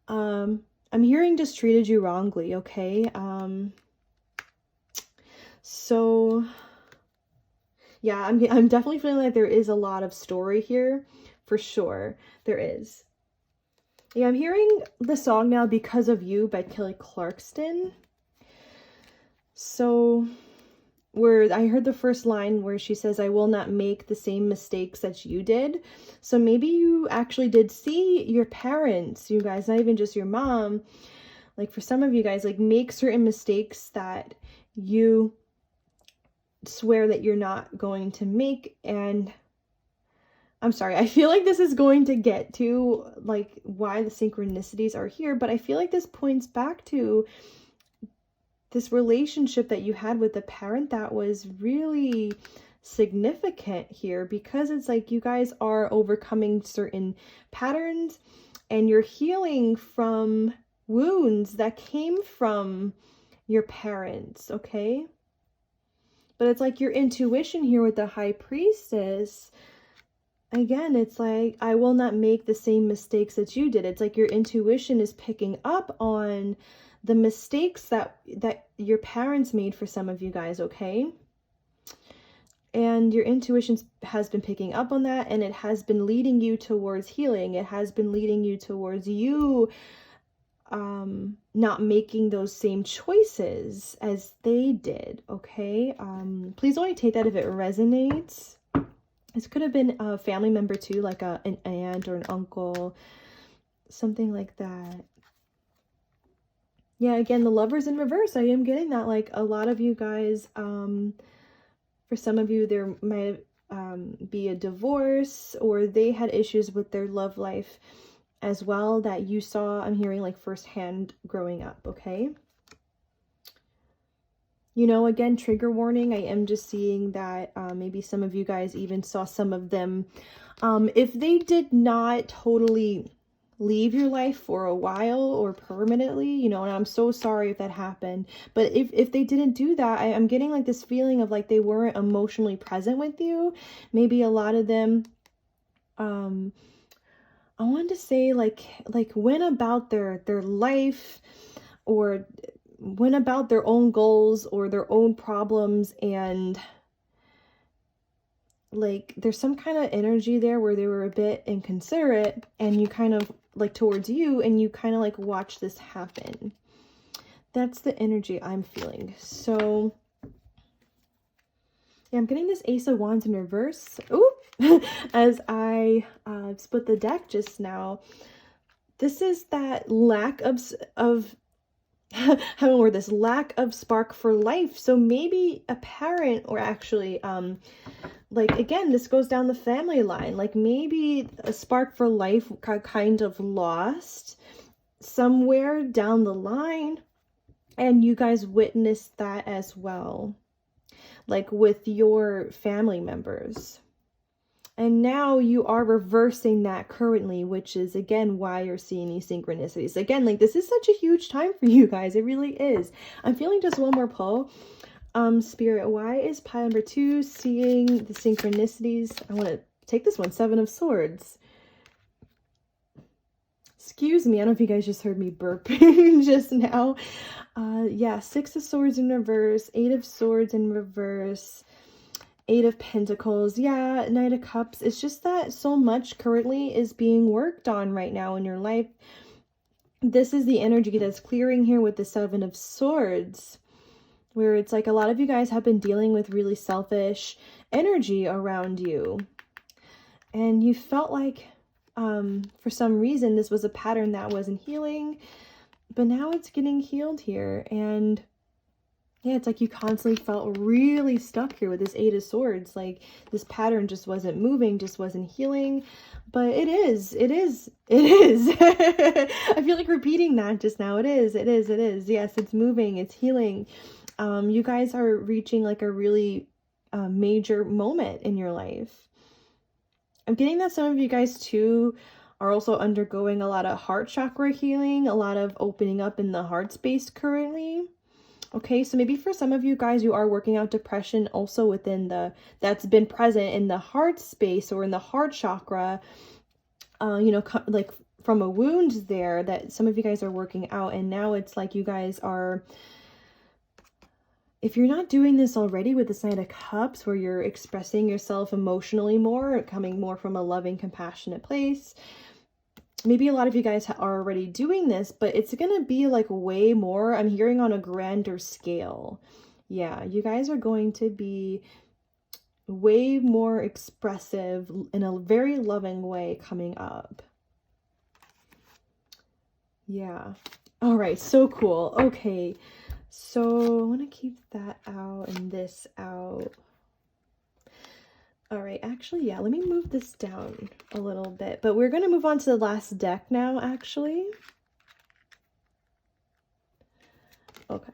I'm hearing just treated you wrongly, okay? So yeah, I'm definitely feeling like there is a lot of story here, for sure. There is. Yeah, I'm hearing the song now, Because of You by Kelly Clarkson. So where I heard the first line where she says, I will not make the same mistakes that you did. So maybe you actually did see your parents, you guys, not even just your mom, like for some of you guys, like make certain mistakes that you swear that you're not going to make. And I'm sorry, I feel like this is going to get to like why the synchronicities are here, but I feel like this points back to this relationship that you had with a parent that was really significant here, because it's like you guys are overcoming certain patterns and you're healing from wounds that came from your parents, okay? But it's like your intuition here with the High Priestess, again, it's like, I will not make the same mistakes that you did. It's like your intuition is picking up on the mistakes that your parents made for some of you guys, okay? And your intuition has been picking up on that, and it has been leading you towards healing. It has been leading you towards you not making those same choices as they did, okay? Please only take that if it resonates. This could have been a family member too, like an aunt or an uncle, something like that. Yeah, again, the Lovers in reverse. I am getting that, like a lot of you guys, for some of you, there might be a divorce, or they had issues with their love life as well that you saw, I'm hearing like firsthand growing up, okay? You know, again, trigger warning, I am just seeing that maybe some of you guys even saw some of them. If they did not totally leave your life for a while or permanently, you know, and I'm so sorry if that happened, but if they didn't do that, I'm getting like this feeling of like they weren't emotionally present with you. Maybe a lot of them, I wanted to say like went about their life, or went about their own goals or their own problems, and like there's some kind of energy there where they were a bit inconsiderate, and you kind of like towards you, and you kind of like watch this happen. That's the energy I'm feeling. So yeah, I'm getting this Ace of Wands in reverse. Ooh, as I split the deck just now. This is that lack of how do I word this, lack of spark for life. So maybe a parent, or actually like again, this goes down the family line, like maybe a spark for life got kind of lost somewhere down the line, and you guys witnessed that as well, like with your family members. And now you are reversing that currently, which is again why you're seeing these synchronicities. Again, like this is such a huge time for you guys. It really is. I'm feeling just one more pull. Spirit, why is pile number 2 seeing the synchronicities? I want to take this one, 7 of Swords. Excuse me, I don't know if you guys just heard me burping just now. Yeah, 6 of Swords in reverse, 8 of Swords in reverse, 8 of Pentacles. Yeah, Knight of Cups. It's just that so much currently is being worked on right now in your life. This is the energy that's clearing here with the 7 of Swords, where it's like a lot of you guys have been dealing with really selfish energy around you. And you felt like for some reason this was a pattern that wasn't healing, but now it's getting healed here. And yeah, it's like you constantly felt really stuck here with this 8 of Swords. Like this pattern just wasn't moving, just wasn't healing. But it is. I feel like repeating that just now. It is. Yes, it's moving, it's healing. You guys are reaching like a really major moment in your life. I'm getting that some of you guys too are also undergoing a lot of heart chakra healing, a lot of opening up in the heart space currently. Okay, so maybe for some of you guys, you are working out depression also within that's been present in the heart space or in the heart chakra, you know, like from a wound there that some of you guys are working out. And now it's like you guys are, if you're not doing this already with this Knight of Cups, where you're expressing yourself emotionally more, coming more from a loving, compassionate place, maybe a lot of you guys are already doing this, but it's going to be like way more, I'm hearing, on a grander scale. Yeah, you guys are going to be way more expressive in a very loving way coming up. Yeah. All right, so cool. Okay. So I want to keep that out and this out. All right, actually, yeah, let me move this down a little bit. But we're going to move on to the last deck now, actually. Okay.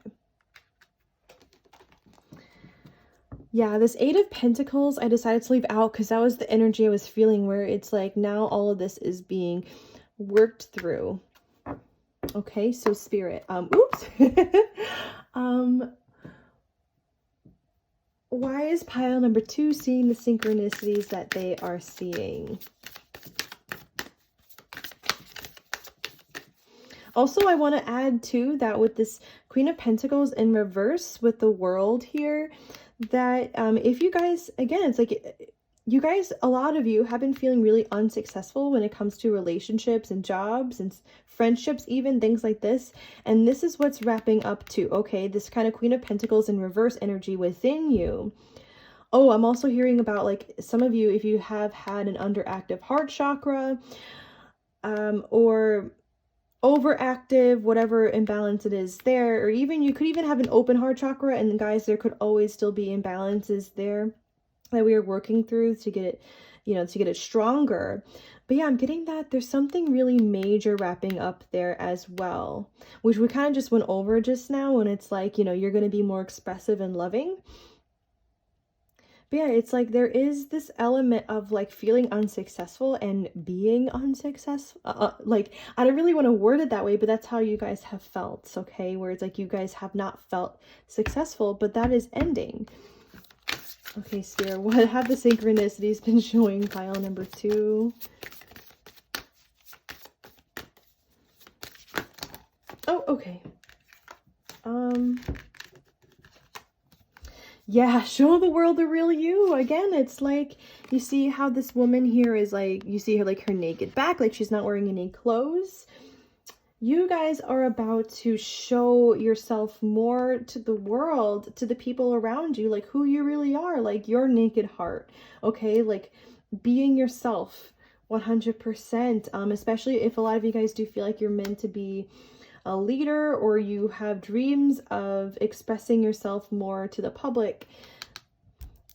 Yeah, this 8 of Pentacles, I decided to leave out because that was the energy I was feeling, where it's like now all of this is being worked through. Okay, so Spirit, oops. Why is pile number 2 seeing the synchronicities that they are seeing? Also, I want to add too that with this Queen of Pentacles in reverse with the World here, that if you guys, again, it's like you guys, a lot of you have been feeling really unsuccessful when it comes to relationships and jobs and friendships, even things like this. And this is what's wrapping up to, okay, this kind of Queen of Pentacles in reverse energy within you. Oh, I'm also hearing about like some of you, if you have had an underactive heart chakra, or overactive, whatever imbalance it is there, or even you could even have an open heart chakra, and guys, there could always still be imbalances there that we are working through to get it, you know, to get it stronger. But yeah, I'm getting that there's something really major wrapping up there as well, which we kind of just went over just now, when it's like, you know, you're going to be more expressive and loving. But yeah, it's like there is this element of like feeling unsuccessful and being unsuccessful. Like, I don't really want to word it that way, but that's how you guys have felt, okay? Where it's like you guys have not felt successful, but that is ending. Okay, Spirit, what have the synchronicities been showing pile number 2? Oh, okay. Yeah, show the world the real you. Again, it's like, you see how this woman here is like, you see her like her naked back, like she's not wearing any clothes. You guys are about to show yourself more to the world, to the people around you, like who you really are, like your naked heart, okay? Like being yourself 100%, especially if a lot of you guys do feel like you're meant to be a leader or you have dreams of expressing yourself more to the public.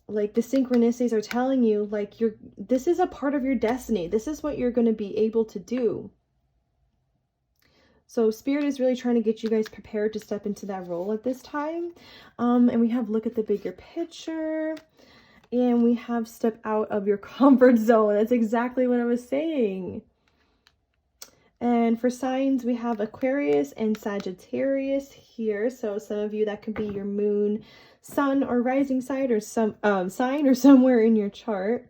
Like the synchronicities are telling you, like this is a part of your destiny. This is what you're going to be able to do. So Spirit is really trying to get you guys prepared to step into that role at this time. And we have look at the bigger picture. And we have step out of your comfort zone. That's exactly what I was saying. And for signs, we have Aquarius and Sagittarius here. So some of you, that could be your moon, sun, or rising sign, or sign, or somewhere in your chart.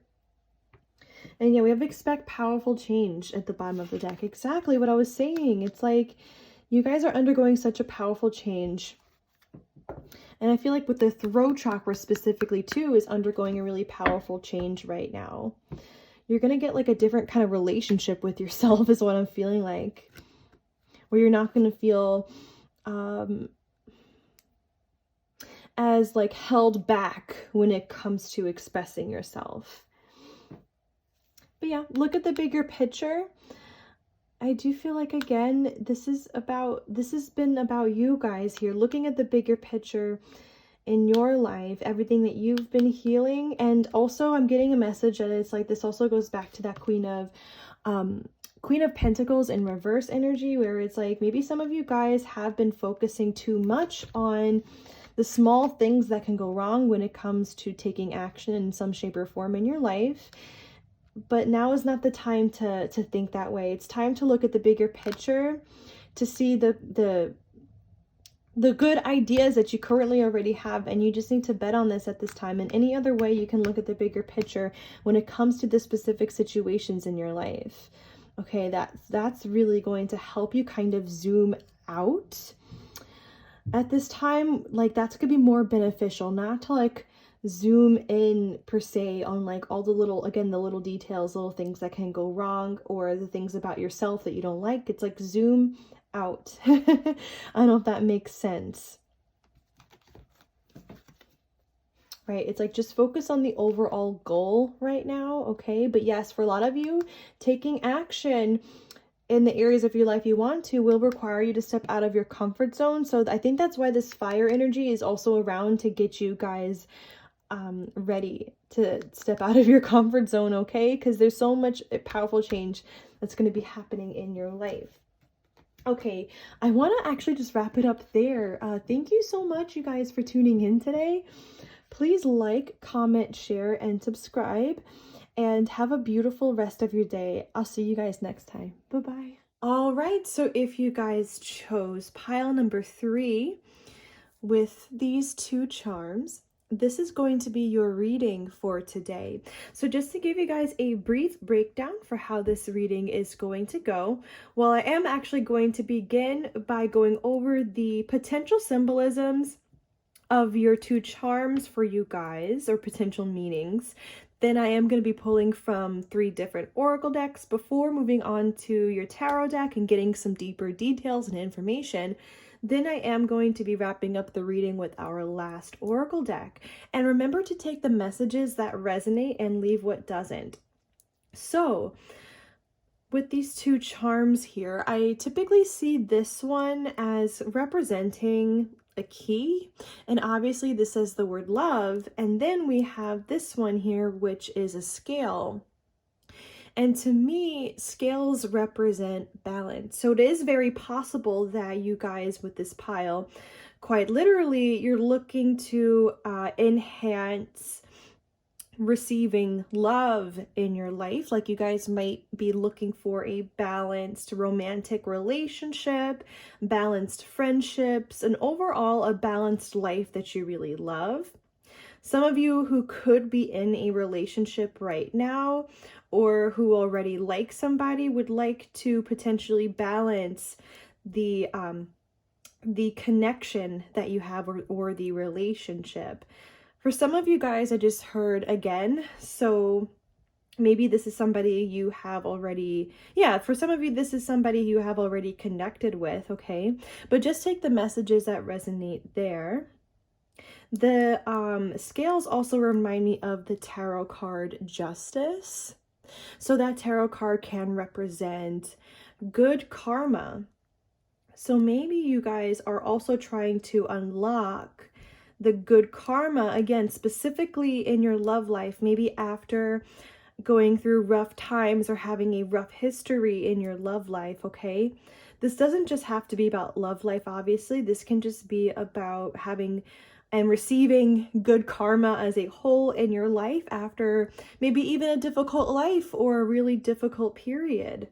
And yeah, we have expect powerful change at the bottom of the deck. Exactly what I was saying. It's like you guys are undergoing such a powerful change. And I feel like with the throat chakra specifically too is undergoing a really powerful change right now. You're going to get like a different kind of relationship with yourself is what I'm feeling like. Where you're not going to feel as like held back when it comes to expressing yourself. But yeah, look at the bigger picture. I do feel like, again, this has been about you guys here, looking at the bigger picture in your life, everything that you've been healing. And also I'm getting a message that it's like, this also goes back to that Queen of Pentacles in reverse energy, where it's like, maybe some of you guys have been focusing too much on the small things that can go wrong when it comes to taking action in some shape or form in your life. But now is not the time to think that way. It's time to look at the bigger picture, to see the good ideas that you currently already have, and you just need to bet on this at this time. And any other way you can look at the bigger picture when it comes to the specific situations in your life. Okay, that's really going to help you kind of zoom out at this time. Like that's gonna be more beneficial, not to like zoom in per se on like all the little, again, the little details, little things that can go wrong, or the things about yourself that you don't like. It's like zoom out. I don't know if that makes sense. Right? It's like just focus on the overall goal right now, okay? But yes, for a lot of you, taking action in the areas of your life you want to will require you to step out of your comfort zone. So I think that's why this fire energy is also around, to get you guys ready to step out of your comfort zone, okay? Because there's so much powerful change that's going to be happening in your life. Okay, I want to actually just wrap it up there. Thank you so much, you guys, for tuning in today. Please like, comment, share, and subscribe. And have a beautiful rest of your day. I'll see you guys next time. Bye-bye. All right, so if you guys chose pile number 3 with these 2 charms, this is going to be your reading for today. So just to give you guys a brief breakdown for how this reading is going to go, well, I am actually going to begin by going over the potential symbolisms of your 2 charms for you guys, or potential meanings. Then I am going to be pulling from 3 different oracle decks before moving on to your tarot deck and getting some deeper details and information. Then I am going to be wrapping up the reading with our last oracle deck. And remember to take the messages that resonate and leave what doesn't. So with these 2 charms here, I typically see this one as representing a key, and obviously this says the word love. And then we have this one here, which is a scale. And to me, scales represent balance. So it is very possible that you guys with this pile, quite literally, you're looking to enhance receiving love in your life. Like you guys might be looking for a balanced romantic relationship, balanced friendships, and overall a balanced life that you really love. Some of you who could be in a relationship right now, or who already like somebody, would like to potentially balance the connection that you have, or the relationship. For some of you guys, I just heard again, so maybe this is somebody you have already, yeah, for some of you, this is somebody you have already connected with, okay? But just take the messages that resonate there. The scales also remind me of the tarot card Justice. So that tarot card can represent good karma. So maybe you guys are also trying to unlock the good karma, again, specifically in your love life, maybe after going through rough times or having a rough history in your love life, okay? This doesn't just have to be about love life, obviously. This can just be about having and receiving good karma as a whole in your life after maybe even a difficult life or a really difficult period.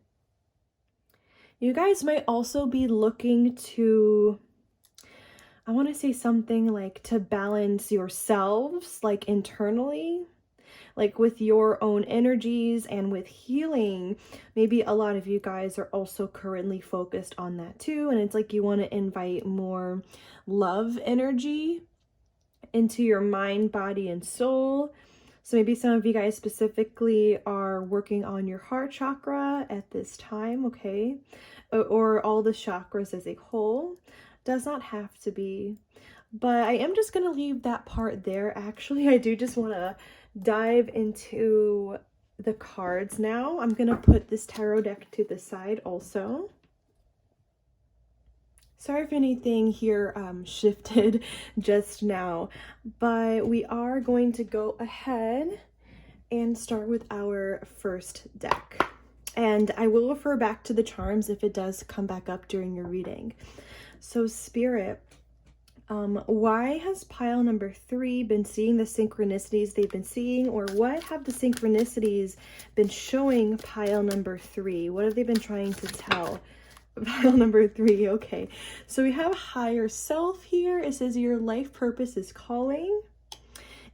You guys might also be looking to, I want to say something like to balance yourselves, like internally, like with your own energies and with healing. Maybe a lot of you guys are also currently focused on that too. And it's like you want to invite more love energy into your mind, body, and soul. So maybe some of you guys specifically are working on your heart chakra at this time, okay? Or all the chakras as a whole. Does not have to be. But I am just going to leave that part there. Actually, I do just want to dive into the cards now. I'm going to put this tarot deck to the side also. Sorry if anything here shifted just now, but we are going to go ahead and start with our first deck. And I will refer back to the charms if it does come back up during your reading. So Spirit, why has pile number 3 been seeing the synchronicities they've been seeing, or what have the synchronicities been showing pile number 3? What have they been trying to tell pile number 3? Okay, so we have higher self here. It says your life purpose is calling.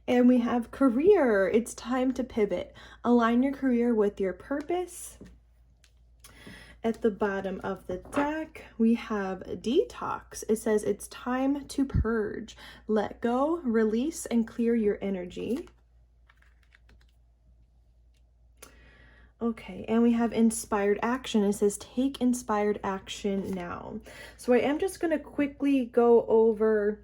And we have career. It's time to pivot. Align your career with your purpose. At the bottom of the deck, we have detox. It says it's time to purge, let go, release, and clear your energy. Okay, and we have inspired action. It says take inspired action now. So I am just going to quickly go over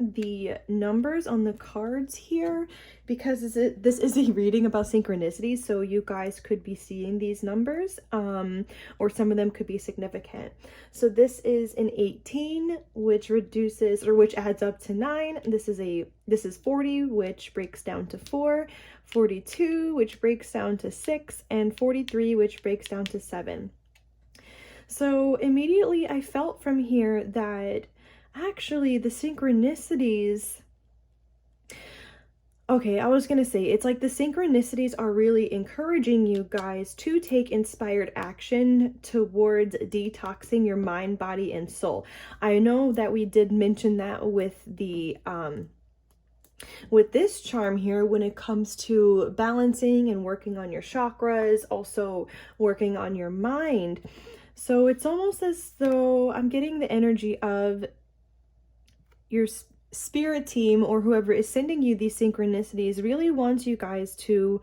the numbers on the cards here because this is a reading about synchronicities, so you guys could be seeing these numbers or some of them could be significant. So this is an 18, which reduces or which adds up to 9. This is 40, which breaks down to 4, 42, which breaks down to 6, and 43, which breaks down to 7. So immediately I felt from here that actually the synchronicities, okay, I was gonna say, it's like the synchronicities are really encouraging you guys to take inspired action towards detoxing your mind, body, and soul. I know that we did mention that with the with this charm here when it comes to balancing and working on your chakras, also working on your mind. So it's almost as though I'm getting the energy of your spirit team or whoever is sending you these synchronicities really wants you guys to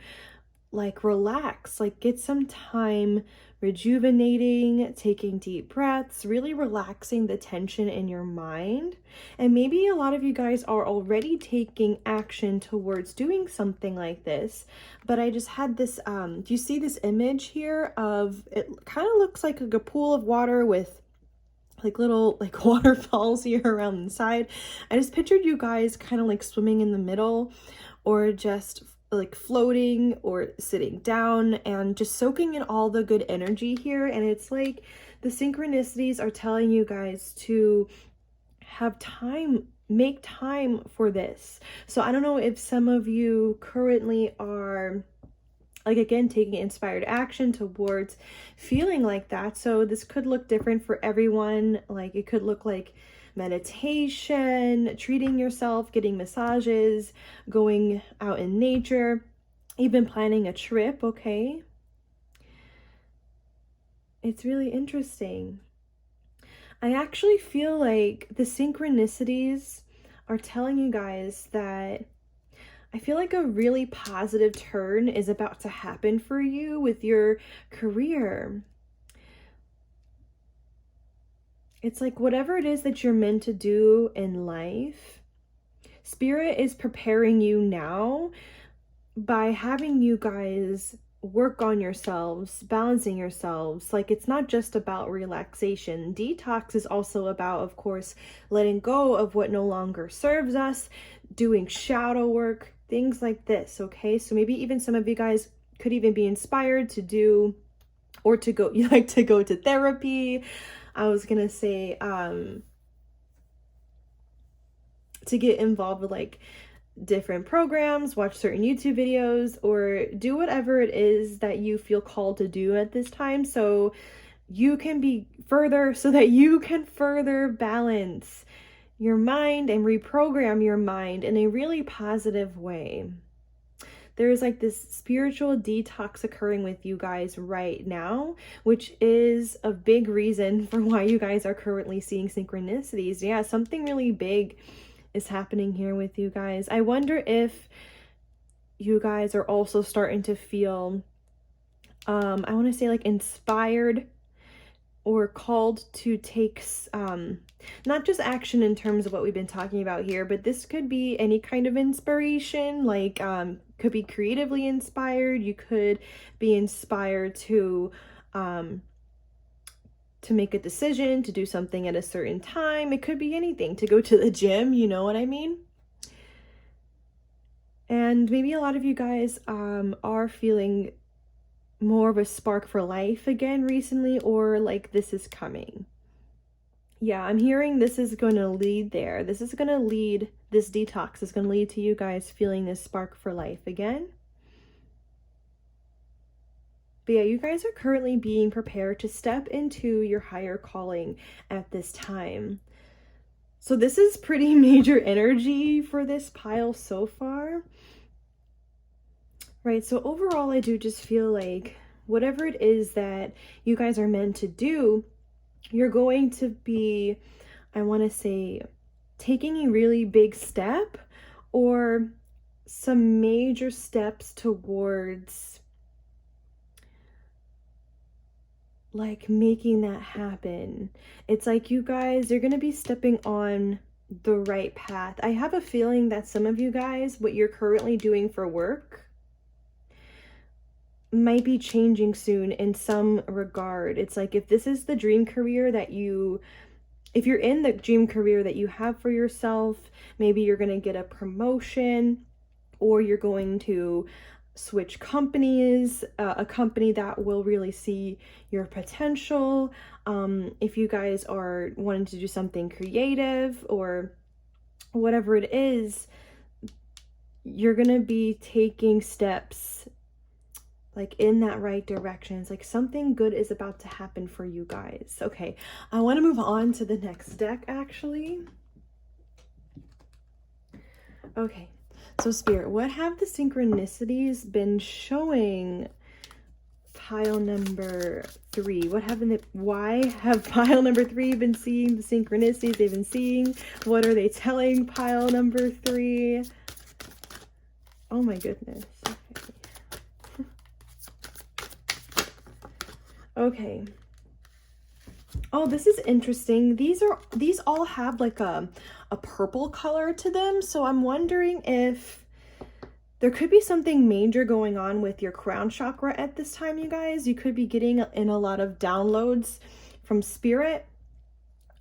like relax, like get some time rejuvenating, taking deep breaths, really relaxing the tension in your mind. And maybe a lot of you guys are already taking action towards doing something like this, but I just had this do you see this image here of, it kind of looks like a pool of water with like little like waterfalls here around the side. I just pictured you guys kind of like swimming in the middle or just like floating or sitting down and just soaking in all the good energy here. And it's like the synchronicities are telling you guys to have time, make time for this. So I don't know if some of you currently are like, again, taking inspired action towards feeling like that. So this could look different for everyone. Like it could look like meditation, treating yourself, getting massages, going out in nature, even planning a trip, okay? It's really interesting. I actually feel like the synchronicities are telling you guys that I feel like a really positive turn is about to happen for you with your career. It's like whatever it is that you're meant to do in life, Spirit is preparing you now by having you guys work on yourselves, balancing yourselves. Like, it's not just about relaxation. Detox is also about, of course, letting go of what no longer serves us, doing shadow work, things like this, okay? So maybe even some of you guys could even be inspired to do, or to go, you like to go to therapy. I was gonna say, to get involved with like different programs, watch certain YouTube videos, or do whatever it is that you feel called to do at this time, so you can be further, so that you can further balance your mind and reprogram your mind in a really positive way. There's like this spiritual detox occurring with you guys right now, which is a big reason for why you guys are currently seeing synchronicities. Yeah, something really big is happening here with you guys. I wonder if you guys are also starting to feel, I want to say like inspired or called to take not just action in terms of what we've been talking about here, but this could be any kind of inspiration, like could be creatively inspired. You could be inspired to make a decision, to do something at a certain time. It could be anything, to go to the gym, you know what I mean? And maybe a lot of you guys are feeling more of a spark for life again recently, or like this is coming. Yeah, I'm hearing this is going to lead there. This detox is going to lead to you guys feeling this spark for life again. But yeah, you guys are currently being prepared to step into your higher calling at this time. So this is pretty major energy for this pile so far. Right, so overall, I do just feel like whatever it is that you guys are meant to do, you're going to be, I want to say, taking a really big step or some major steps towards like making that happen. It's like you guys, you're going to be stepping on the right path. I have a feeling that some of you guys, what you're currently doing for work might be changing soon in some regard. It's like if this is the dream career that if you're in the dream career that you have for yourself, maybe you're going to get a promotion, or you're going to switch companies, a company that will really see your potential. If you guys are wanting to do something creative or whatever it is, you're going to be taking steps like in that right direction. It's like something good is about to happen for you guys. Okay, I want to move on to the next deck actually. Okay, so Spirit, what have the synchronicities been showing pile number 3? Why have pile number 3 been seeing the synchronicities they've been seeing? What are they telling pile number 3? Oh my goodness. Okay. Oh, this is interesting. These all have like a purple color to them. So I'm wondering if there could be something major going on with your crown chakra at this time, you guys. You could be getting in a lot of downloads from Spirit.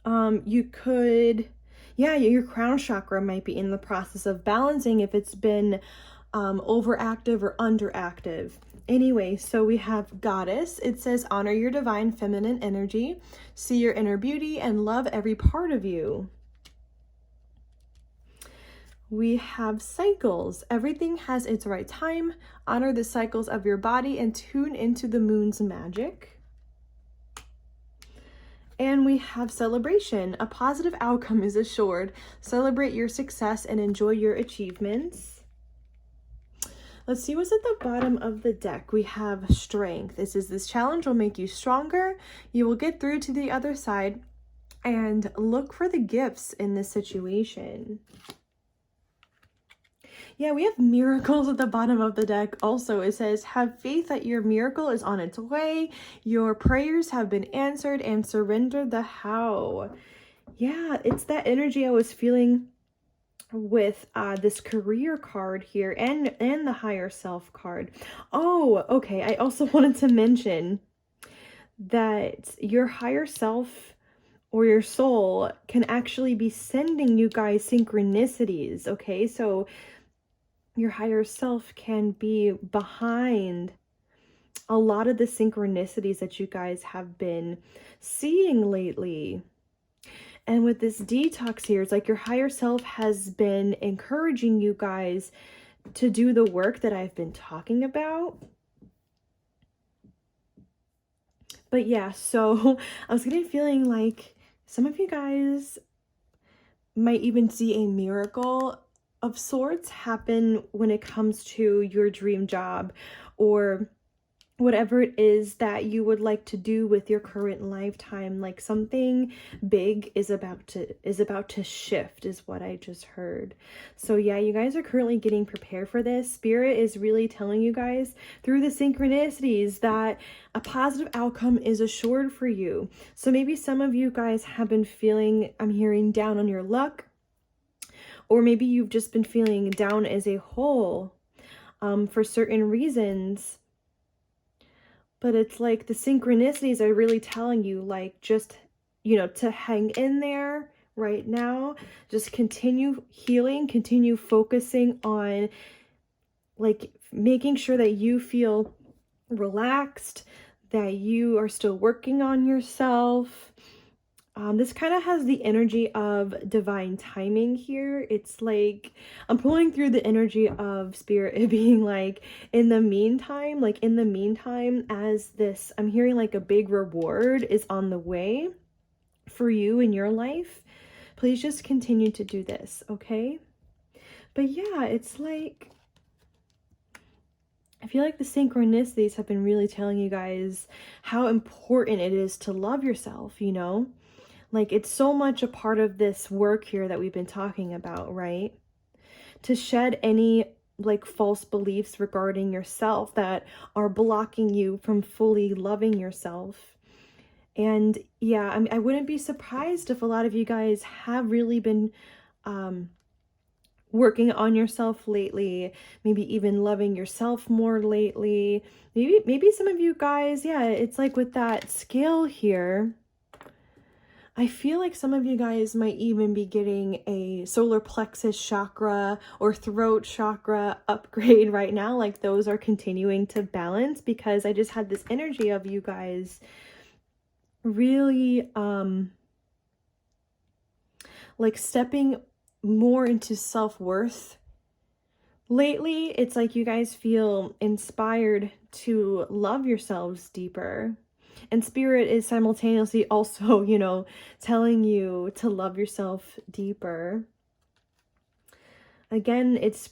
You could, yeah, your crown chakra might be in the process of balancing if it's been overactive or underactive. Anyway, so we have Goddess. It says, honor your divine feminine energy, see your inner beauty, and love every part of you. We have Cycles. Everything has its right time. Honor the cycles of your body and tune into the moon's magic. And we have Celebration. A positive outcome is assured. Celebrate your success and enjoy your achievements. Let's see what's at the bottom of the deck. We have Strength. This challenge will make you stronger. You will get through to the other side, and look for the gifts in this situation. Yeah, we have miracles at the bottom of the deck also. It says, have faith that your miracle is on its way. Your prayers have been answered, and surrender the how. Yeah, it's that energy I was feeling with this career card here, and the higher self card. Oh, okay. I also wanted to mention that your higher self or your soul can actually be sending you guys synchronicities. Okay, so your higher self can be behind a lot of the synchronicities that you guys have been seeing lately. And with this detox here, it's like your higher self has been encouraging you guys to do the work that I've been talking about. But yeah, so I was getting feeling like some of you guys might even see a miracle of sorts happen when it comes to your dream job, or whatever it is that you would like to do with your current lifetime. Like something big is about to shift, is what I just heard. So yeah, you guys are currently getting prepared for this. Spirit is really telling you guys through the synchronicities that a positive outcome is assured for you. So maybe some of you guys have been feeling, I'm hearing, down on your luck, or maybe you've just been feeling down as a whole for certain reasons. But it's like the synchronicities are really telling you, like, just, you know, to hang in there right now. Just continue healing, continue focusing on, like, making sure that you feel relaxed, that you are still working on yourself. This kind of has the energy of divine timing here. It's like I'm pulling through the energy of spirit being like, in the meantime, as this, I'm hearing like a big reward is on the way for you in your life. Please just continue to do this, okay? But yeah, it's like, I feel like the synchronicities have been really telling you guys how important it is to love yourself, you know? Like, it's so much a part of this work here that we've been talking about, right? To shed any, like, false beliefs regarding yourself that are blocking you from fully loving yourself. And yeah, I wouldn't be surprised if a lot of you guys have really been working on yourself lately, maybe even loving yourself more lately. Maybe some of you guys, yeah, it's like with that scale here, I feel like some of you guys might even be getting a solar plexus chakra or throat chakra upgrade right now. Like those are continuing to balance, because I just had this energy of you guys really like stepping more into self-worth. Lately, it's like you guys feel inspired to love yourselves deeper. And spirit is simultaneously also, you know, telling you to love yourself deeper. Again, it's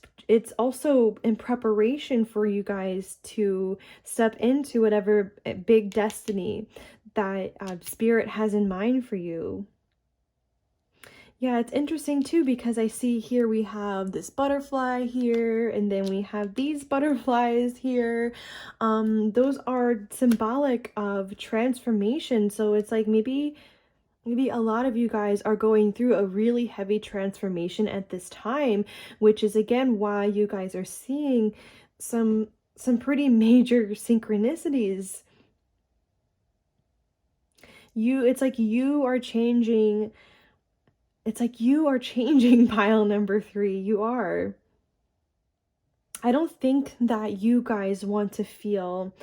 also in preparation for you guys to step into whatever big destiny that spirit has in mind for you. Yeah, it's interesting too, because I see here we have this butterfly here, and then we have these butterflies here. Those are symbolic of transformation. So it's like maybe a lot of you guys are going through a really heavy transformation at this time, which is again why you guys are seeing some pretty major synchronicities. It's like you are changing. It's like you are changing pile number 3. You are. I don't think that you guys want to feel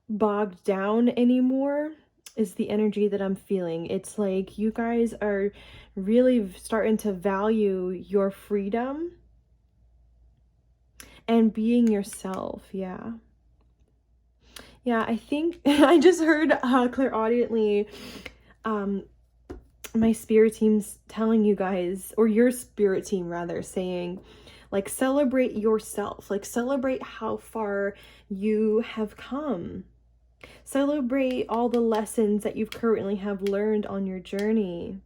bogged down anymore, is the energy that I'm feeling. It's like you guys are really starting to value your freedom and being yourself. Yeah. Yeah, I think I just heard clairaudiently my spirit team's telling you guys, or your spirit team rather, saying, like, celebrate yourself, like celebrate how far you have come, celebrate all the lessons that you've currently have learned on your journey,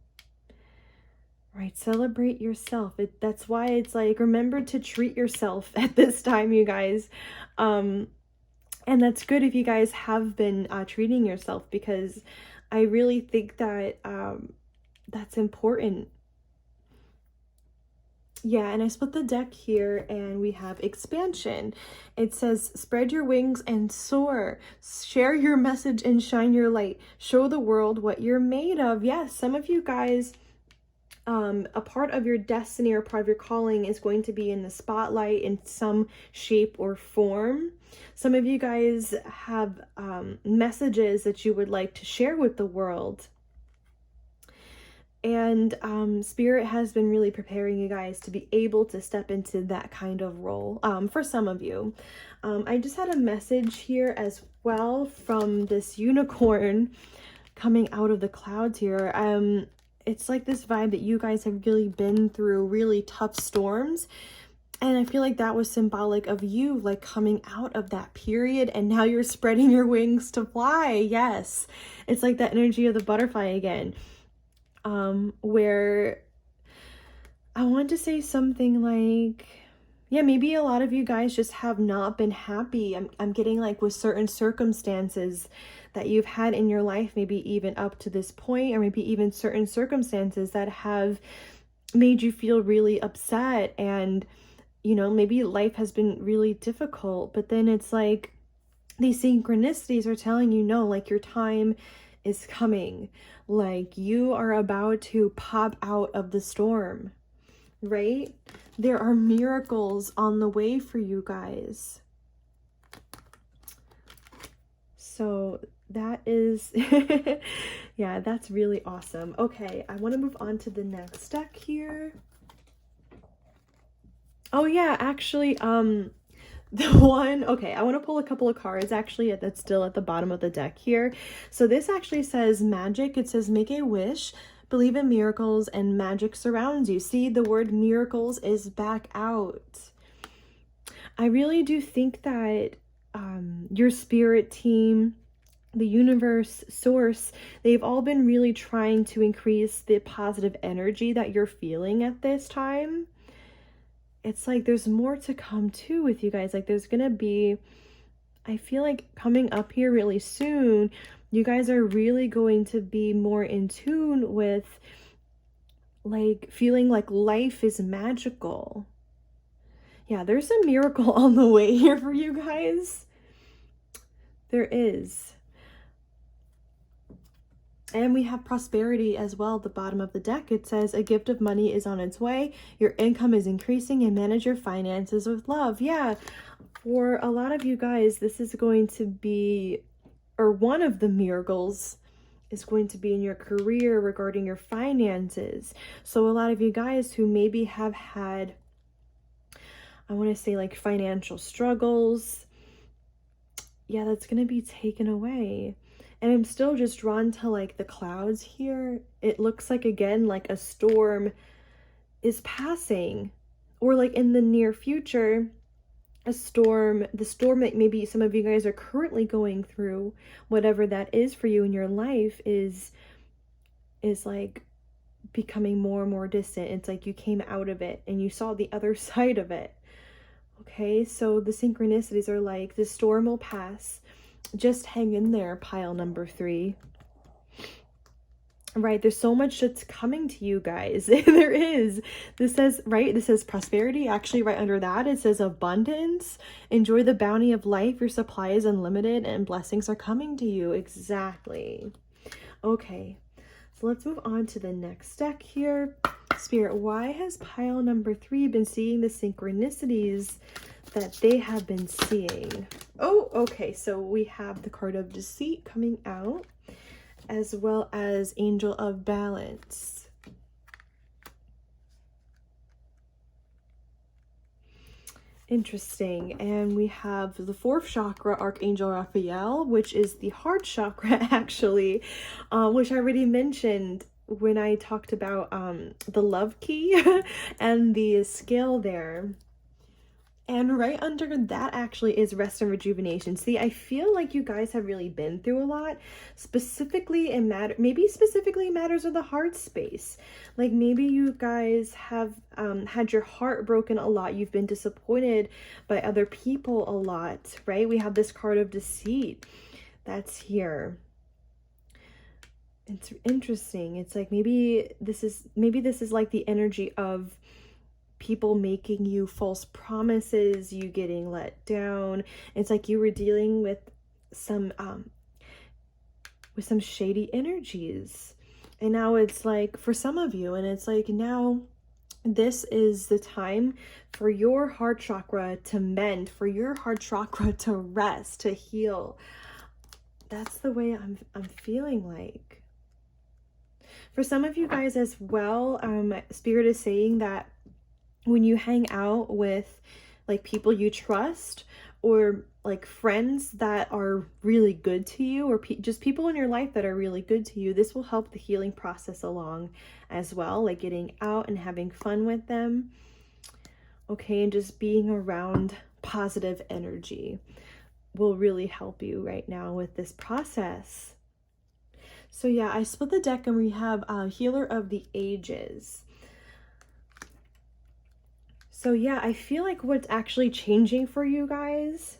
Right, celebrate yourself. That's why it's like, remember to treat yourself at this time, you guys. And that's good if you guys have been treating yourself, because I really think that that's important. Yeah, and I split the deck here and we have expansion. It says, spread your wings and soar. Share your message and shine your light. Show the world what you're made of. Yes, some of you guys, a part of your destiny or part of your calling is going to be in the spotlight in some shape or form. Some of you guys have messages that you would like to share with the world. And Spirit has been really preparing you guys to be able to step into that kind of role for some of you. I just had a message here as well from this unicorn coming out of the clouds here. It's like this vibe that you guys have really been through really tough storms. And I feel like that was symbolic of you, like coming out of that period and now you're spreading your wings to fly. Yes, it's like that energy of the butterfly again. Where I want to say something like, yeah, maybe a lot of you guys just have not been happy. I'm getting like with certain circumstances that you've had in your life, maybe even up to this point, or maybe even certain circumstances that have made you feel really upset. And, you know, maybe life has been really difficult, but then it's like these synchronicities are telling you, no, like your time is coming. Like you are about to pop out of the storm, right? There are miracles on the way for you guys. So that is, yeah, that's really awesome. Okay, I want to move on to the next deck here. Oh yeah, actually, the one, okay, I want to pull a couple of cards actually that's still at the bottom of the deck here. So this actually says magic. It says make a wish, believe in miracles, and magic surrounds you. See, the word miracles is back out. I really do think that your spirit team, the universe, source, they've all been really trying to increase the positive energy that you're feeling at this time. It's like there's more to come too with you guys. Like there's gonna be, I feel like coming up here really soon, you guys are really going to be more in tune with like feeling like life is magical. Yeah, there's a miracle on the way here for you guys. There is. And we have prosperity as well at the bottom of the deck. It says a gift of money is on its way. Your income is increasing, and manage your finances with love. Yeah, for a lot of you guys, this is going to be, or one of the miracles is going to be in your career regarding your finances. So a lot of you guys who maybe have had, I want to say like financial struggles, yeah, that's going to be taken away. And I'm still just drawn to like the clouds here. It looks like, again, like a storm is passing, or like in the near future, a storm, the storm that maybe some of you guys are currently going through, whatever that is for you in your life, is like becoming more and more distant. It's like you came out of it and you saw the other side of it. Okay, so the synchronicities are like, the storm will pass. Just hang in there, pile number 3. Right, there's so much that's coming to you guys. There is. This says, right, this says prosperity. Actually, right under that, it says abundance. Enjoy the bounty of life. Your supply is unlimited and blessings are coming to you. Exactly. Okay, so let's move on to the next deck here. Spirit, why has pile number 3 been seeing the synchronicities that they have been seeing? Oh, okay, so we have the card of deceit coming out, as well as angel of balance. Interesting. And we have the 4th chakra, Archangel Raphael, which is the heart chakra actually, which I already mentioned when I talked about the love key and the scale there. And right under that actually is rest and rejuvenation. See, I feel like you guys have really been through a lot, specifically in maybe specifically matters of the heart space. Like maybe you guys have had your heart broken a lot. You've been disappointed by other people a lot, right? We have this card of deceit that's here. It's interesting. It's like maybe this is like the energy of people making you false promises, you getting let down. It's like you were dealing with some shady energies. And now it's like for some of you, and it's like now this is the time for your heart chakra to mend, for your heart chakra to rest, to heal. That's the way I'm feeling like. For some of you guys as well, Spirit is saying that when you hang out with like people you trust, or like friends that are really good to you, or just people in your life that are really good to you, this will help the healing process along as well. Like getting out and having fun with them, okay, and just being around positive energy will really help you right now with this process. So yeah, I split the deck and we have Healer of the Ages. So yeah, I feel like what's actually changing for you guys,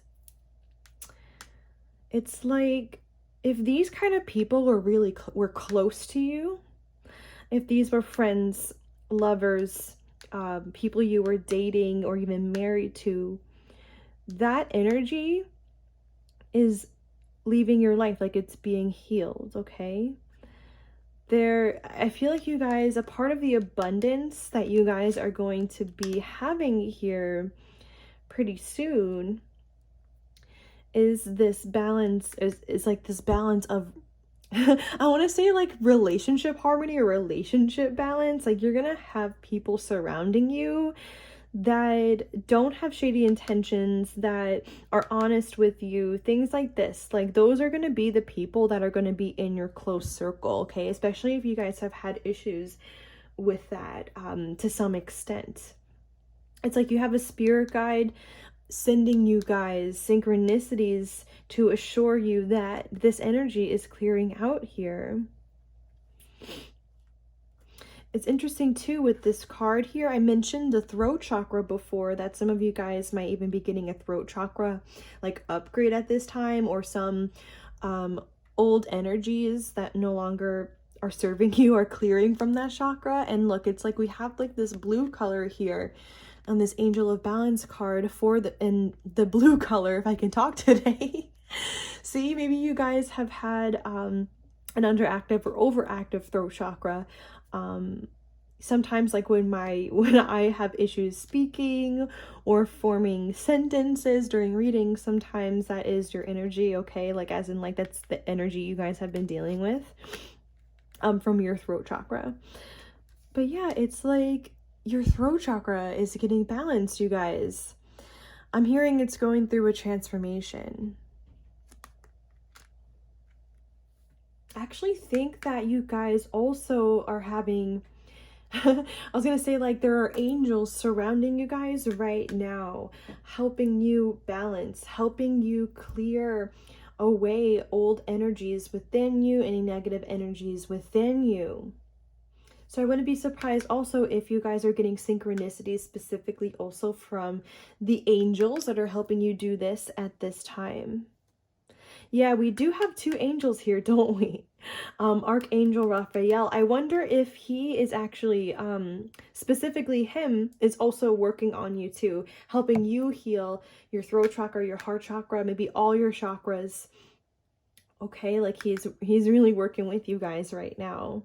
it's like if these kind of people were really were close to you, if these were friends, lovers, people you were dating or even married to, that energy is leaving your life, like it's being healed, okay? I feel like you guys, a part of the abundance that you guys are going to be having here pretty soon is this balance, is like this balance of I want to say like relationship harmony or relationship balance. Like you're gonna have people surrounding you that don't have shady intentions, that are honest with you, things like this. Like those are going to be the people that are going to be in your close circle, okay? Especially if you guys have had issues with that to some extent. It's like you have a spirit guide sending you guys synchronicities to assure you that this energy is clearing out here. It's interesting too with this card here. I mentioned the throat chakra before, that some of you guys might even be getting a throat chakra like upgrade at this time, or some old energies that no longer are serving you are clearing from that chakra. And look, it's like we have like this blue color here on this Angel of Balance card for the blue color, if I can talk today. See, maybe you guys have had an underactive or overactive throat chakra. Sometimes like when I have issues speaking or forming sentences during reading, sometimes that is your energy, okay? Like as in like that's the energy you guys have been dealing with from your throat chakra. But yeah, it's like your throat chakra is getting balanced, you guys. I'm hearing it's going through a transformation. I actually think that you guys also are having I was gonna say, like, there are angels surrounding you guys right now, helping you balance, helping you clear away old energies within you, any negative energies within you. So I wouldn't be surprised also if you guys are getting synchronicities specifically also from the angels that are helping you do this at this time. Yeah, we do have two angels here, don't we? Archangel Raphael. I wonder if he is actually, specifically him, is also working on you too, helping you heal your throat chakra, your heart chakra, maybe all your chakras. Okay, like he's really working with you guys right now.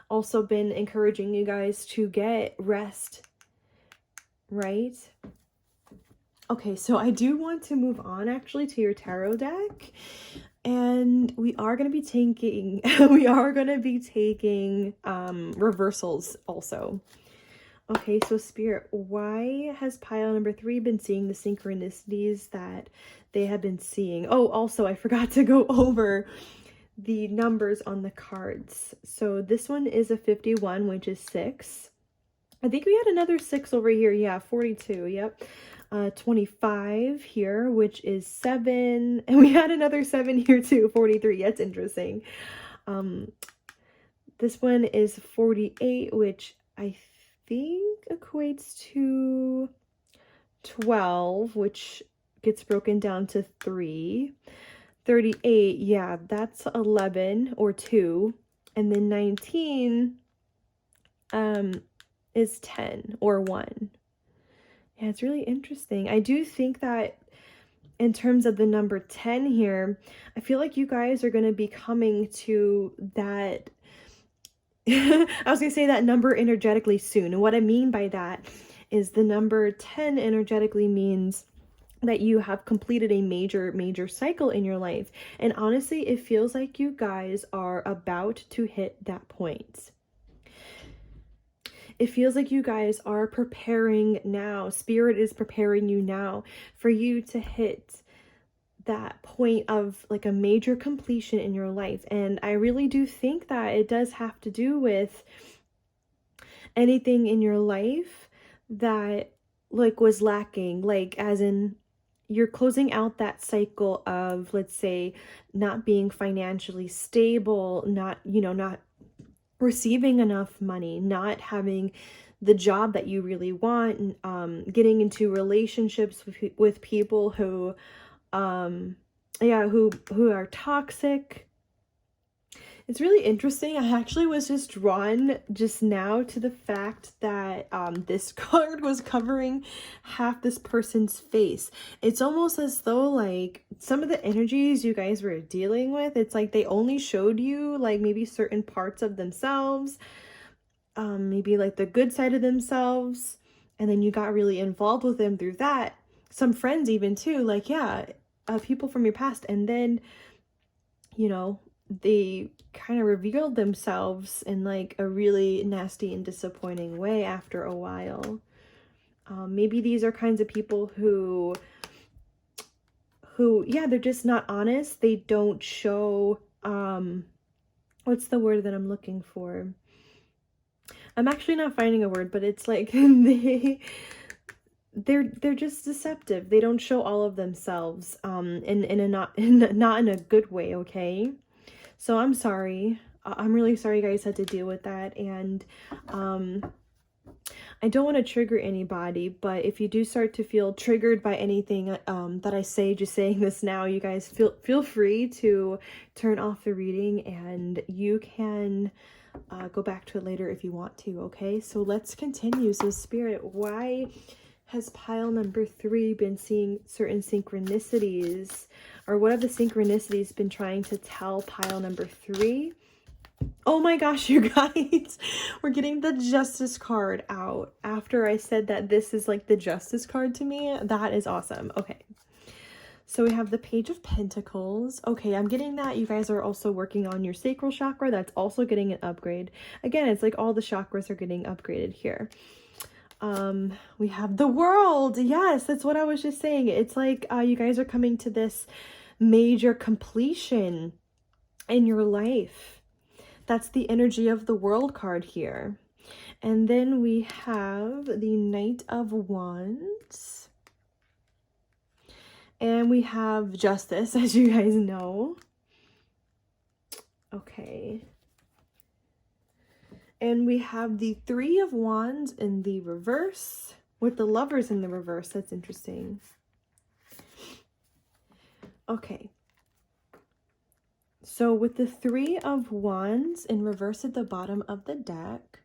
Also been encouraging you guys to get rest, right? Okay, so I do want to move on actually to your tarot deck, and we are going to be taking reversals also. Okay, so Spirit, why has pile number 3 been seeing the synchronicities that they have been seeing? Oh, also I forgot to go over the numbers on the cards. So this one is a 51, which is 6. I think we had another 6 over here. Yeah, 42. Yep. 25 here, which is 7, and we had another 7 here too, 43. That's interesting. This one is 48, which I think equates to 12, which gets broken down to 3. 38, yeah, that's 11 or 2. And then 19 is 10 or 1. Yeah, it's really interesting. I do think that in terms of the number 10 here, I feel like you guys are going to be coming to that I was going to say that number energetically soon. And what I mean by that is the number 10 energetically means that you have completed a major cycle in your life. And honestly, it feels like you guys are about to hit that point. It feels like you guys are preparing now. Spirit is preparing you now for you to hit that point of like a major completion in your life. And I really do think that it does have to do with anything in your life that like was lacking, like as in you're closing out that cycle of, let's say, not being financially stable, not receiving enough money, not having the job that you really want, getting into relationships with people who who are toxic. It's really interesting. I actually was just drawn just now to the fact that this card was covering half this person's face. It's almost as though like some of the energies you guys were dealing with, it's like they only showed you like maybe certain parts of themselves, maybe like the good side of themselves, and then you got really involved with them through that. Some friends even too, like, yeah, people from your past, and then, they kind of revealed themselves in like a really nasty and disappointing way after a while. Maybe these are kinds of people who, yeah, they're just not honest. They don't show, what's the word that I'm looking for? I'm actually not finding a word, but it's like they're just deceptive. They don't show all of themselves, not in a good way, okay? So I'm sorry. I'm really sorry you guys had to deal with that. And I don't want to trigger anybody, but if you do start to feel triggered by anything that I say, just saying this now, you guys feel free to turn off the reading, and you can go back to it later if you want to, okay? So let's continue. So Spirit, why has pile number 3 been seeing certain synchronicities? Or what have the synchronicities been trying to tell pile number 3? Oh my gosh, you guys, we're getting the Justice card out after I said that this is like the Justice card to me. That is awesome. Okay. So we have the Page of Pentacles. Okay, I'm getting that you guys are also working on your sacral chakra. That's also getting an upgrade. Again, it's like all the chakras are getting upgraded here. We have the World. Yes, that's what I was just saying. It's like you guys are coming to this major completion in your life. That's the energy of the World card here. And then we have the Knight of Wands. And we have Justice, as you guys know. Okay. And we have the Three of Wands in the reverse, with the Lovers in the reverse. That's interesting. Okay. So with the Three of Wands in reverse at the bottom of the deck,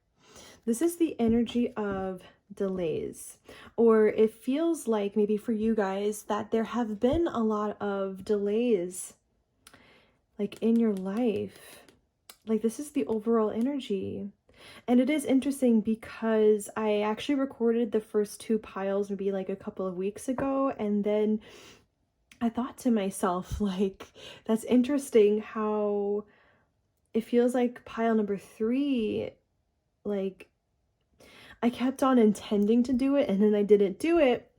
this is the energy of delays. Or it feels like maybe for you guys that there have been a lot of delays like in your life. Like this is the overall energy. And it is interesting because I actually recorded the first 2 piles maybe like a couple of weeks ago, and then I thought to myself, like, that's interesting how it feels like pile number 3, like I kept on intending to do it and then I didn't do it.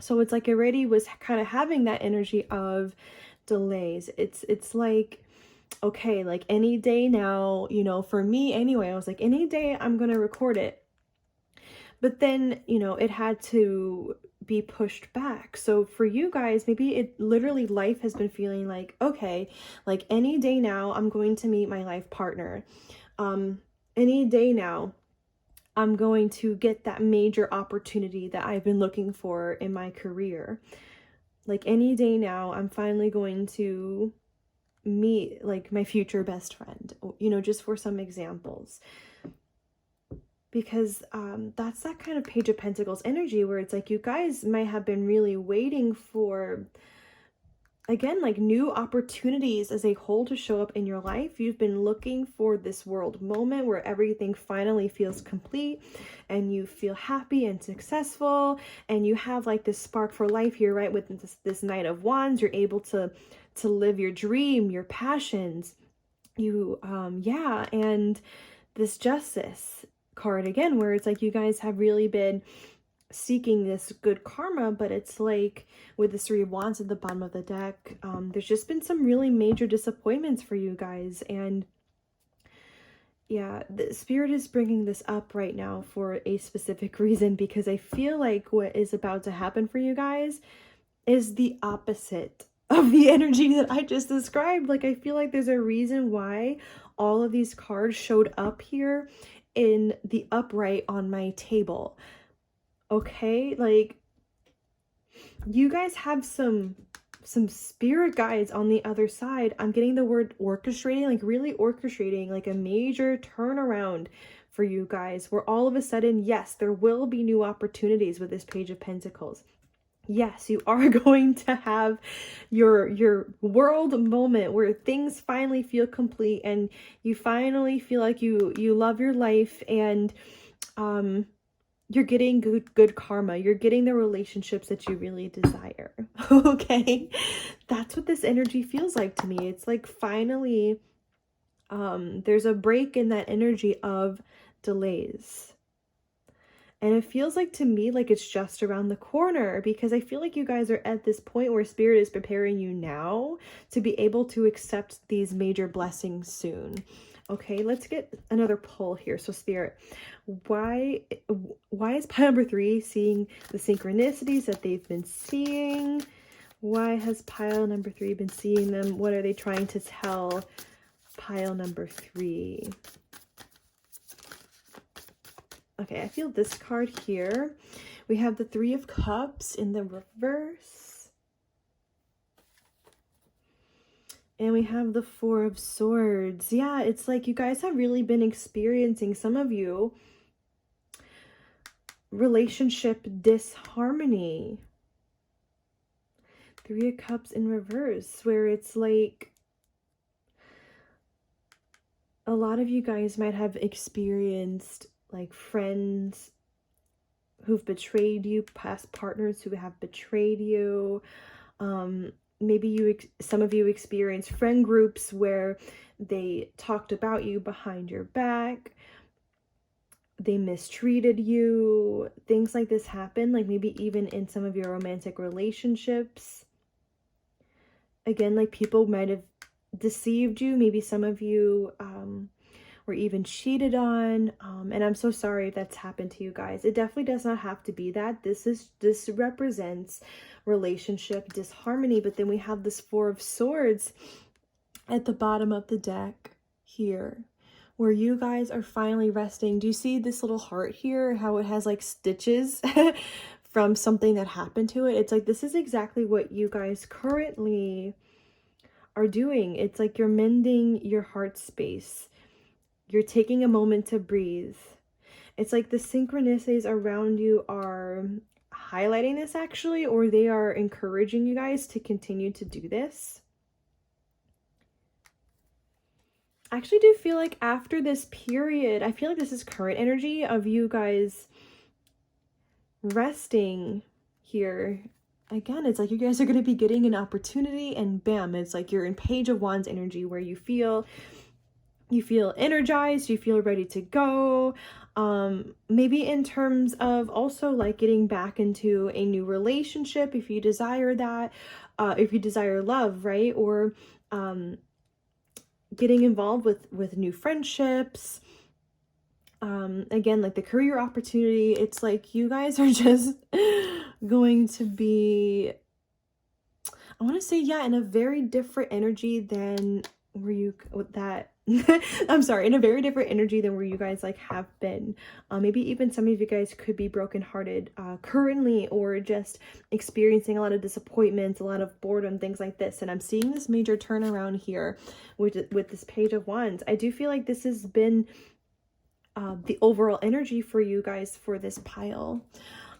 So it's like I already was kind of having that energy of delays. It's like, okay, like any day now, for me anyway, I was like, any day I'm going to record it. But then, it had to be pushed back. So for you guys, maybe it literally life has been feeling like, okay, like any day now I'm going to meet my life partner. Any day now I'm going to get that major opportunity that I've been looking for in my career. Like any day now I'm finally going to meet like my future best friend, you know, just for some examples. Because that's that kind of Page of Pentacles energy where it's like you guys might have been really waiting for, again, like new opportunities as a whole to show up in your life. You've been looking for this world moment where everything finally feels complete and you feel happy and successful, and you have like this spark for life here, right? With this Knight of Wands, you're able to live your dream, your passions, you yeah, and this Justice card again where it's like you guys have really been seeking this good karma, but it's like with the Three of Wands at the bottom of the deck, there's just been some really major disappointments for you guys. And yeah, the Spirit is bringing this up right now for a specific reason, because I feel like what is about to happen for you guys is the opposite of the energy that I just described. Like, I feel like there's a reason why all of these cards showed up here in the upright on my table. Okay, like you guys have some spirit guides on the other side. I'm getting the word orchestrating, like really orchestrating like a major turnaround for you guys, where all of a sudden, yes, there will be new opportunities with this Page of Pentacles. Yes, you are going to have your world moment where things finally feel complete and you finally feel like you love your life, and you're getting good karma. You're getting the relationships that you really desire. Okay? That's what this energy feels like to me. It's like finally there's a break in that energy of delays. And it feels like to me like it's just around the corner, because I feel like you guys are at this point where Spirit is preparing you now to be able to accept these major blessings soon. Okay, let's get another pull here. So Spirit, why is pile number 3 seeing the synchronicities that they've been seeing? Why has pile number 3 been seeing them? What are they trying to tell pile number 3? Okay, I feel this card here. We have the Three of Cups in the reverse. And we have the Four of Swords. Yeah, it's like you guys have really been experiencing, some of you, relationship disharmony. Three of Cups in reverse, where it's like a lot of you guys might have experienced like friends who've betrayed you, past partners who have betrayed you. Maybe some of you experienced friend groups where they talked about you behind your back, they mistreated you, things like this happen, like maybe even in some of your romantic relationships. Again, like people might have deceived you, maybe some of you were even cheated on, and I'm so sorry if that's happened to you guys. It definitely does not have to be that. This represents relationship disharmony. But then we have this Four of Swords at the bottom of the deck here, where you guys are finally resting. Do you see this little heart here, how it has like stitches from something that happened to it? It's like this is exactly what you guys currently are doing. It's like you're mending your heart space. You're taking a moment to breathe. It's like the synchronicities around you are highlighting this actually, or they are encouraging you guys to continue to do this. I actually do feel like after this period, I feel like this is current energy of you guys resting here. Again, it's like you guys are going to be getting an opportunity, and bam, it's like you're in Page of Wands energy where you feel energized, you feel ready to go. Maybe in terms of also like getting back into a new relationship if you desire that, if you desire love, right? Or getting involved with new friendships. Again, like the career opportunity, it's like you guys are just going to be, I want to say, yeah, in a very different energy than where you that I'm sorry, in a very different energy than where you guys like have been. Maybe even some of you guys could be brokenhearted currently, or just experiencing a lot of disappointments, a lot of boredom, things like this. And I'm seeing this major turnaround here with this Page of Wands. I do feel like this has been the overall energy for you guys for this pile.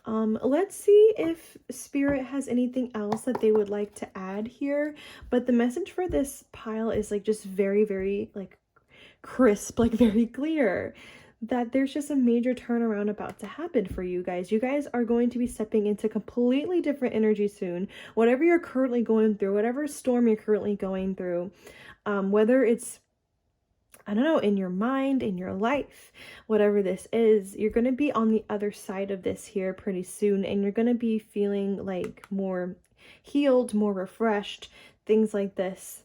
Let's see if Spirit has anything else that they would like to add here. But the message for this pile is like just very, very like crisp, like very clear, that there's just a major turnaround about to happen for you guys. You guys are going to be stepping into completely different energy soon. Whatever you're currently going through, whatever storm you're currently going through, whether it's, I don't know, in your mind, in your life, whatever this is, you're going to be on the other side of this here pretty soon. And you're going to be feeling like more healed, more refreshed, things like this.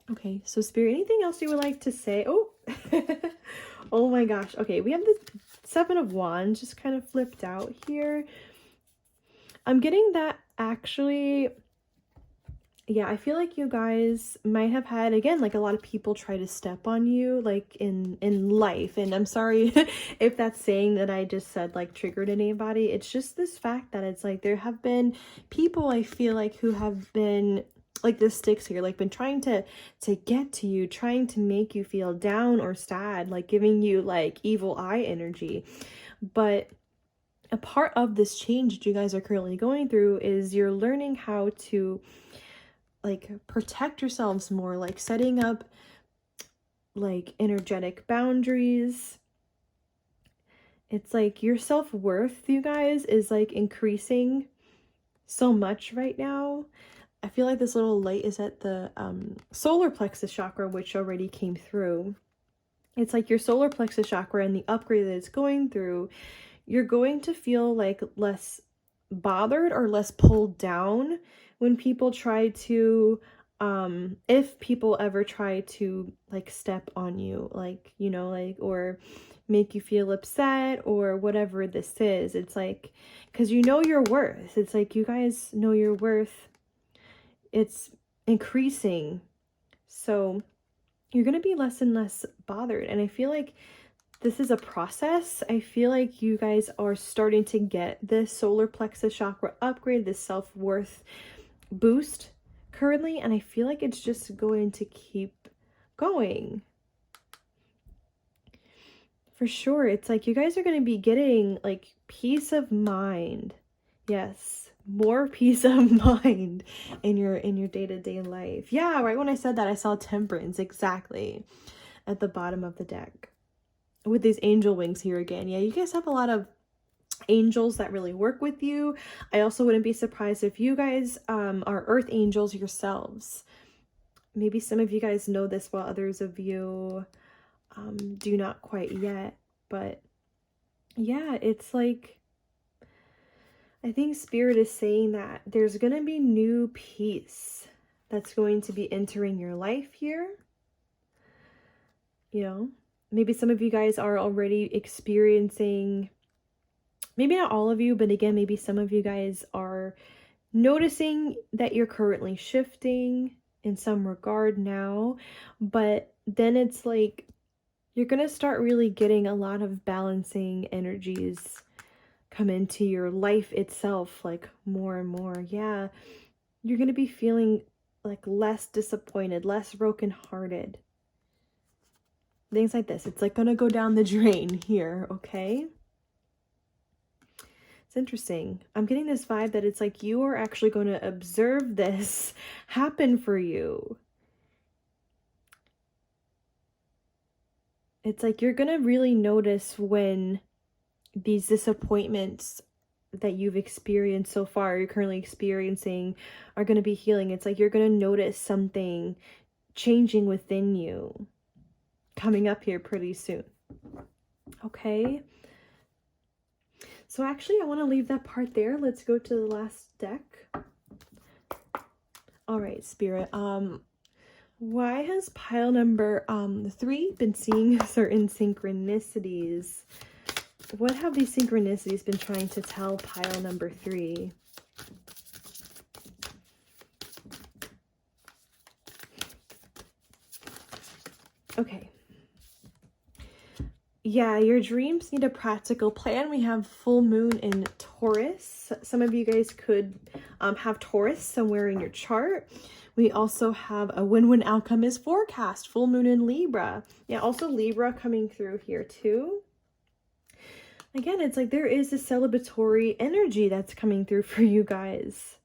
Okay, so Spirit, anything else you would like to say? Oh, oh my gosh. Okay, we have the Seven of Wands just kind of flipped out here. I'm getting that actually... Yeah, I feel like you guys might have had, again, like a lot of people try to step on you, like in life. And I'm sorry if that's saying that I just said like triggered anybody. It's just this fact that it's like there have been people, I feel like, who have been like the sticks here, like been trying to get to you, trying to make you feel down or sad, like giving you like evil eye energy. But a part of this change that you guys are currently going through is you're learning how to like protect yourselves more, like setting up like energetic boundaries. It's like your self-worth, you guys, is like increasing so much right now. I feel like this little light is at the solar plexus chakra, which already came through. It's like your solar plexus chakra and the upgrade that it's going through, you're going to feel like less bothered or less pulled down when people try to if people ever try to like step on you, like, you know, like, or make you feel upset or whatever this is. It's like, because you know your worth. It's like you guys know your worth. It's increasing, so you're gonna be less and less bothered. And I feel like this is a process. I feel like you guys are starting to get this solar plexus chakra upgrade, this self-worth boost currently, and I feel like it's just going to keep going. For sure, it's like you guys are going to be getting like peace of mind. Yes, more peace of mind in your day-to-day life. Yeah, right when I said that, I saw temperance exactly at the bottom of the deck with these angel wings here again. Yeah, you guys have a lot of angels that really work with you. I also wouldn't be surprised if you guys are earth angels yourselves. Maybe some of you guys know this while others of you do not quite yet. But yeah, it's like, I think Spirit is saying that there's going to be new peace that's going to be entering your life here. You know, maybe some of you guys are already experiencing, maybe not all of you, but again, maybe some of you guys are noticing that you're currently shifting in some regard now. But then it's like, you're going to start really getting a lot of balancing energies come into your life itself, like more and more. Yeah, you're going to be feeling like less disappointed, less brokenhearted. Things like this. It's like going to go down the drain here, okay? It's interesting. I'm getting this vibe that it's like you are actually going to observe this happen for you. It's like you're going to really notice when these disappointments that you've experienced so far, you're currently experiencing, are going to be healing. It's like you're going to notice something changing within you coming up here pretty soon. Okay. So actually, I want to leave that part there. Let's go to the last deck. All right, Spirit. Why has pile number 3 been seeing certain synchronicities? What have these synchronicities been trying to tell pile number 3? Okay. Yeah, your dreams need a practical plan. We have full moon in Taurus. Some of you guys could have Taurus somewhere in your chart. We also have a win-win outcome is forecast, full moon in Libra. Yeah, also Libra coming through here too. Again, it's like there is a celebratory energy that's coming through for you guys.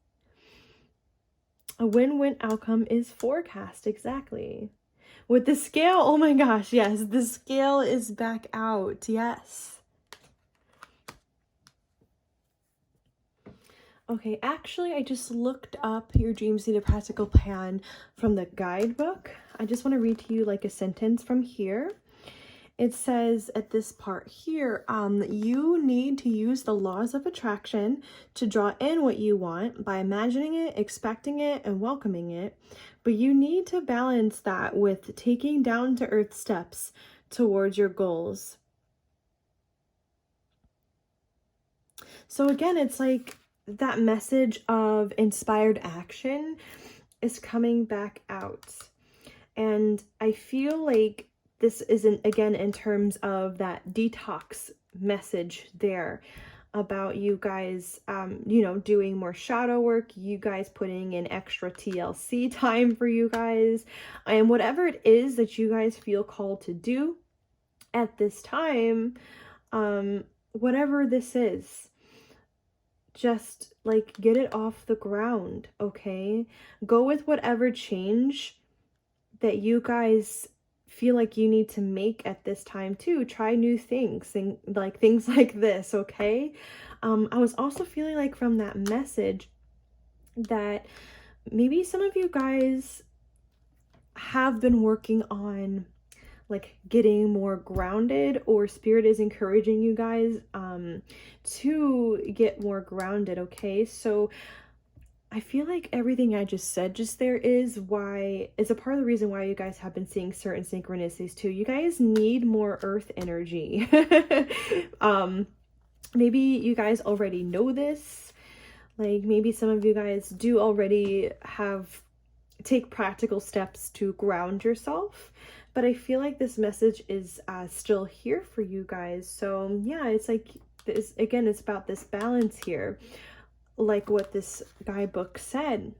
A win-win outcome is forecast, exactly. With the scale, oh my gosh, yes, the scale is back out, yes. Okay, actually, I just looked up your dreams need a practical plan from the guidebook. I just want to read to you like a sentence from here. It says at this part here, you need to use the laws of attraction to draw in what you want by imagining it, expecting it, and welcoming it. But you need to balance that with taking down-to-earth steps towards your goals. So again, it's like that message of inspired action is coming back out. And I feel like this isn't, again, in terms of that detox message there about you guys, you know, doing more shadow work, you guys putting in extra TLC time for you guys, and whatever it is that you guys feel called to do at this time, whatever this is, just like get it off the ground, okay? Go with whatever change that you guys feel like you need to make at this time too. Try new things and like things like this, okay? I was also feeling like from that message that maybe some of you guys have been working on like getting more grounded, or spirit is encouraging you guys to get more grounded, okay? So I feel like everything I just said just there is a part of the reason why you guys have been seeing certain synchronicities too. You guys need more earth energy. Maybe you guys already know this. Like maybe some of you guys do already take practical steps to ground yourself. But I feel like this message is still here for you guys. So yeah, it's like this, again, it's about this balance here. Like what this guidebook said.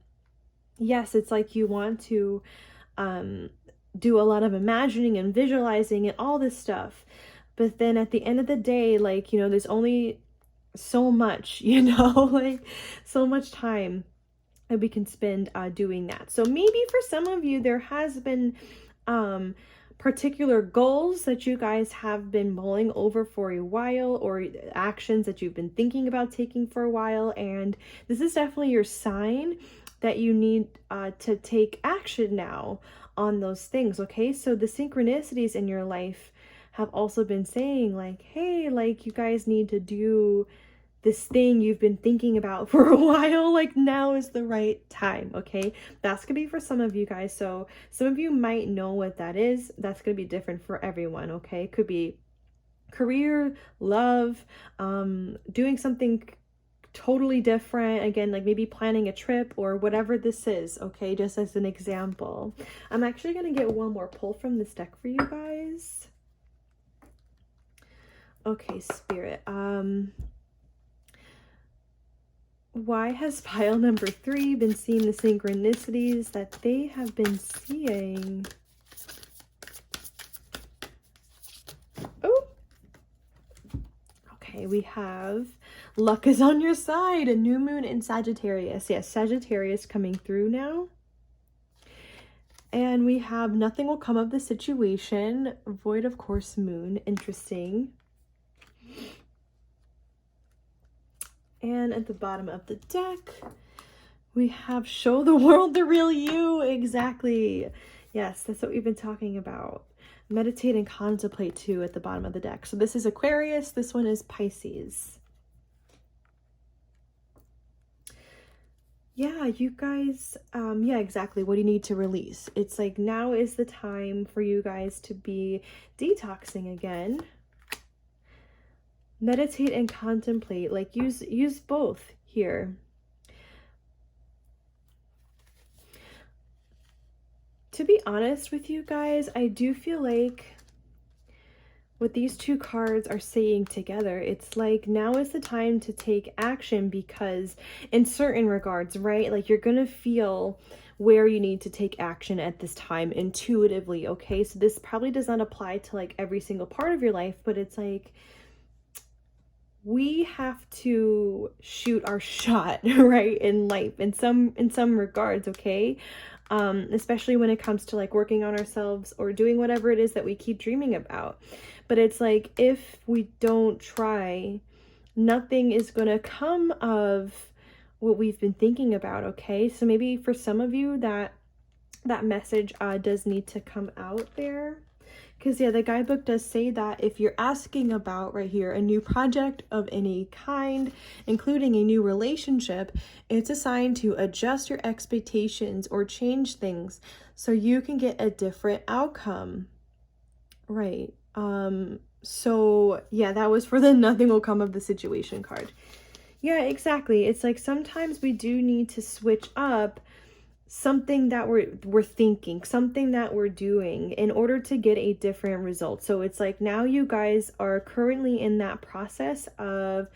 Yes, it's like you want to do a lot of imagining and visualizing and all this stuff. But then at the end of the day, like, you know, there's only so much, you know, like so much time that we can spend doing that. So maybe for some of you, there has been particular goals that you guys have been mulling over for a while, or actions that you've been thinking about taking for a while, and this is definitely your sign that you need to take action now on those things, okay? So the synchronicities in your life have also been saying like, hey, like you guys need to do this thing you've been thinking about for a while. Like now is the right time, okay? That's gonna be for some of you guys. So some of you might know what that is. That's gonna be different for everyone, okay? Could be career, love, doing something totally different. Again, like maybe planning a trip or whatever this is, okay? Just as an example. I'm actually gonna get one more pull from this deck for you guys. Okay, Spirit. Why has pile number 3 been seeing the synchronicities that they have been seeing? Oh, okay, we have luck is on your side, a new moon in Sagittarius. Yes, Sagittarius coming through now. And we have nothing will come of the situation, void of course moon, interesting. And at the bottom of the deck, we have show the world the real you. Exactly. Yes, that's what we've been talking about. Meditate and contemplate too at the bottom of the deck. So this is Aquarius. This one is Pisces. yeah, you guys, yeah, exactly. What do you need to release? It's like now is the time for you guys to be detoxing again. Meditate and contemplate, like use both here. To be honest with you guys, I do feel like what these two cards are saying together, it's like now is the time to take action, because in certain regards, right, like you're gonna feel where you need to take action at this time intuitively. Okay, so this probably does not apply to like every single part of your life, but it's like we have to shoot our shot right in life in some regards. Okay, especially when it comes to like working on ourselves or doing whatever it is that we keep dreaming about. But it's like if we don't try, nothing is gonna come of what we've been thinking about. Okay, so maybe for some of you that message does need to come out there. Because, yeah, the guidebook does say that if you're asking about, right here, a new project of any kind, including a new relationship, it's a sign to adjust your expectations or change things so you can get a different outcome. Right. So, yeah, that was for the nothing will come of the situation card. Yeah, exactly. It's like sometimes we do need to switch up something that we're thinking, something that we're doing in order to get a different result. So it's like now you guys are currently in that process of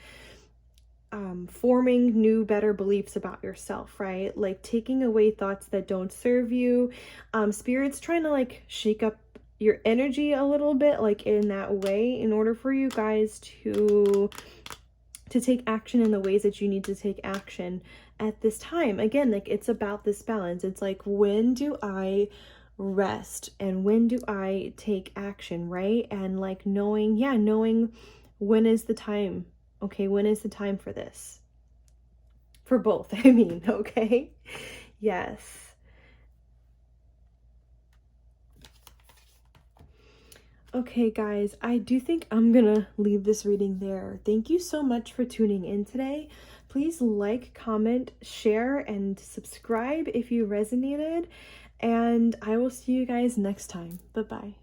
forming new, better beliefs about yourself, right? Like taking away thoughts that don't serve you. Spirit's trying to like shake up your energy a little bit, like in that way, in order for you guys to take action in the ways that you need to take action at this time. Again, like it's about this balance. It's like, when do I rest and when do I take action, right? And like knowing when is the time. Okay, when is the time for this? For both, I mean, okay? Yes. Okay, guys, I do think I'm gonna leave this reading there. Thank you so much for tuning in today. Please like, comment, share, and subscribe if you resonated. And I will see you guys next time. Bye-bye.